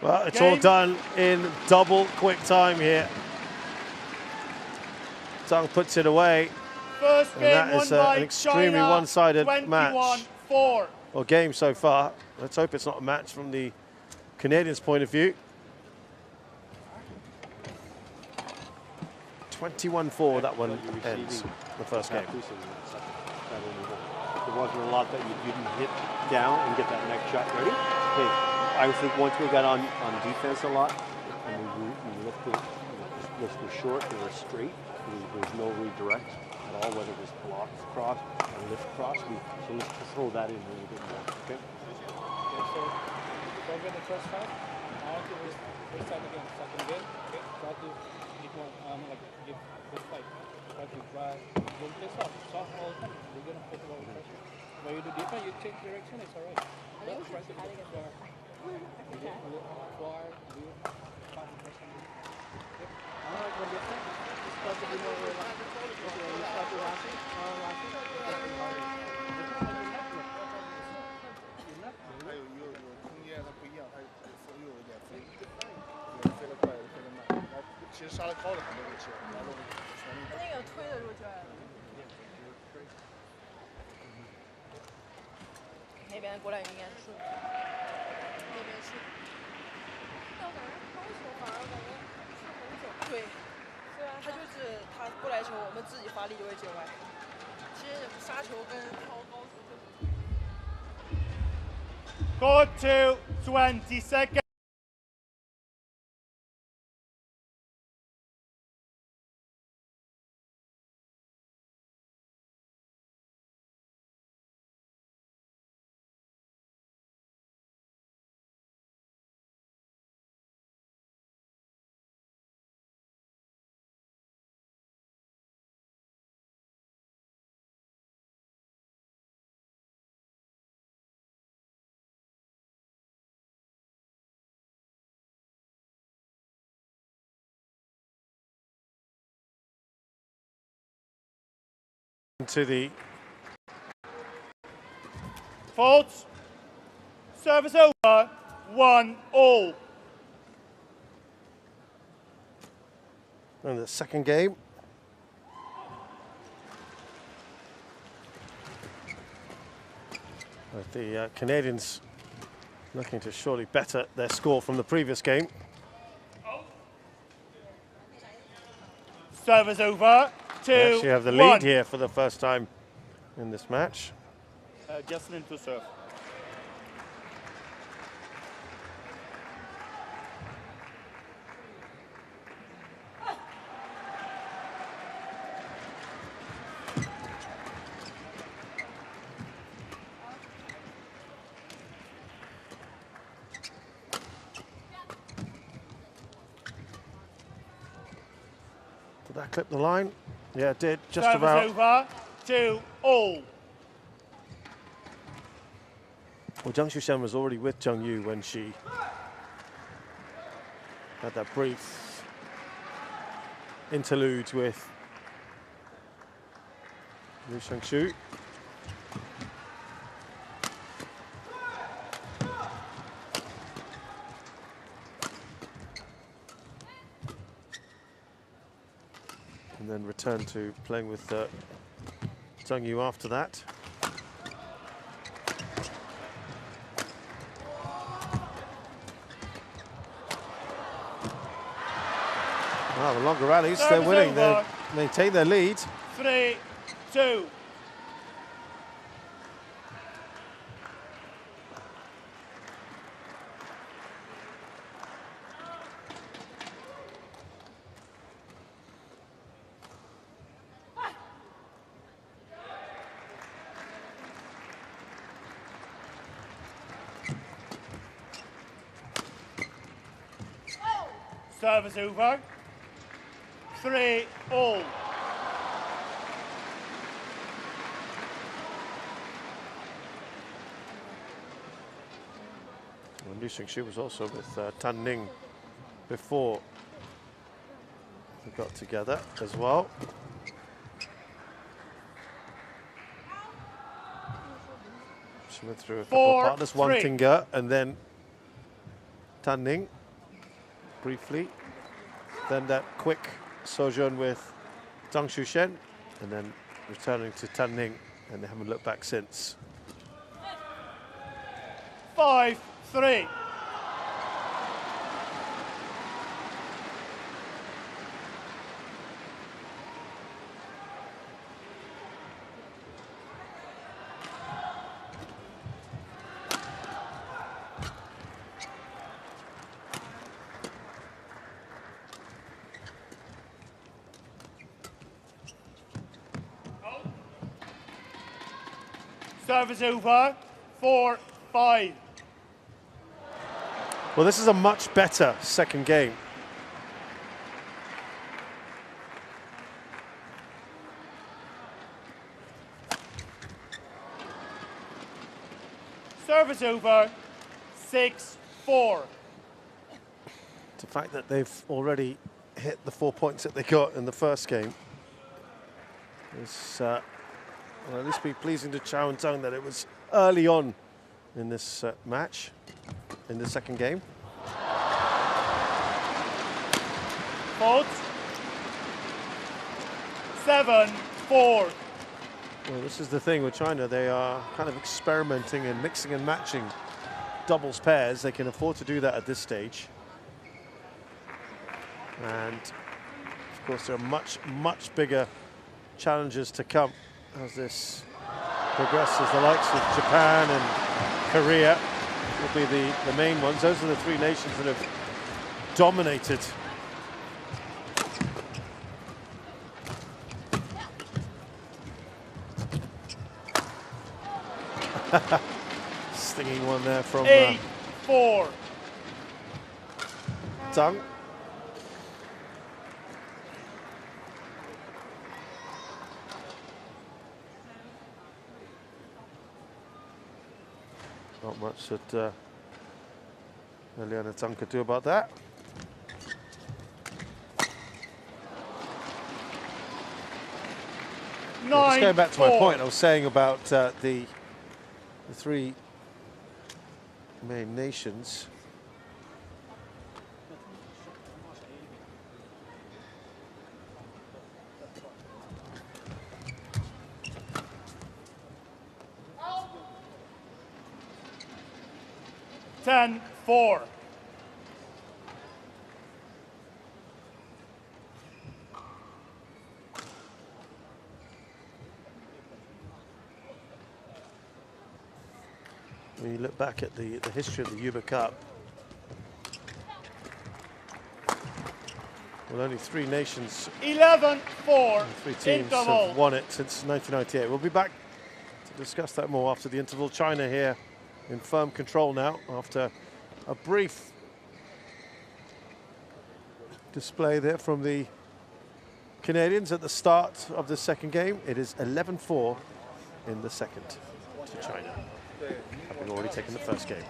Well, it's all done in double quick time here. Tang puts it away. First game and that is an extremely one-sided match or game so far. Let's hope it's not a match from the Canadians' point of view. 21-4, that one ends the first game. There wasn't a lot that you didn't hit down and get that next shot ready. Okay. I think once we got on defense a lot, and we lifted short, we were straight, there was no redirect at all, whether it was block cross or lift cross. So let's throw that in a little bit more, okay? So over the first half, I want to restart again, second game, okay? Try to get more, like, give good fight. Try to drive, don't play soft all the time. We're going to put a lot of pressure. When you do defense, you change direction, it's all right. But try to get那边过来应该是顺的，那边是。但我感觉高球反而感觉是很久。对，所以对啊，他就是他过来球，我们自己发力就会接歪。其实杀球跟抛高球就是。Court 2, 20 seconds. To the Faults. Service over. 1-all. in the second game. With the Canadians looking to surely better their score from the previous game. Service over. 2-1. They actually have the lead here for the first time in this match. Justin to serve. Did that clip the line? Yeah, it did, just Service about. over. 2-all. Well, Zhang Shushen was already with Zheng Yu when she had that brief interlude with Liu Shangshu. And then returned to playing with Zheng Yu after that. Wow, the longer rallies, they're winning. They maintain their lead. 3-2. Service over. 3-all. And Liu Shangshu was also with Tan Ning before they got together as well. She went through a couple of partners, Wang Tinga and then Tan Ning briefly. Then that quick sojourn with Zhang Shushen and then returning to Tan Ning, and they haven't looked back since. 5-3. Service over. 4-5. Well, this is a much better second game. Service over. 6-4. The fact that they've already hit the 4 points that they got in the first game is will at least be pleasing to Chow and Tang that it was early on in this match, in the second game. Fault. 7-4. Well, this is the thing with China. They are kind of experimenting and mixing and matching doubles pairs. They can afford to do that at this stage. And Of course, there are much bigger challenges to come as this progresses. The likes of Japan and Korea will be the main ones. Those are the three nations that have dominated. Stinging one there from 8-4. Tang. Not much that Eliana Tang could do about that. Just going back to my point, I was saying about the three main nations. Ten, 4. When you look back at the history of the Yuba Cup, well, only three nations, 11-4. three teams have won it since 1998. We'll be back to discuss that more after the interval. China here in firm control now after a brief display there from the Canadians at the start of the second game. It is 11-4 in the second to China, having already taken the first game.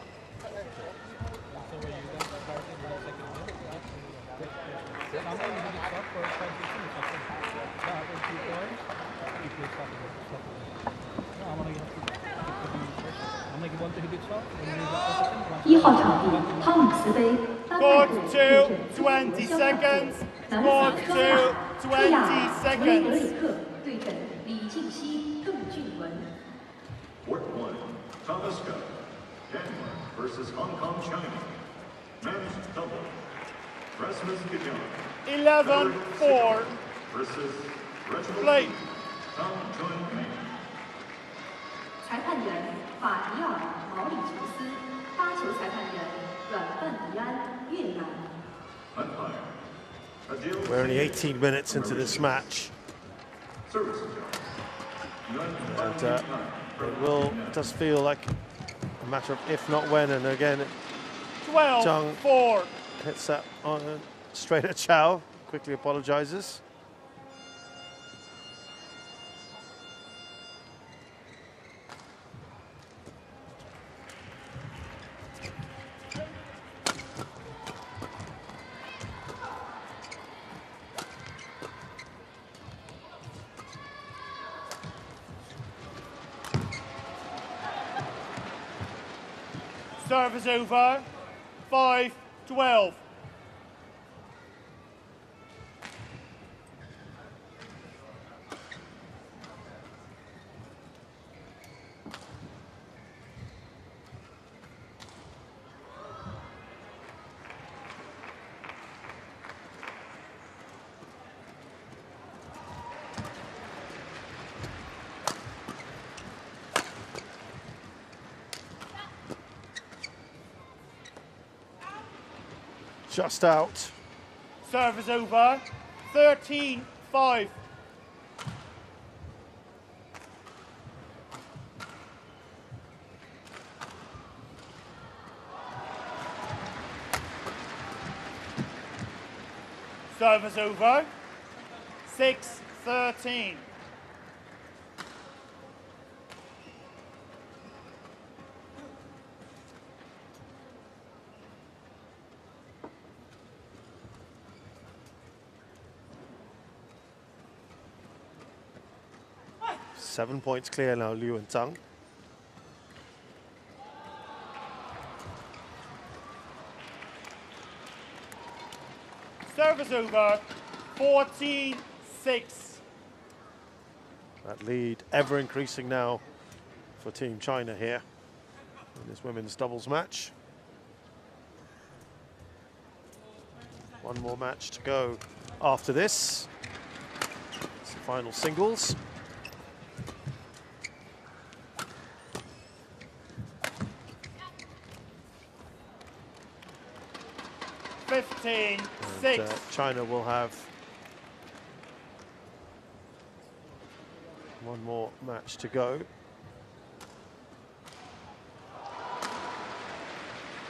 Score 2, 20 seconds. Score 2, 20 seconds. Court 1, Thomas Cup, Denmark versus Hong Kong, China. Men's double, Rasmus Jiao. 11-4. Versus Reginald Play. Tang Chun. 裁判员法迪尔·毛里求斯，发球裁判员阮范迪安，越南。 We're only 18 minutes into this match. And it does feel like a matter of if not when, and again, 12-4. Hits that on straight at Chow, quickly apologizes. Service over. 5-12. Just out. Service over. 13-5. Service over. 6-13. Seven points clear now, Liu and Tang. Service over. 14-6. That lead ever increasing now for Team China here in this women's doubles match. One more match to go after this. It's the final singles. China will have one more match to go.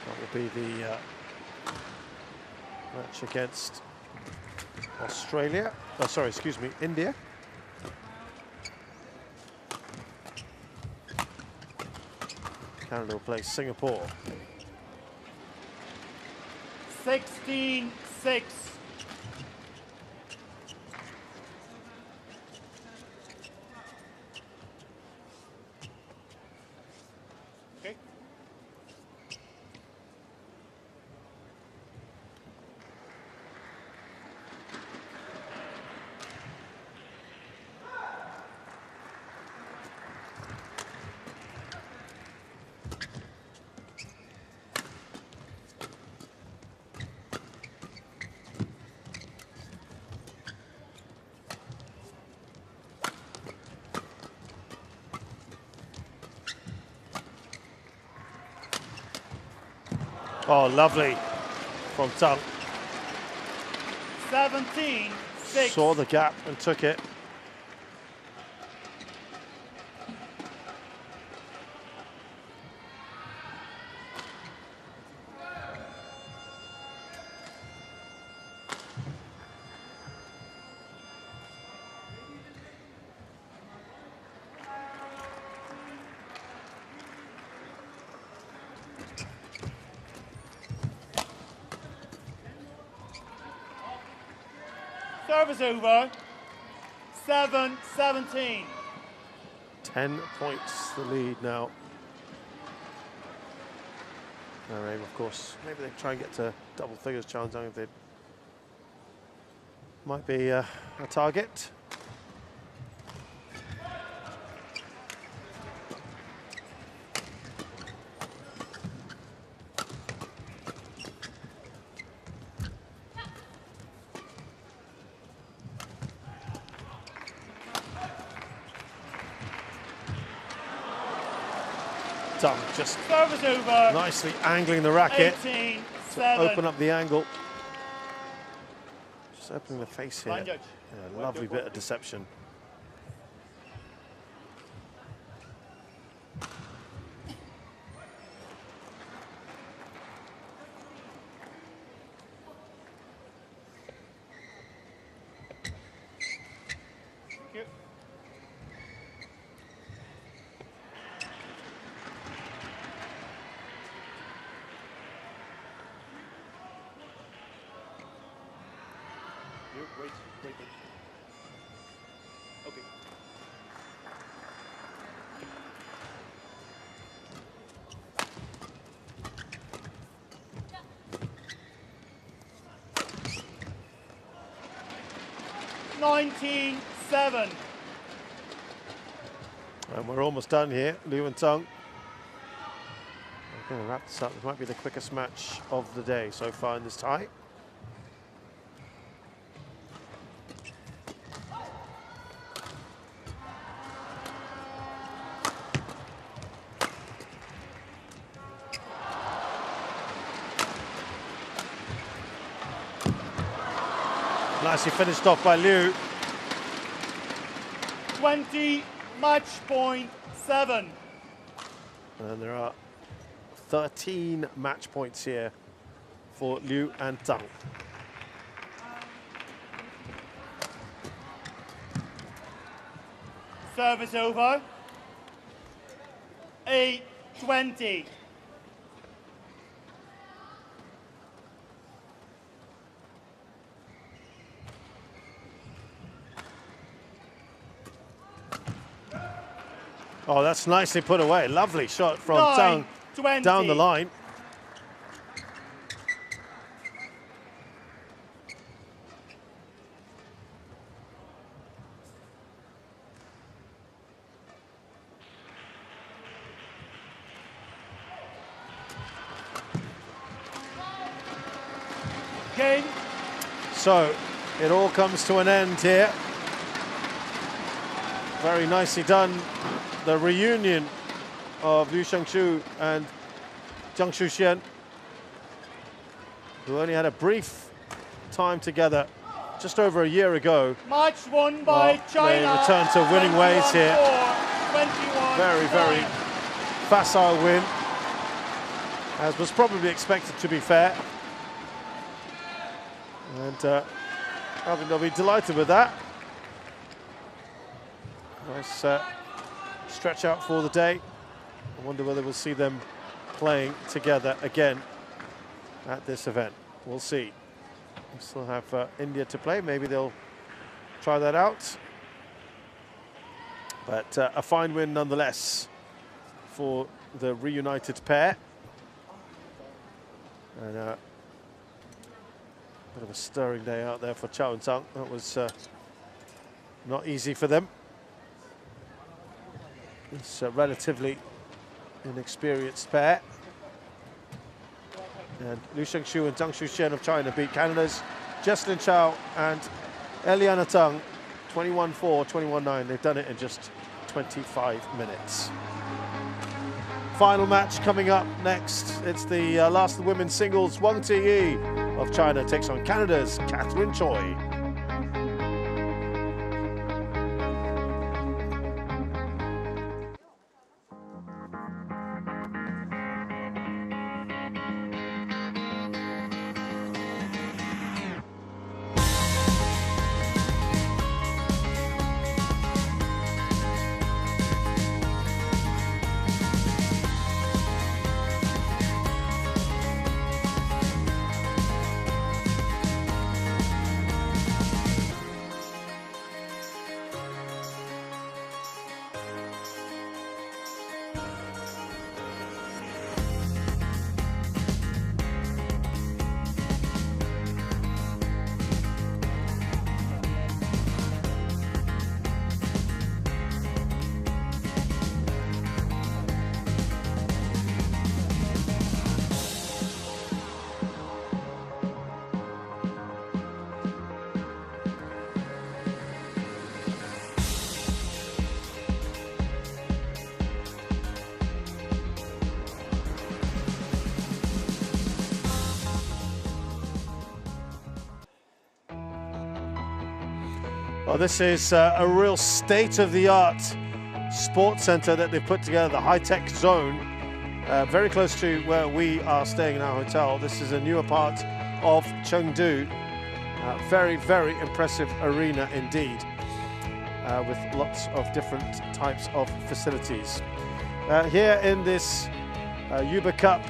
That will be the match against Australia. Oh, sorry, excuse me, India. Canada will play Singapore. 16-6. Okay. Oh, lovely from Tang. 17-6. Saw the gap and took it. Service over. 7-17. 10 points the lead now. Their aim, of course, maybe they try and get to double figures challenge. If they might be a target. Just nicely angling the racket to open up the angle. Just opening the face here. Yeah, lovely bit of deception. Wait. Okay. $19-7. And we're almost done here, Liu and Tang. We're going to wrap this up. This might be the quickest match of the day so far in this tie. Nicely finished off by Liu. 20 match point 7. And there are 13 match points here for Liu and Tang. Service over. 8-20. Oh, that's nicely put away. Lovely shot from Tang down the line. Game So it all comes to an end here. Very nicely done. The reunion of Liu Shangshu and Zhang Shuxian, who only had a brief time together just over a year ago. Match won by China. They return to winning ways here. 21, very, very facile win, as was probably expected, to be fair. And I think they'll be delighted with that. Nice stretch out for the day. I wonder whether we'll see them playing together again at this event. We'll see. We still have India to play. Maybe they'll try that out. But a fine win nonetheless for the reunited pair. And a bit of a stirring day out there for Chow and Tang. That was not easy for them. It's a relatively inexperienced pair. And Liu Shangshu and Zhang Shuxian of China beat Canada's Jesslyn Chow and Eliana Tang 21-4, 21-9. They've done it in just 25 minutes. Final match coming up next. It's the last of the women's singles. Wang Tiyi of China takes on Canada's Choi. Well, this is a real state-of-the-art sports centre that they've put together, the high-tech zone, very close to where we are staying in our hotel. This is a newer part of Chengdu. Very, very impressive arena indeed, with lots of different types of facilities. Here in this Uber Cup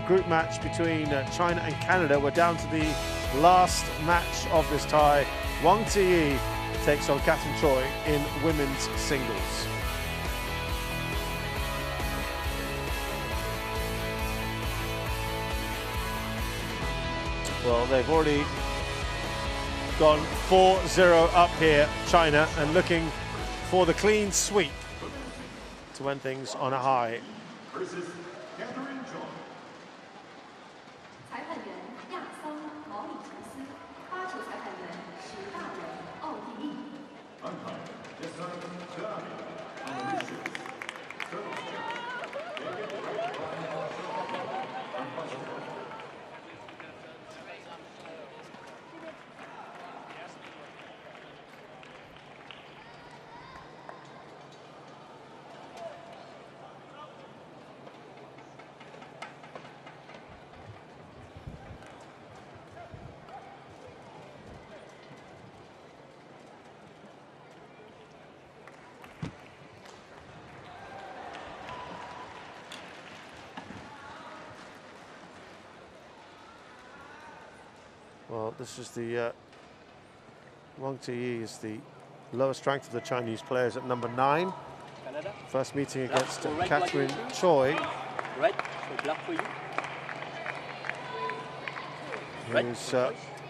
group match between China and Canada, we're down to the last match of this tie. Wang Tiyi takes on Choi in women's singles. Well, they've already gone 4-0 up here, China, and looking for the clean sweep to end things on a high. Well, this is the Wang Tiyi is the lowest ranked of the Chinese players at number 9. Canada. First meeting against Choi. Red, so black for you. Who's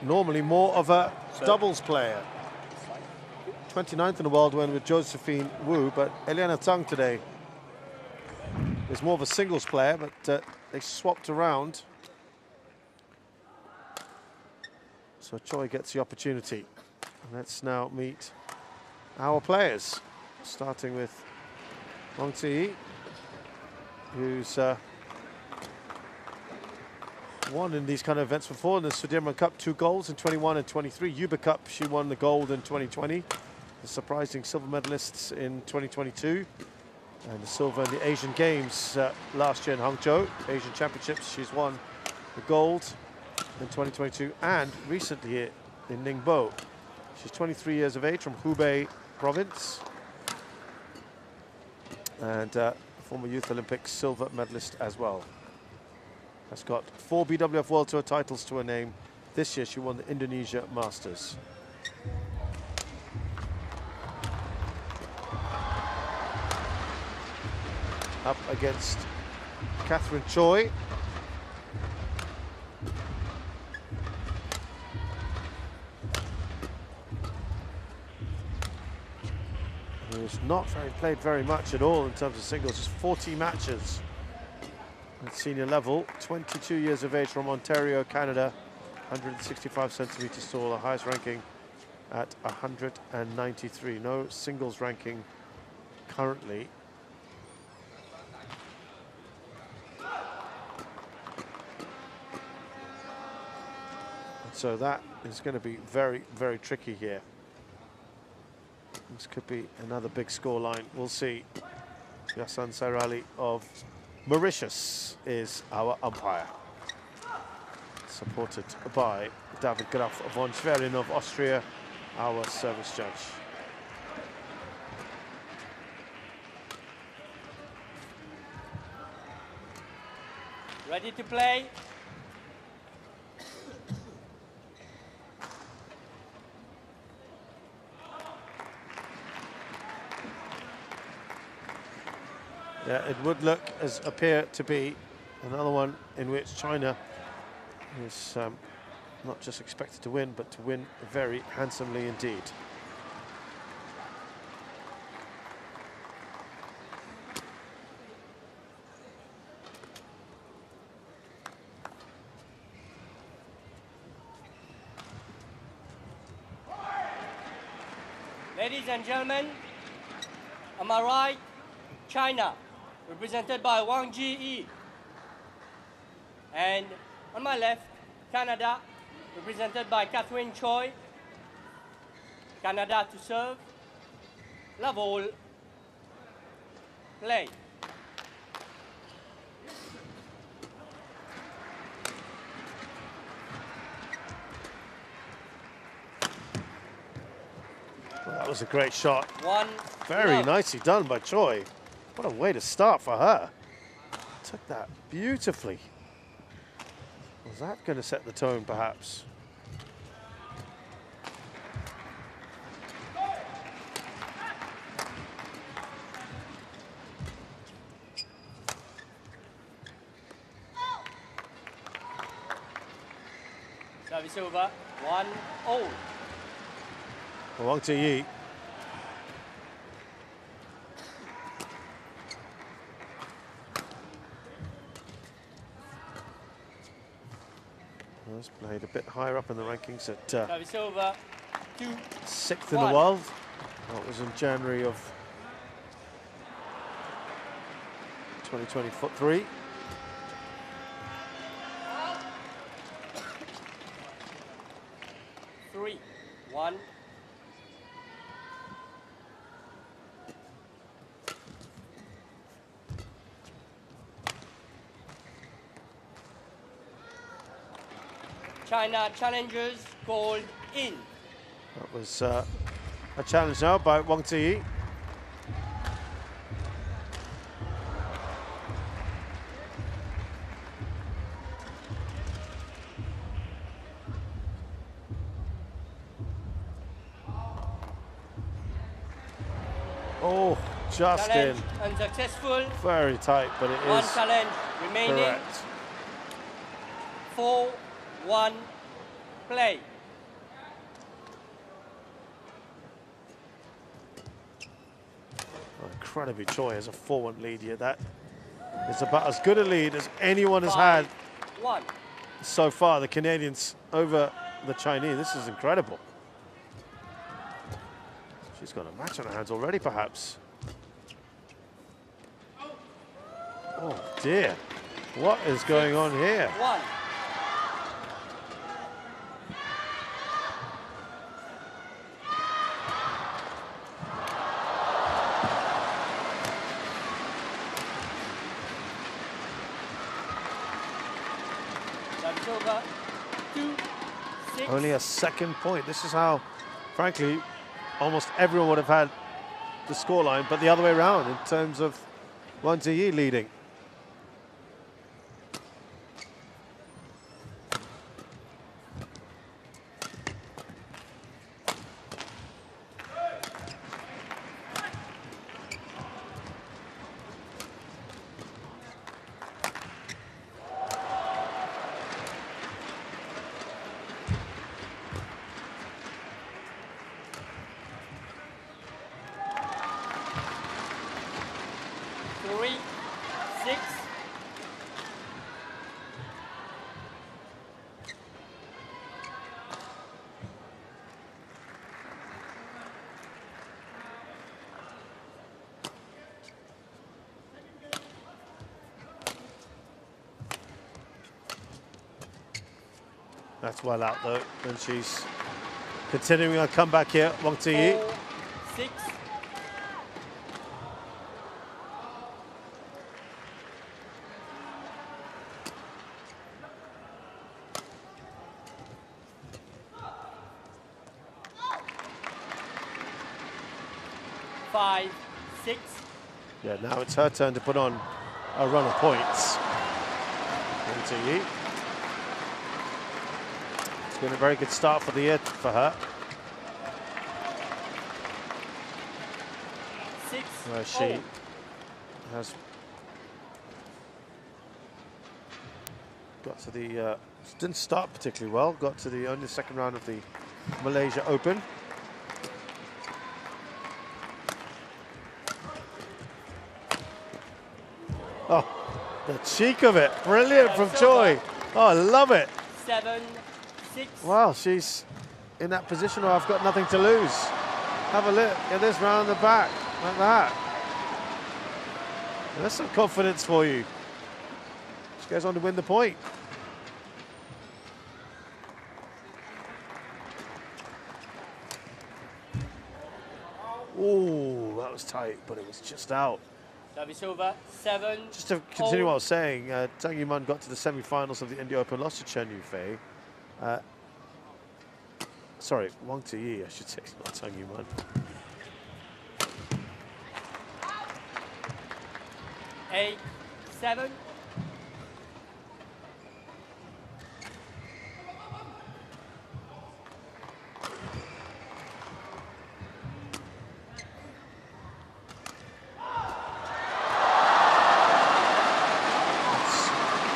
normally more of a doubles player. 29th in the world when with Josephine Wu, but Eliana Tang today is more of a singles player, but they swapped around. So Choi gets the opportunity. Let's now meet our players, starting with Wang Ziyi, who's won in these kind of events before. In the Sudirman Cup, 2 golds in 21 and 23. Yuba Cup, she won the gold in 2020. The surprising silver medalists in 2022. And the silver in the Asian Games last year in Hangzhou. Asian Championships, she's won the gold in 2022 and recently here in Ningbo. She's 23 years of age from Hubei province. And former Youth Olympics silver medalist as well. Has got 4 BWF World Tour titles to her name. This year she won the Indonesia Masters. Up against Catherine Choi. Who's not played very much at all in terms of singles, just 40 matches at senior level. 22 years of age from Ontario, Canada, 165 centimeters tall, the highest ranking at 193. No singles ranking currently. So that is going to be very, very tricky here. This could be another big scoreline. We'll see. Yasan Sairali of Mauritius is our umpire, supported by David Graf von Schwerin of Austria, our service judge. Ready to play? Yeah, it would appear to be another one in which China is not just expected to win, but to win very handsomely indeed. Ladies and gentlemen, on my right, China, represented by Wang Ji. And on my left, Canada, represented by Catherine Choi. Canada to serve. La Vol. Play. Well, that was a great shot. Very love. nicely done by Choi. What a way to start for her. Took that beautifully. Was that going to set the tone, perhaps? Service over. 1-0. Wang Ziyi. Played a bit higher up in the rankings at 6th in the world. That was in January of 2020, foot 3. China challengers called in. That was a challenge now by Wang Ziyi. Oh, just challenge in. Unsuccessful. Very tight, but it One is challenge remaining. correct. 4-1 play. Incredibly, Choi has a 4-1 lead here. That is about as good a lead as anyone has had 5-1. so far. The Canadians over the Chinese. This is incredible. She's got a match on her hands already, perhaps. Oh dear, what is going on here? 1. That's over. 2, 6. Only a second point. This is how, frankly, almost everyone would have had the scoreline, but the other way around in terms of Wang Ziyi leading. That's well out though, and she's continuing her comeback here, Wang Ziyi. 4, 6. Five, 6. Yeah, now it's her turn to put on a run of points. Wang Ziyi. It's been a very good start for the year for her. 6. Where she has got to the, didn't start particularly well, got to the only second round of the Malaysia Open. Oh, the cheek of it, brilliant from Choi. Oh, I love it. 7, 6. Well, she's in that position where I've got nothing to lose. Have a look at this round the back, like that. There's some confidence for you. She goes on to win the point. Oh, that was tight, but it was just out. Service over. 7. Just to continue what I was saying, Tang Yuman got to the semi-finals of the India Open, lost to Chen Yufei. Sorry, Wang Ziyi, I should say, not Tang Yuman. Eight, 7.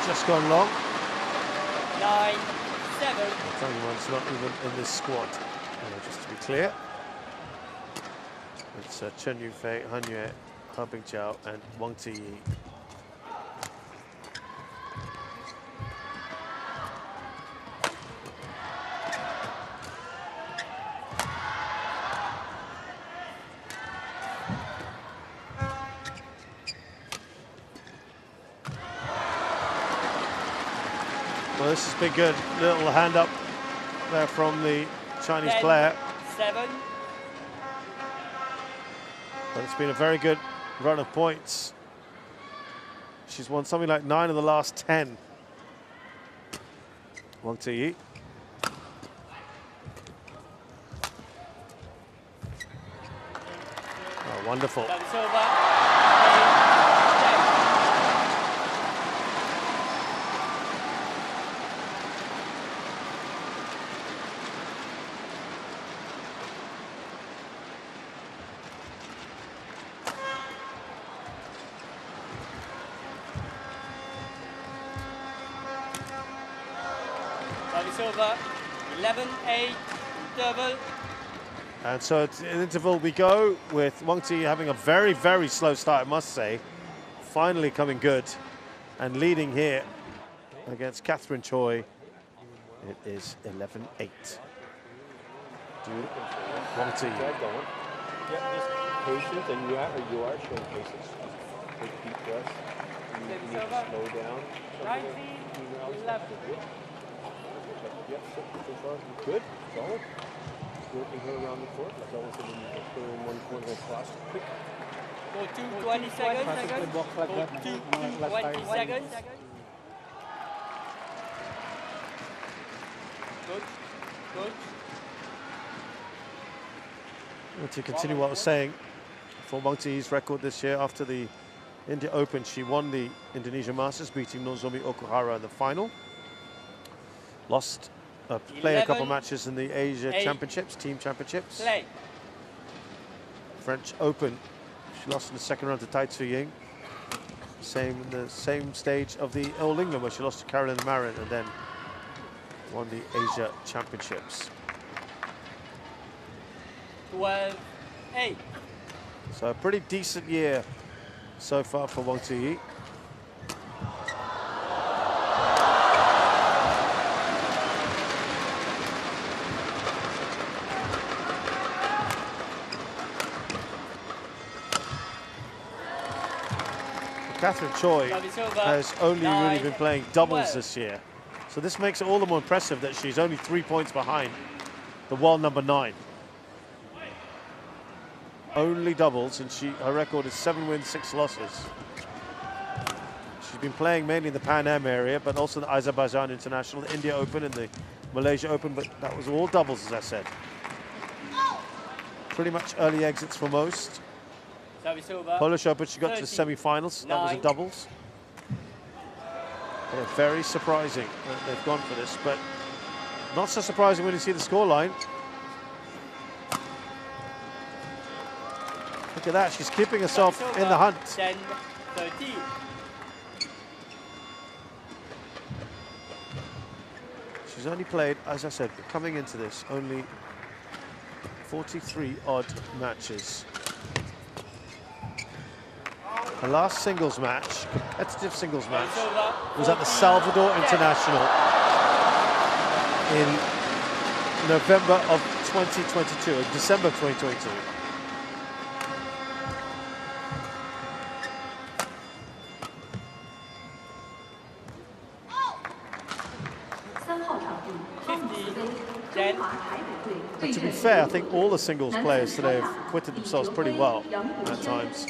Just gone long. 9, 7. Tang Yuman's not even in this squad. Just to be clear, it's Chen Yufei, Han Yue, He Jiao, and Wang Ziyi. Well, this has been good. Little hand up there from the Chinese 10, player. 7. But it's been a very good run of points. She's won something like 9 of the last 10. Wang Ziyi. Oh, wonderful. That's over. 8, 10. Service over. 11, 8. Interval. And so it's an interval we go with Wang Ziyi having a very, very slow start, I must say. Finally coming good and leading here against Catherine Choi It is 11-8. Wang Zi. Yeah, just patience, and you are showing patience. Take deep breaths. You need to slow down. 19-11. Yep, so far good. Solid. Working her around the court. That's almost in one corner across. Quick. Go to 20 seconds. Go to 20 seconds. Good. To continue what I was saying, for Wang Zi's record this year, after the India Open, she won the Indonesia Masters, beating Nozomi Okuhara in the final. Played a couple matches in the Asia Championships, Team Championships. French Open, she lost in the second round to Tai Tzu Ying. The same stage of the All England, where she lost to Carolyn Marin and then won the Asia Championships. 12-8. So a pretty decent year so far for Wang Zi. Catherine Choi has only really been playing doubles this year. So this makes it all the more impressive that she's only 3 points behind the world number 9. Only doubles, and her record is 7 wins, 6 losses. She's been playing mainly in the Pan Am area, but also the Azerbaijan International, the India Open and the Malaysia Open, but that was all doubles, as I said. Pretty much early exits for most. Polish Open, she got to the semi-finals. That was a doubles. Yeah, very surprising that they've gone for this, but not so surprising when you see the scoreline. Look at that, she's keeping herself in the hunt. 10-13. She's only played, as I said, coming into this, only 43 odd matches. Her last singles match, competitive singles match, was at the Salvador International in November of 2022, December 2022. But to be fair, I think all the singles players today have acquitted themselves pretty well at times.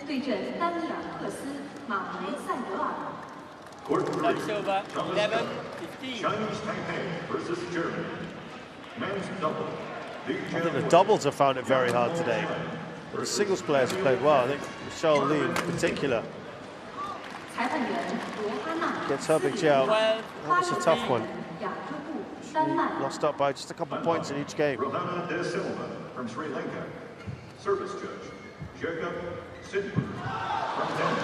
Chinese Taipei versus Germany. Men's double. I think the doubles have found it very hard today. But the singles players have played well. I think Michelle Lee in particular gets her big Jiao. That was a tough one. She lost up by just a couple of points in each game. Rohana De Silva from Sri Lanka. Service judge, Jacob Sudirman from Dent.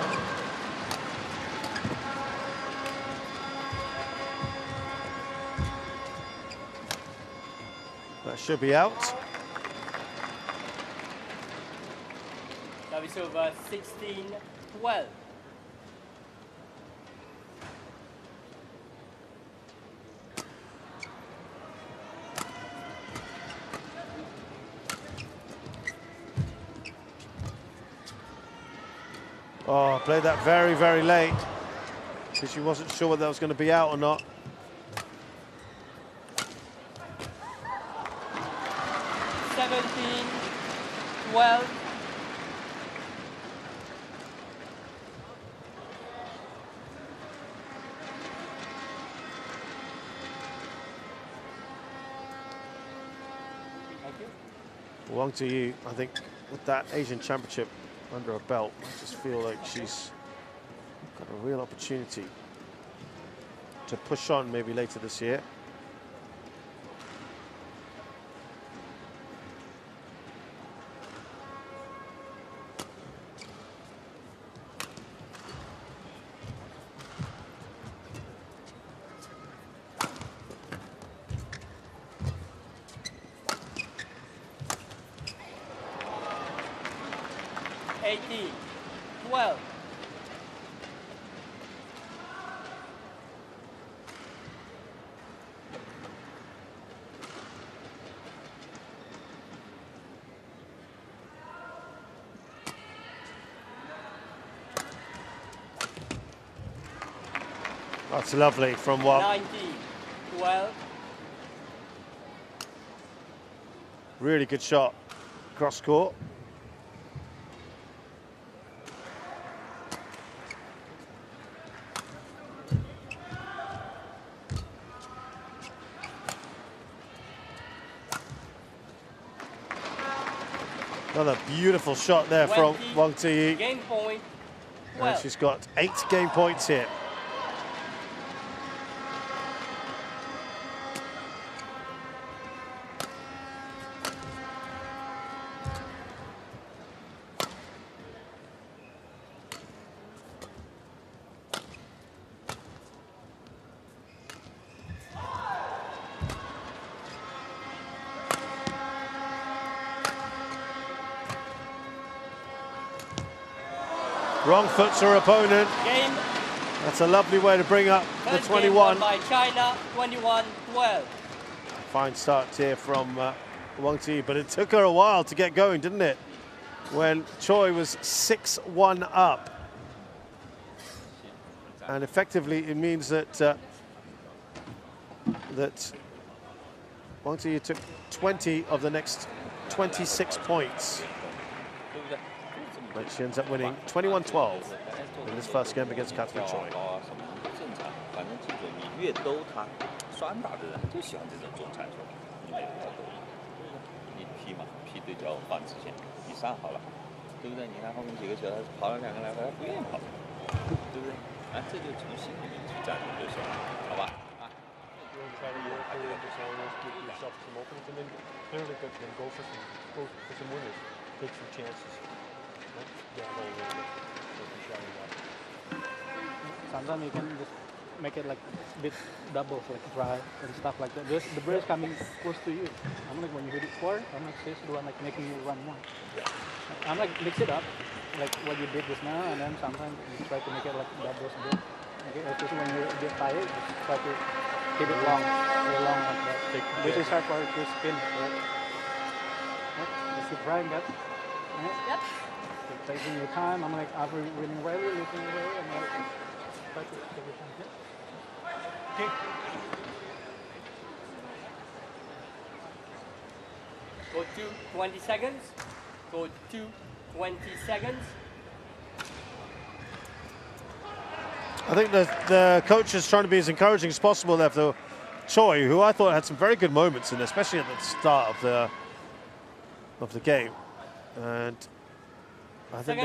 That should be out. Service over 16-12. Oh, played that very, very late because she wasn't sure whether that was going to be out or not. Well, Wang Zi, I think, with that Asian Championship under her belt, I just feel like she's got a real opportunity to push on maybe later this year. That's lovely from Wang. 19-12. Really good shot cross court. Another beautiful shot there from Wang Ziyi. Game point. And she's got 8 game points here. Wrong foot's her opponent. Game. That's a lovely way to bring up the 21. By China, 21-12. Fine start here from Wang Ziyi, but it took her a while to get going, didn't it? When Choi was 6-1 up. And effectively, it means that that Wang Ziyi took 20 of the next 26 points. But she ends up winning 21-12 in this first game against Catherine Choi. 反正记住，你越兜他，双打的人就喜欢这种中铲球，你没必要兜。你踢嘛，踢对角放直线，你上好了，对不对？你看后面几个球，他跑了2个来回，他不愿意跑，对不对？啊，这就从心里面去战术就行了，好吧？啊。Take some chances. Sometimes you can just make it like a bit doubles, like drive and stuff like that. The ball is coming close to you. I'm like, when you hit it far, I'm like, this is the one like making you run more. I'm like, mix it up, like what you did just now, and then sometimes you try to make it like doubles a bit. Okay, especially when you're a bit tired, just try to hit it long, very long like that. This is hard for her to spin, right? Just keep trying that. Yep. Keep taking your time. I'm like, after winning rally, looking away, I'm like, try to take your time. Okay. Go to 20 seconds. Go to 20 seconds. I think the coach is trying to be as encouraging as possible there for Choi, who I thought had some very good moments in, especially at the start of the game. And I think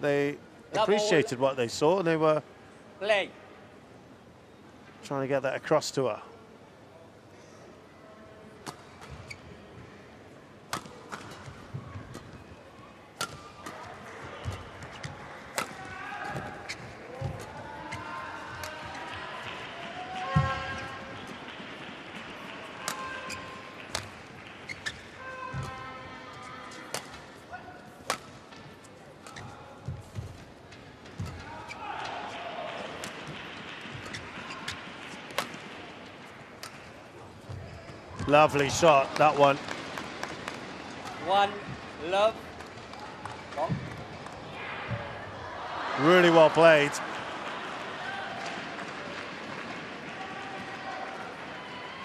they appreciated what they saw, and they were trying to get that across to her. Lovely shot, that one. One love. Oh. Really well played.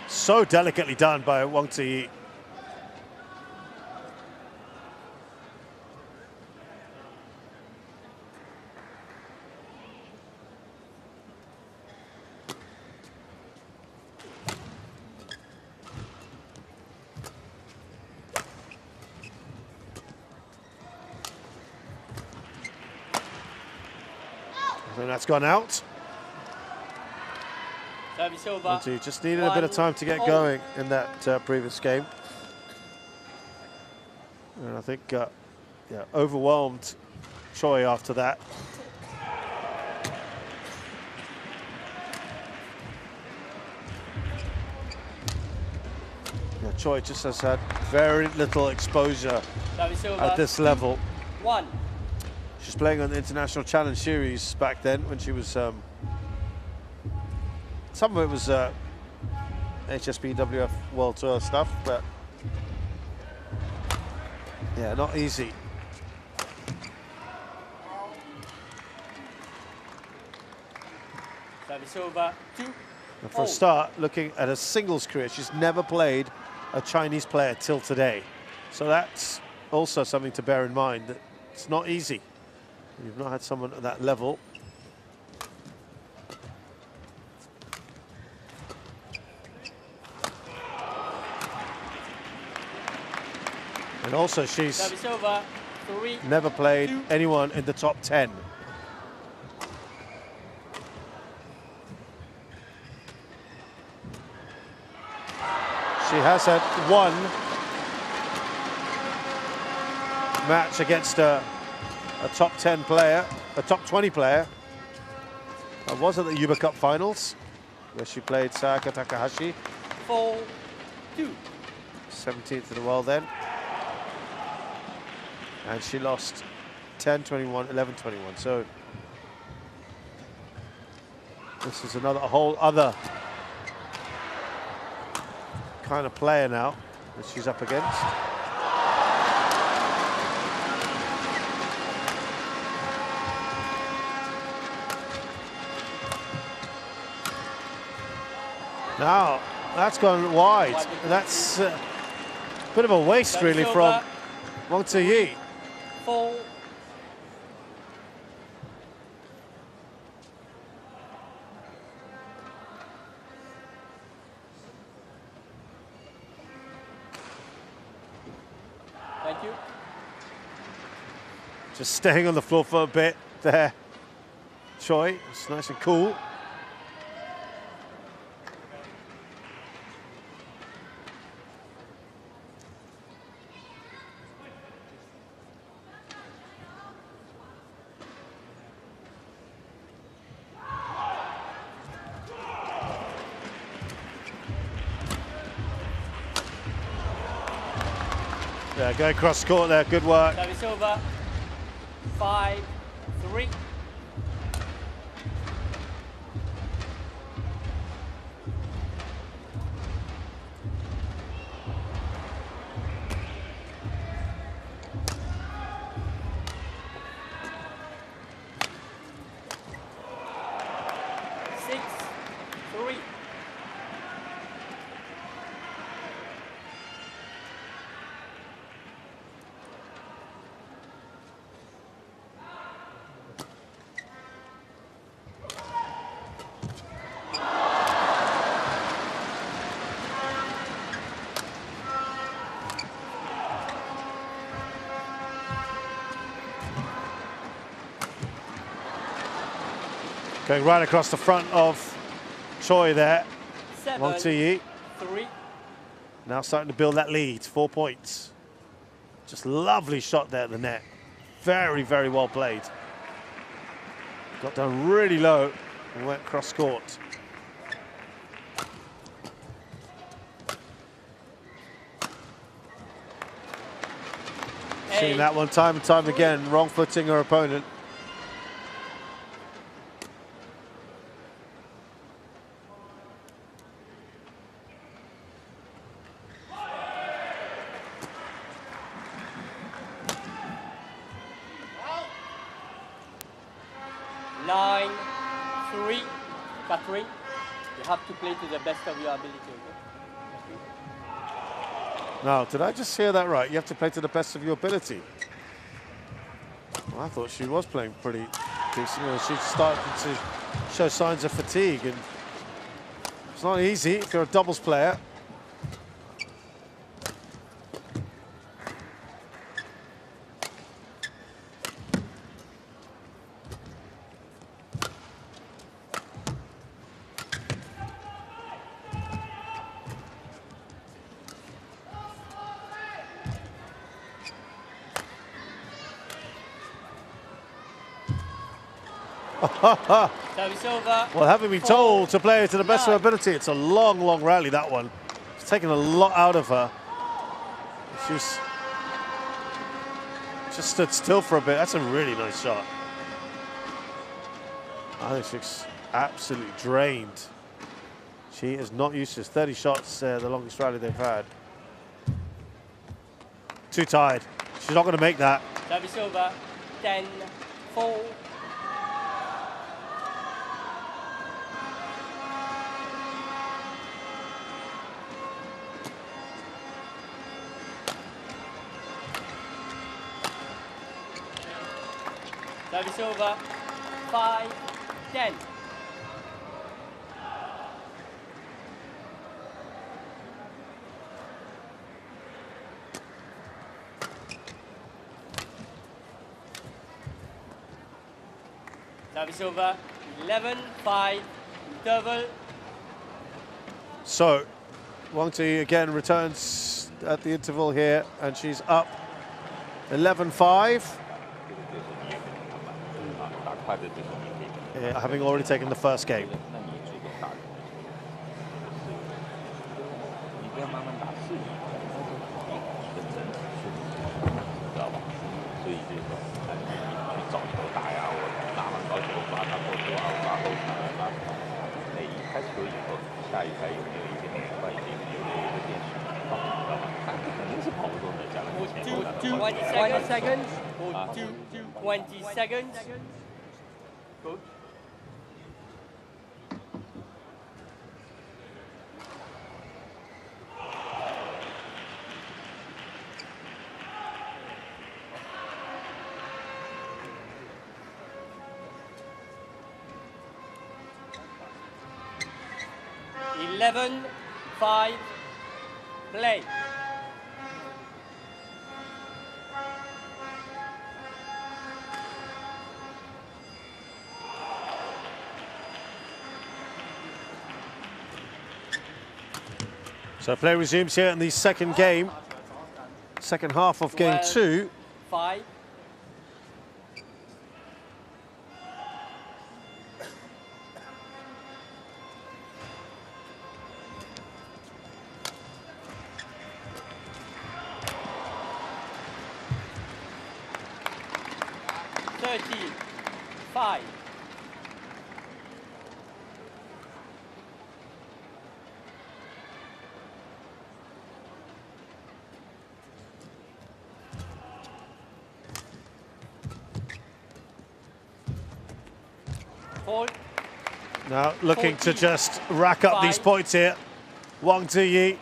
So delicately done by Wang Ziyi. And that's gone out. Just needed a bit of time to get going in that previous game. And I think, yeah, overwhelmed Choi after that. Yeah, Choi just has had very little exposure at this level. She's playing on the International Challenge Series back then when she was, some of it was HSBC BWF World Tour stuff, but yeah, not easy. Service over, 2. And for a start, looking at her singles career, she's never played a Chinese player till today. So that's also something to bear in mind, that it's not easy. You've not had someone at that level. And also she's over, 3, never played 2. anyone in the top 10. She has had one match against a top 10 player, a top 20 player. That was at the Yuba Cup finals, where she played Sayaka Takahashi. 4-2. 17th in the world then. And she lost 10-21, 11-21. So this is a whole other kind of player now that she's up against. Now, that's gone wide. That's a bit of a waste, really, from Wang Ziyi. 4. Thank you. Just staying on the floor for a bit there. Choi, it's nice and cool. Yeah, going cross court there, good work. Service over, 5-3. Going right across the front of Choi there. 7-3. Now starting to build that lead, 4 points. Just lovely shot there at the net. Very, very well played. Got down really low and went cross court. Seeing that one time and time again, wrong footing her opponent. Catherine, you have to play to the best of your ability. Okay? Now, did I just hear that right? You have to play to the best of your ability. Well, I thought she was playing pretty decent. You know, she started to show signs of fatigue, and it's not easy if you're a doubles player. Well, having been told to play to the best of her ability, it's a long, long rally, that one. It's taken a lot out of her. She's just stood still for a bit. That's a really nice shot. I think she's absolutely drained. She is not used to this. 30 shots, the longest rally they've had. Too tired. She's not going to make that. Service over, 10-4. Service over. 5, 10. Service over. 11, 5. Double. So, Wang Ji again returns at the interval here, and she's up 11-5. Yeah, having already taken the first game. Two, 20 seconds. 20 seconds. Coach. Eleven, 5, play. So play resumes here in the second game, second half of game 2. 5. Five. Now looking to just rack up these points here. Wang Ji,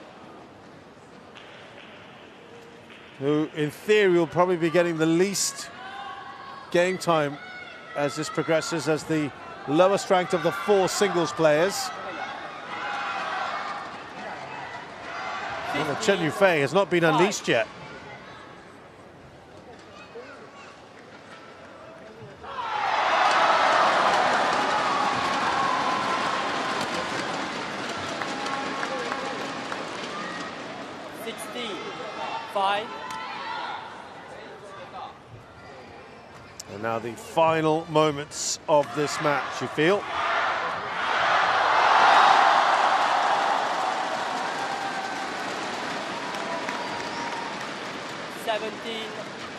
who in theory will probably be getting the least game time as this progresses, as the lowest ranked of the 4 singles players. Well, Chen Yufei has not been unleashed yet. And now the final moments of this match, you feel?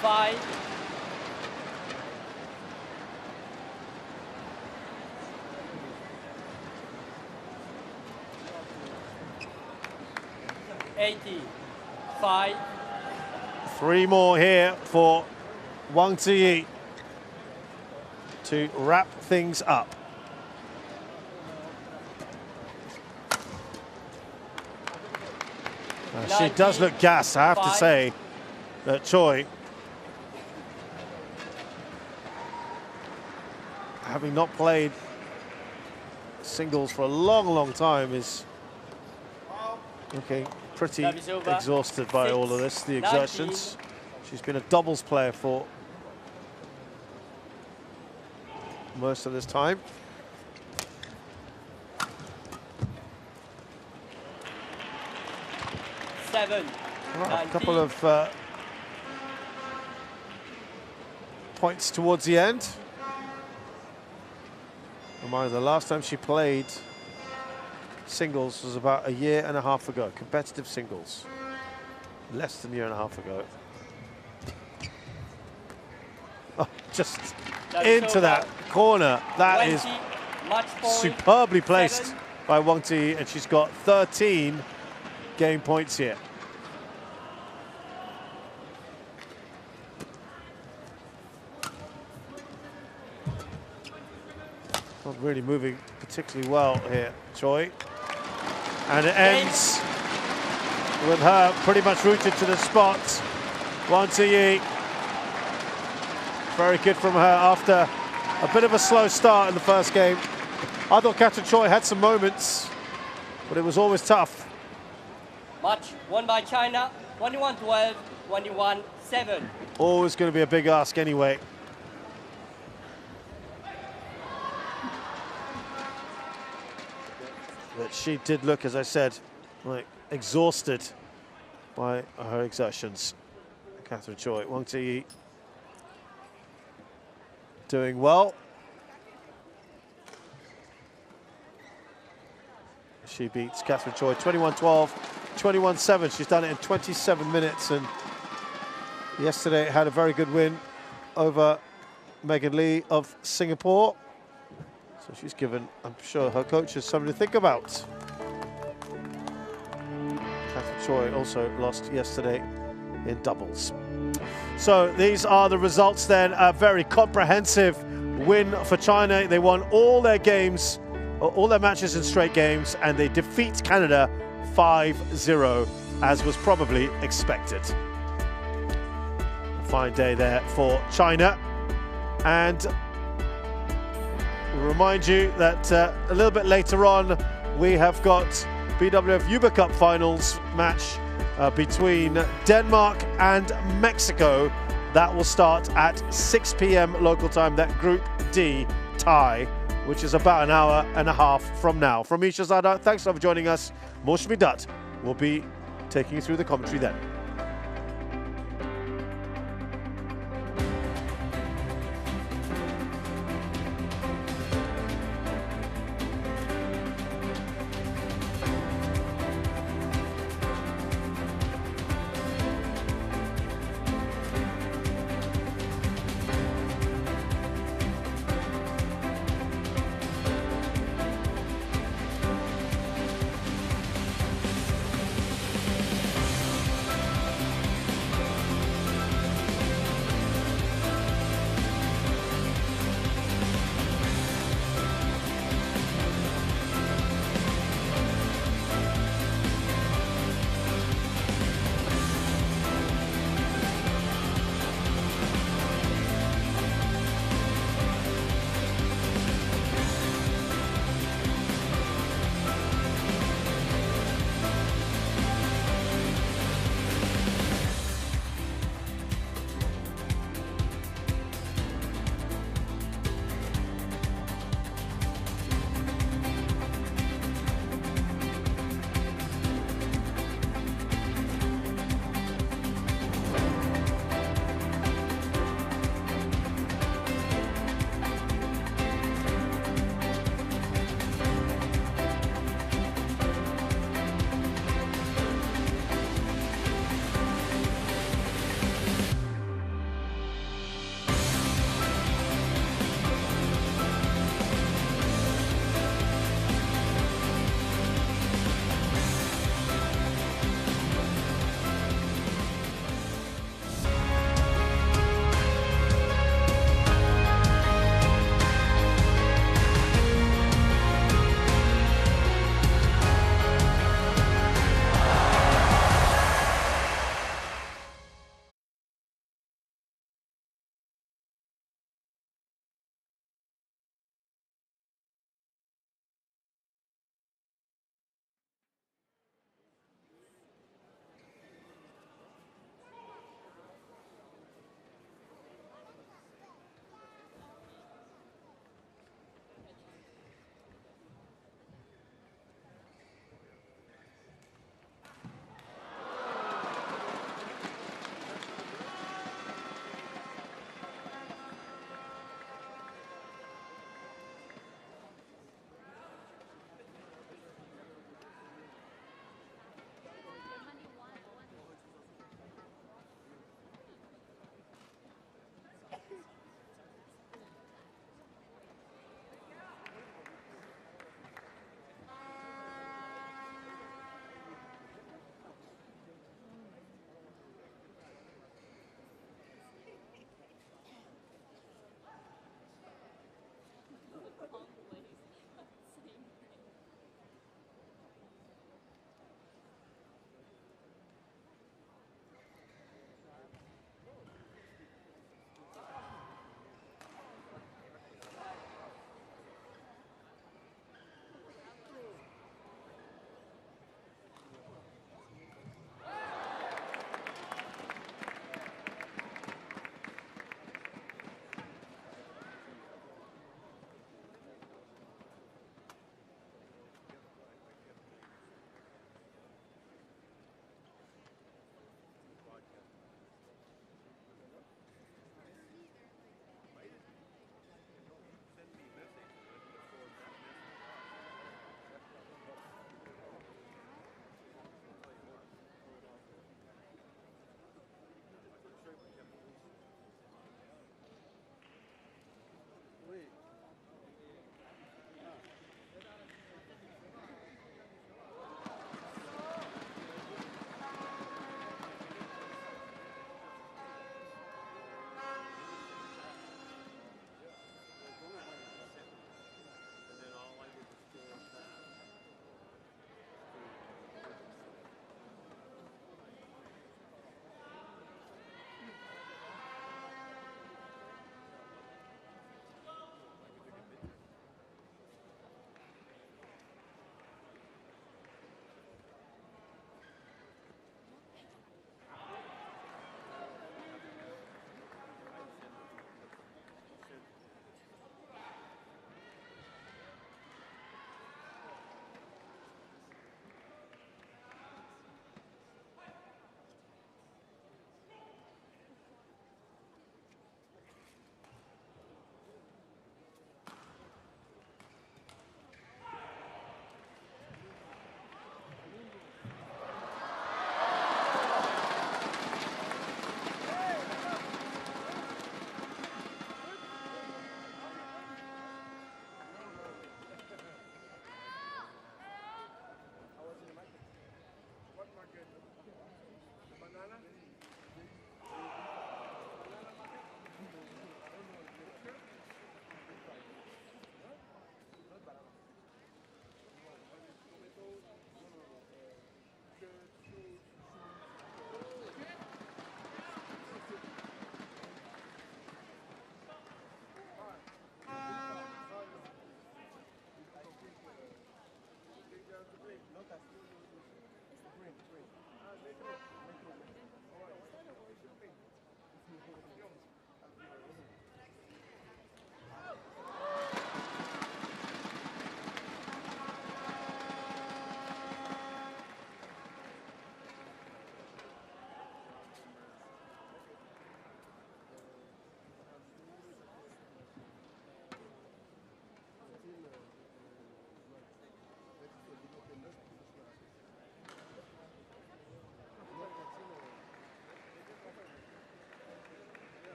Five. $85. 3 more here for Wang Ji to wrap things up. She does look gassed, I have to say, that Choi, having not played singles for a long, long time, is looking pretty exhausted by all of this, the exertions. She's been a doubles player for most of this time. Seven. Well, a couple of points towards the end. Remind, the last time she played singles was about a year and a half ago. Competitive singles, less than a year and a half ago. Oh, just into that corner. That is superbly placed by Wang Ji, and she's got 13 game points here. Not really moving particularly well here, Choi. And it ends with her pretty much rooted to the spot. Wang Ji Very good from her after a bit of a slow start in the first game. I thought Catherine Choi had some moments, but it was always tough. Match won by China, 21-12, 21-7. Always going to be a big ask anyway. But she did look, as I said, like exhausted by her exertions. Catherine Choi, Wang Ziyi doing well. She beats Catherine Choi 21-12, 21-7. She's done it in 27 minutes, and yesterday had a very good win over Megan Lee of Singapore. So she's given, I'm sure, her coaches something to think about. Catherine Choi also lost yesterday in doubles. So these are the results then. A very comprehensive win for China. They won all their games, all their matches in straight games, and they defeat Canada 5-0, as was probably expected. A fine day there for China. And we'll remind you that a little bit later on, we have got BWF Uber Cup finals match between Denmark and Mexico. That will start at 6 p.m. local time, that Group D tie, which is about an hour and a half from now. From me, Shahzada, thanks for joining us. Moshmi Dutt will be taking you through the commentary then.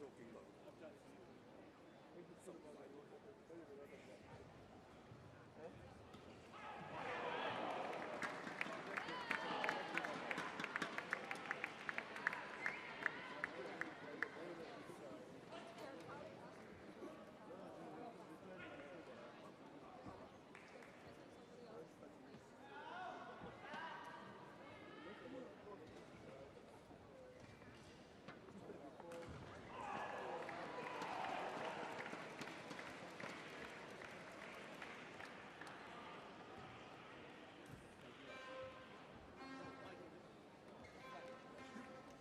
做平衡。送过来，可以不要这样。